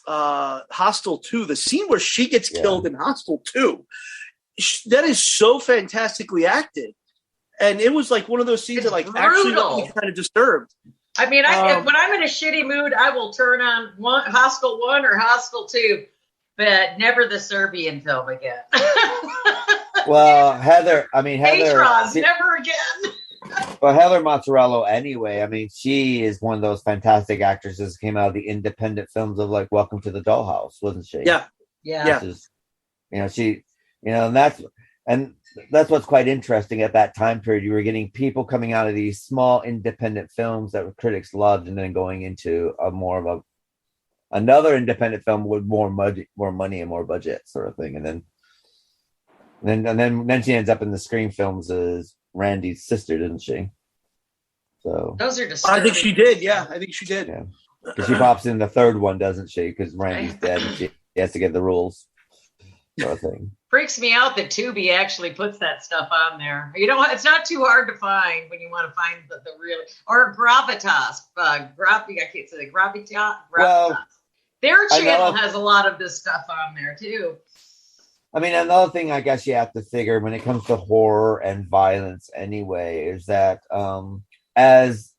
Hostel 2, the scene where she gets killed in Hostel 2, that is so fantastically acted. And it was like one of those scenes that like actually got me kind of disturbed. I mean, when I'm in a shitty mood, I will turn on Hostel 1 or Hostel 2, but never the Serbian film again. Well, Heather, Patron's, never again. Well, Heather Mozzarella, anyway, I mean, she is one of those fantastic actresses who came out of the independent films of like Welcome to the Dollhouse, wasn't she? Yeah. And that's what's quite interesting at that time period. You were getting people coming out of these small independent films that critics loved, and then going into another independent film with more money and more budget, sort of thing. And then she ends up in the Scream films as Randy's sister, didn't she? So those are disturbing. I think she did. Yeah, I think she did. Yeah, because she pops in the third one, doesn't she? Because Randy's dead, and she has to get the rules, sort of thing. Freaks me out that Tubi actually puts that stuff on there. You know, it's not too hard to find when you want to find the real, or Gravitas. I can't say Gravitas. Well, their channel has a lot of this stuff on there too. I mean, another thing I guess you have to figure when it comes to horror and violence anyway is that as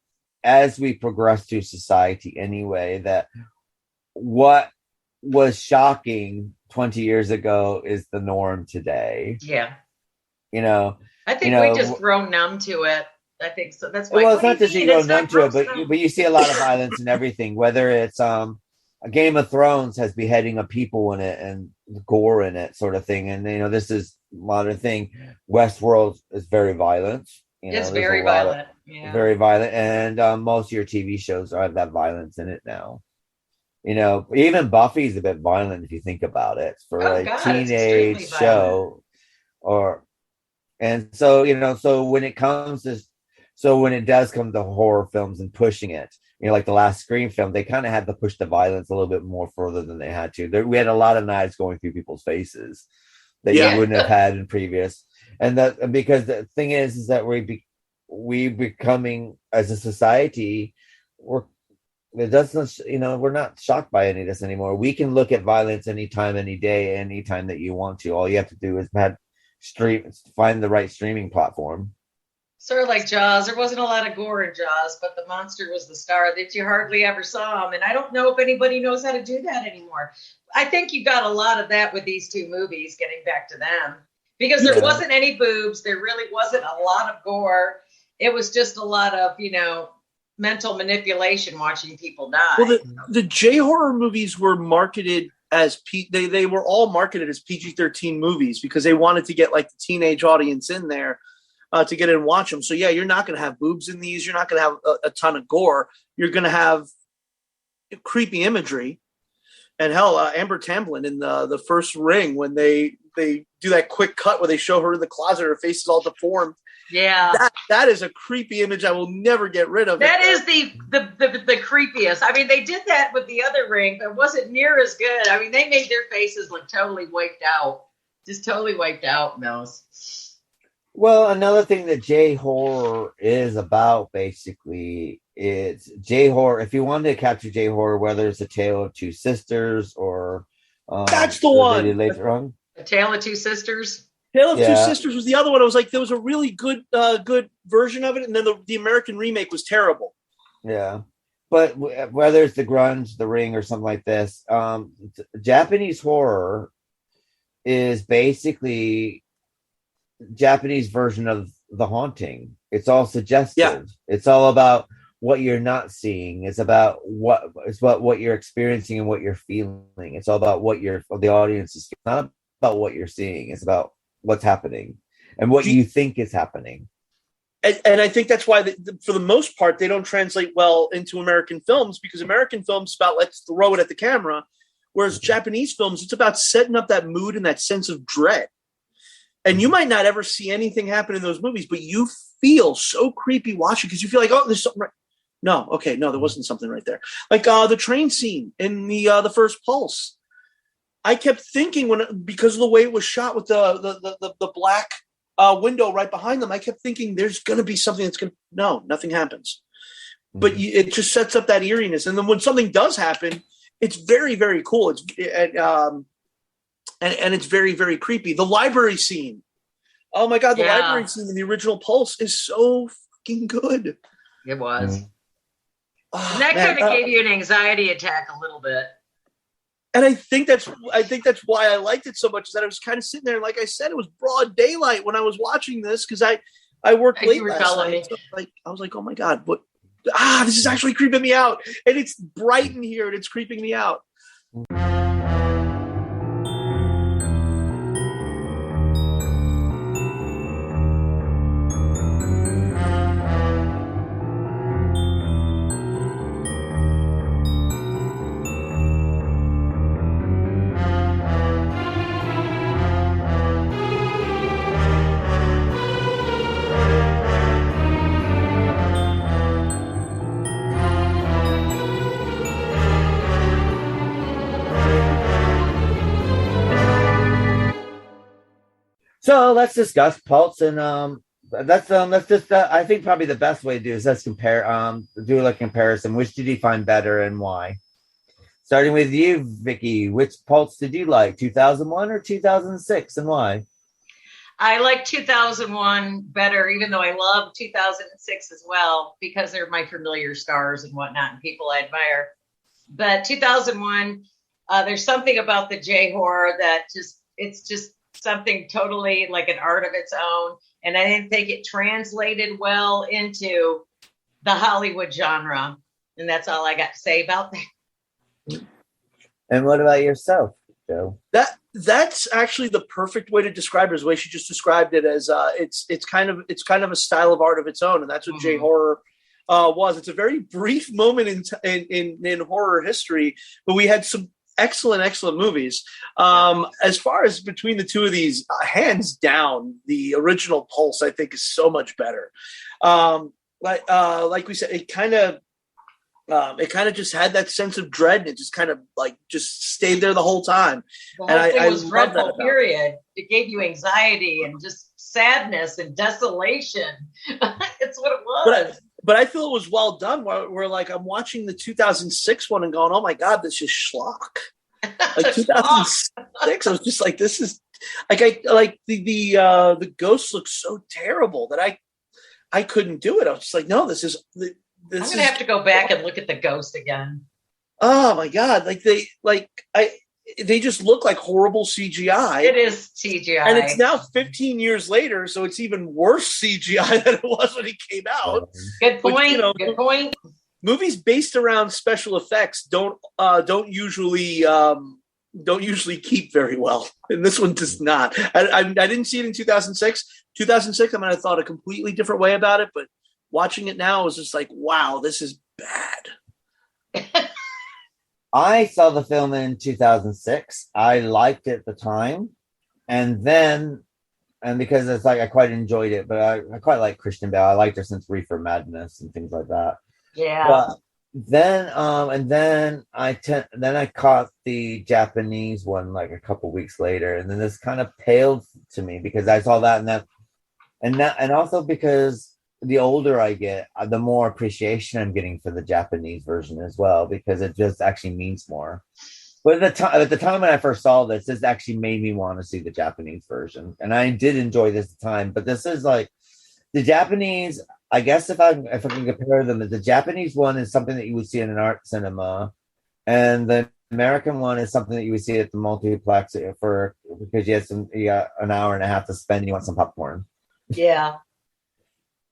we progress through society anyway, that what was shocking 20 years ago is the norm today. Yeah. I think we just grow numb to it. I think so. That's why. Well, it's not that you grow numb to it, but you see a lot of violence and everything, whether it's a Game of Thrones has beheading of people in it and gore in it, sort of thing. And this is a modern thing. Westworld is very violent. It's very violent. Very violent, and most of your TV shows have that violence in it now. Even Buffy's a bit violent if you think about it for a teenage show, so when it does come to horror films and pushing it. Like the last Scream film, they kind of had to push the violence a little bit more further than they had to. We had a lot of knives going through people's faces that you wouldn't have had in previous. And that because the thing is that we becoming as a society, we're not shocked by any of this anymore. We can look at violence anytime, any day, anytime that you want to. All you have to do is find the right streaming platform. Sort of like Jaws. There wasn't a lot of gore in Jaws, but the monster was the star that you hardly ever saw him. And I don't know if anybody knows how to do that anymore. I think you got a lot of that with these two movies, getting back to them. Because there wasn't any boobs. There really wasn't a lot of gore. It was just a lot of, mental manipulation watching people die. Well, the J-horror movies were marketed as they were all marketed as PG-13 movies because they wanted to get like the teenage audience in there. To get in and watch them. So yeah, you're not going to have boobs in these. You're not going to have a ton of gore. You're going to have creepy imagery. And hell, Amber Tamblyn in the first Ring, when they do that quick cut where they show her in the closet, her face is all deformed. Yeah, that is a creepy image I will never get rid of. That is the creepiest. I mean, they did that with the other Ring, but it wasn't near as good. I mean, they made their faces look totally wiped out, just totally wiped out in those. Well, another thing that J-horror is about, basically, it's J-horror. If you wanted to capture J-horror, whether it's A Tale of Two Sisters or... that's the one! Later on. A Tale of Two Sisters? Tale of Two Sisters was the other one. I was like, there was a really good version of it, and then the American remake was terrible. Yeah. But whether it's The Grudge, The Ring, or something like this, Japanese horror is basically... Japanese version of The Haunting. It's all suggestive. Yeah. It's all about what you're not seeing. It's about what you're experiencing and what you're feeling. It's all about what the audience is. It's not about what you're seeing. It's about what's happening and what you think is happening. And I think that's why, for the most part, they don't translate well into American films, because American films about let's throw it at the camera, whereas Japanese films, it's about setting up that mood and that sense of dread. And you might not ever see anything happen in those movies, but you feel so creepy watching because you feel like, oh, there's something right. No, okay, no, there wasn't something right there. Like the train scene in the first Pulse. I kept thinking because of the way it was shot with the black window right behind them, I kept thinking there's going to be something that's going to. No, nothing happens. But it just sets up that eeriness, and then when something does happen, it's very, very cool. It's and it's very, very creepy. The library scene. Oh my god, the library scene in the original Pulse is so fucking good. It was. And that kind of gave you an anxiety attack a little bit. And I think that's why I liked it so much, is that I was kind of sitting there, and like I said, it was broad daylight when I was watching this, because I worked late last night. So I was like, oh my god, what? This is actually creeping me out, and it's bright in here, and it's creeping me out. So let's discuss Pulse, and let's just I think probably the best way to do is let's compare do a comparison. Which did you find better and why? Starting with you, Vicky, which Pulse did you like, 2001 or 2006, and why? I like 2001 better, even though I love 2006 as well, because they're my familiar stars and whatnot and people I admire. But 2001, there's something about the J-horror that it's just something totally like an art of its own. And I didn't think it translated well into the Hollywood genre. And that's all I got to say about that. And what about yourself, Joe? That's actually the perfect way to describe it, is the way she just described it, as it's kind of a style of art of its own, and that's what J-horror was. It's a very brief moment in horror history, but we had some excellent movies. As far as between the two of these, hands down, the original Pulse I think is so much better. Like we said, it kind of just had that sense of dread. And it just kind of just stayed there the whole time. The whole thing was dreadful, period. It gave you anxiety and just sadness and desolation. It's what it was. But I feel it was well done. Where like I'm watching the 2006 one and going, "Oh my god, this is schlock." Like 2006, I was just like, "This is like the ghosts look so terrible that I couldn't do it." I was just like, "No, this is." I'm gonna have to go back and look at the ghost again. Oh my god! They just look like horrible CGI. It is CGI, and it's now 15 years later, so it's even worse CGI than it was when it came out. Good point. Which, good point. Movies based around special effects don't usually keep very well, and this one does not. I didn't see it in 2006. 2006, I might have thought a completely different way about it, but watching it now is just like, wow, this is bad. I saw the film in 2006. I liked it at the time. And because it's like I quite enjoyed it, but I quite like Kristen Bell. I liked her since Reefer Madness and things like that. Yeah. But then I caught the Japanese one like a couple weeks later, and then this kind of paled to me because I saw that and also because the older I get, the more appreciation I'm getting for the Japanese version as well, because it just actually means more. But at the time when I first saw this actually made me want to see the Japanese version, and I did enjoy this at the time. But this is like the Japanese. I guess if I can compare them, the Japanese one is something that you would see in an art cinema, and the American one is something that you would see at the multiplex because you got an hour and a half to spend and you want some popcorn. Yeah.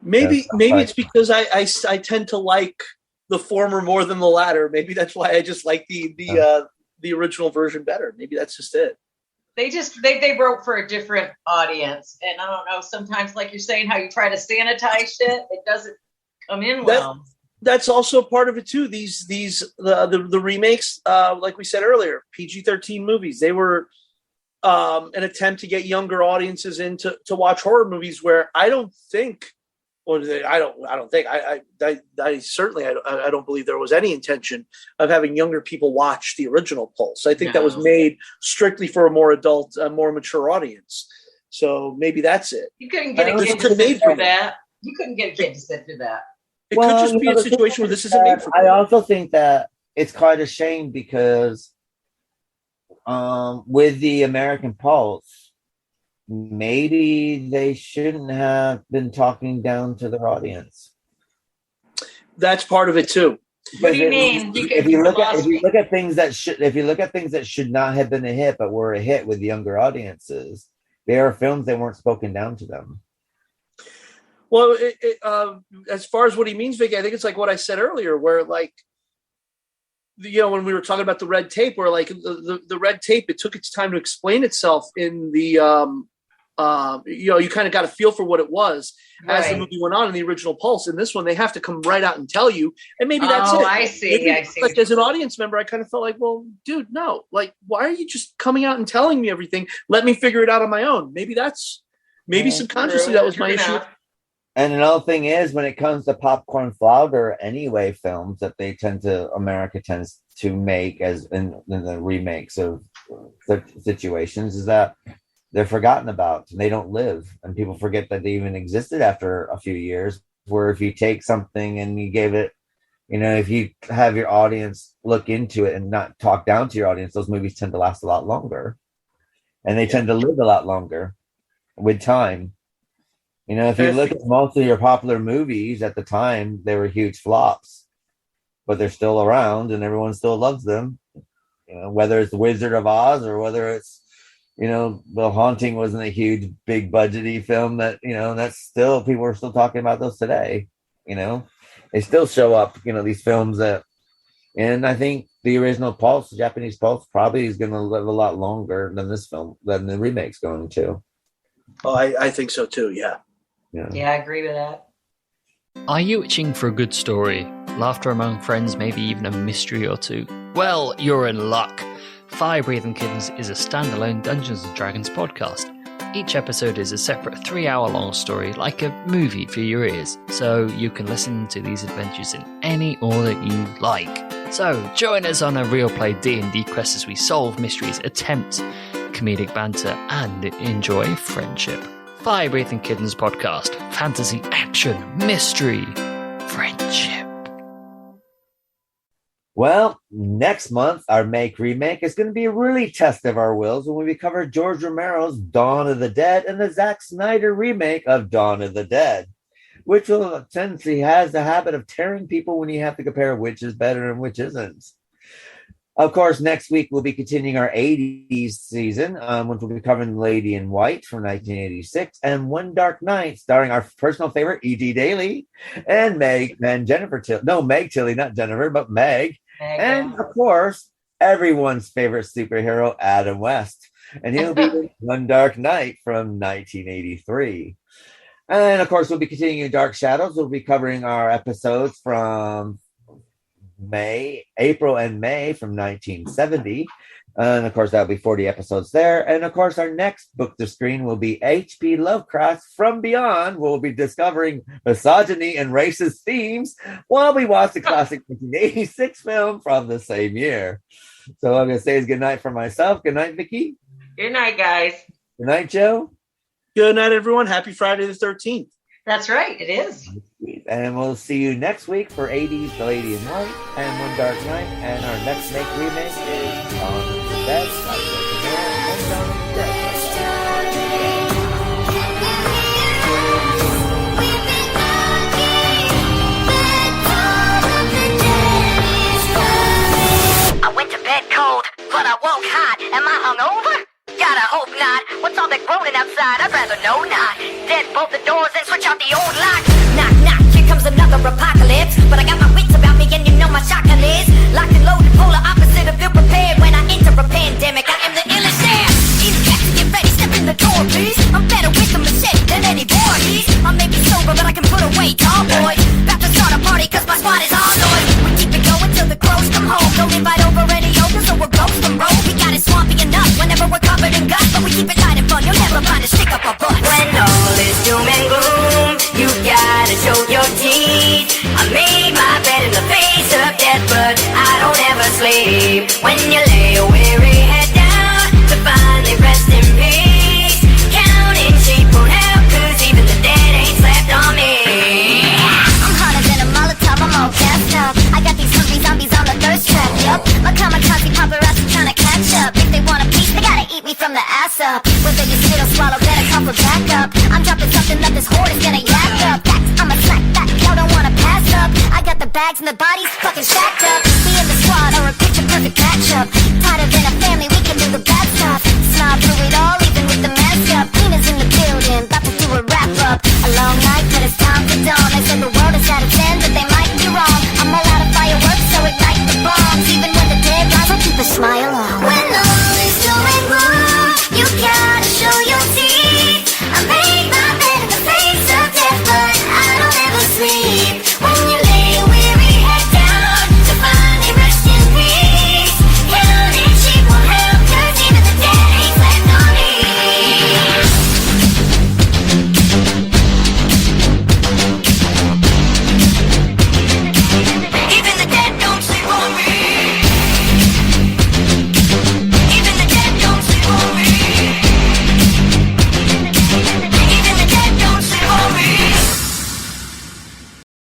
Maybe it's because I tend to like the former more than the latter. Maybe that's why I just like the original version better. Maybe that's just it. They wrote for a different audience, and I don't know. Sometimes, like you're saying, how you try to sanitize shit, it doesn't come in well. That's also part of it too. The remakes, like we said earlier, PG-13 movies. They were an attempt to get younger audiences in to watch horror movies, where I don't think Or I don't think. I certainly I don't believe there was any intention of having younger people watch the original Pulse. I think that was made strictly for a more adult, more mature audience. So maybe that's it. You couldn't get a kid to sit through that. You couldn't get a kid to sit through that. It could just be a situation where this isn't made for. I also think that it's quite a shame because with the American Pulse, maybe they shouldn't have been talking down to their audience. That's part of it too. What do you mean? If you look at things that should not have been a hit but were a hit with younger audiences, there are films that weren't spoken down to them. Well, as far as what he means, Vicky, I think it's like what I said earlier, where like, when we were talking about the red tape, where like the red tape, it took its time to explain itself in the, you kind of got a feel for what it was as the movie went on in the original Pulse. In this one, they have to come right out and tell you, and maybe that's it. I see. I see. Like as an audience member, I kind of felt like, well, dude, no, like, why are you just coming out and telling me everything? Let me figure it out on my own. Maybe subconsciously that was my issue. And another thing is, when it comes to popcorn flounder anyway, films that America tends to make as in the remakes of situations, is that they're forgotten about and they don't live, and people forget that they even existed after a few years. Where if you take something and you gave it, if you have your audience look into it and not talk down to your audience, those movies tend to last a lot longer, and they tend to live a lot longer with time. If you look at most of your popular movies at the time, they were huge flops, but they're still around and everyone still loves them. Whether it's The Wizard of Oz or whether it's, The Haunting wasn't a huge, big budgety film that, that's still, people are still talking about those today. They still show up, these films and I think the original Pulse, the Japanese Pulse, probably is going to live a lot longer than this film, than the remake's going to. Oh, I think so too. Yeah. Yeah, I agree with that. Are you itching for a good story? Laughter among friends, maybe even a mystery or two? Well, you're in luck. Fire Breathing Kittens is a standalone Dungeons & Dragons podcast. Each episode is a separate 3-hour-long story, like a movie for your ears, so you can listen to these adventures in any order you like. So, join us on a real play D&D quest as we solve mysteries, attempt comedic banter, and enjoy friendship. Fire Breathing Kittens podcast. Fantasy, action, mystery, friendship. Well, next month, our Make Remake is going to be a really test of our wills when we cover George Romero's Dawn of the Dead and the Zack Snyder remake of Dawn of the Dead, which will tendency has the habit of tearing people when you have to compare which is better and which isn't. Of course, next week we'll be continuing our 80s season, which will be covering Lady in White from 1986 and One Dark Night, starring our personal favorite, E.G. Daily, and Meg Tilly, not Jennifer, but Meg. And, of course, everyone's favorite superhero, Adam West. And he'll be in One Dark Night from 1983. And, of course, we'll be continuing Dark Shadows. We'll be covering our episodes from April and May from 1970. And of course, that'll be 40 episodes there. And of course, our next book to screen will be H.P. Lovecraft's From Beyond. We'll be discovering misogyny and racist themes while we watch the classic 1986 film from the same year. So all I'm going to say is good night for myself. Good night, Vicky. Good night, guys. Good night, Joe. Good night, everyone. Happy Friday the 13th. That's right. It is. And we'll see you next week for 80s, The Lady in White, and One Dark Night. And our next Make Remake is Dawn of the Dead. I went to bed cold, but I woke hot. Am I hungover? Gotta hope not. What's all that groaning outside? I'd rather know not. Deadbolt the doors and switch out the old lock. Knock, knock, here comes another apocalypse. But I got my wits about me and you know my shotgun is locked and loaded, polar opposite of ill prepared. When I enter a pandemic, I am the illest there. Easy cats, get ready, step in the door, please. I'm better with the machete than any Voorhees. I may be sober, but I can put away tall boys. About to start a party, cause my squad is all noise. We keep it going till the crows come home. Don't invite over any ogres, so we'll ghost them roll. We got it swampy enough whenever we're covered in guts, but we keep it light and fun. You'll never find a stick up our butt. When all is doom and gloom, you show your teeth. I made my bed in the face of death, but I don't ever sleep. When you lay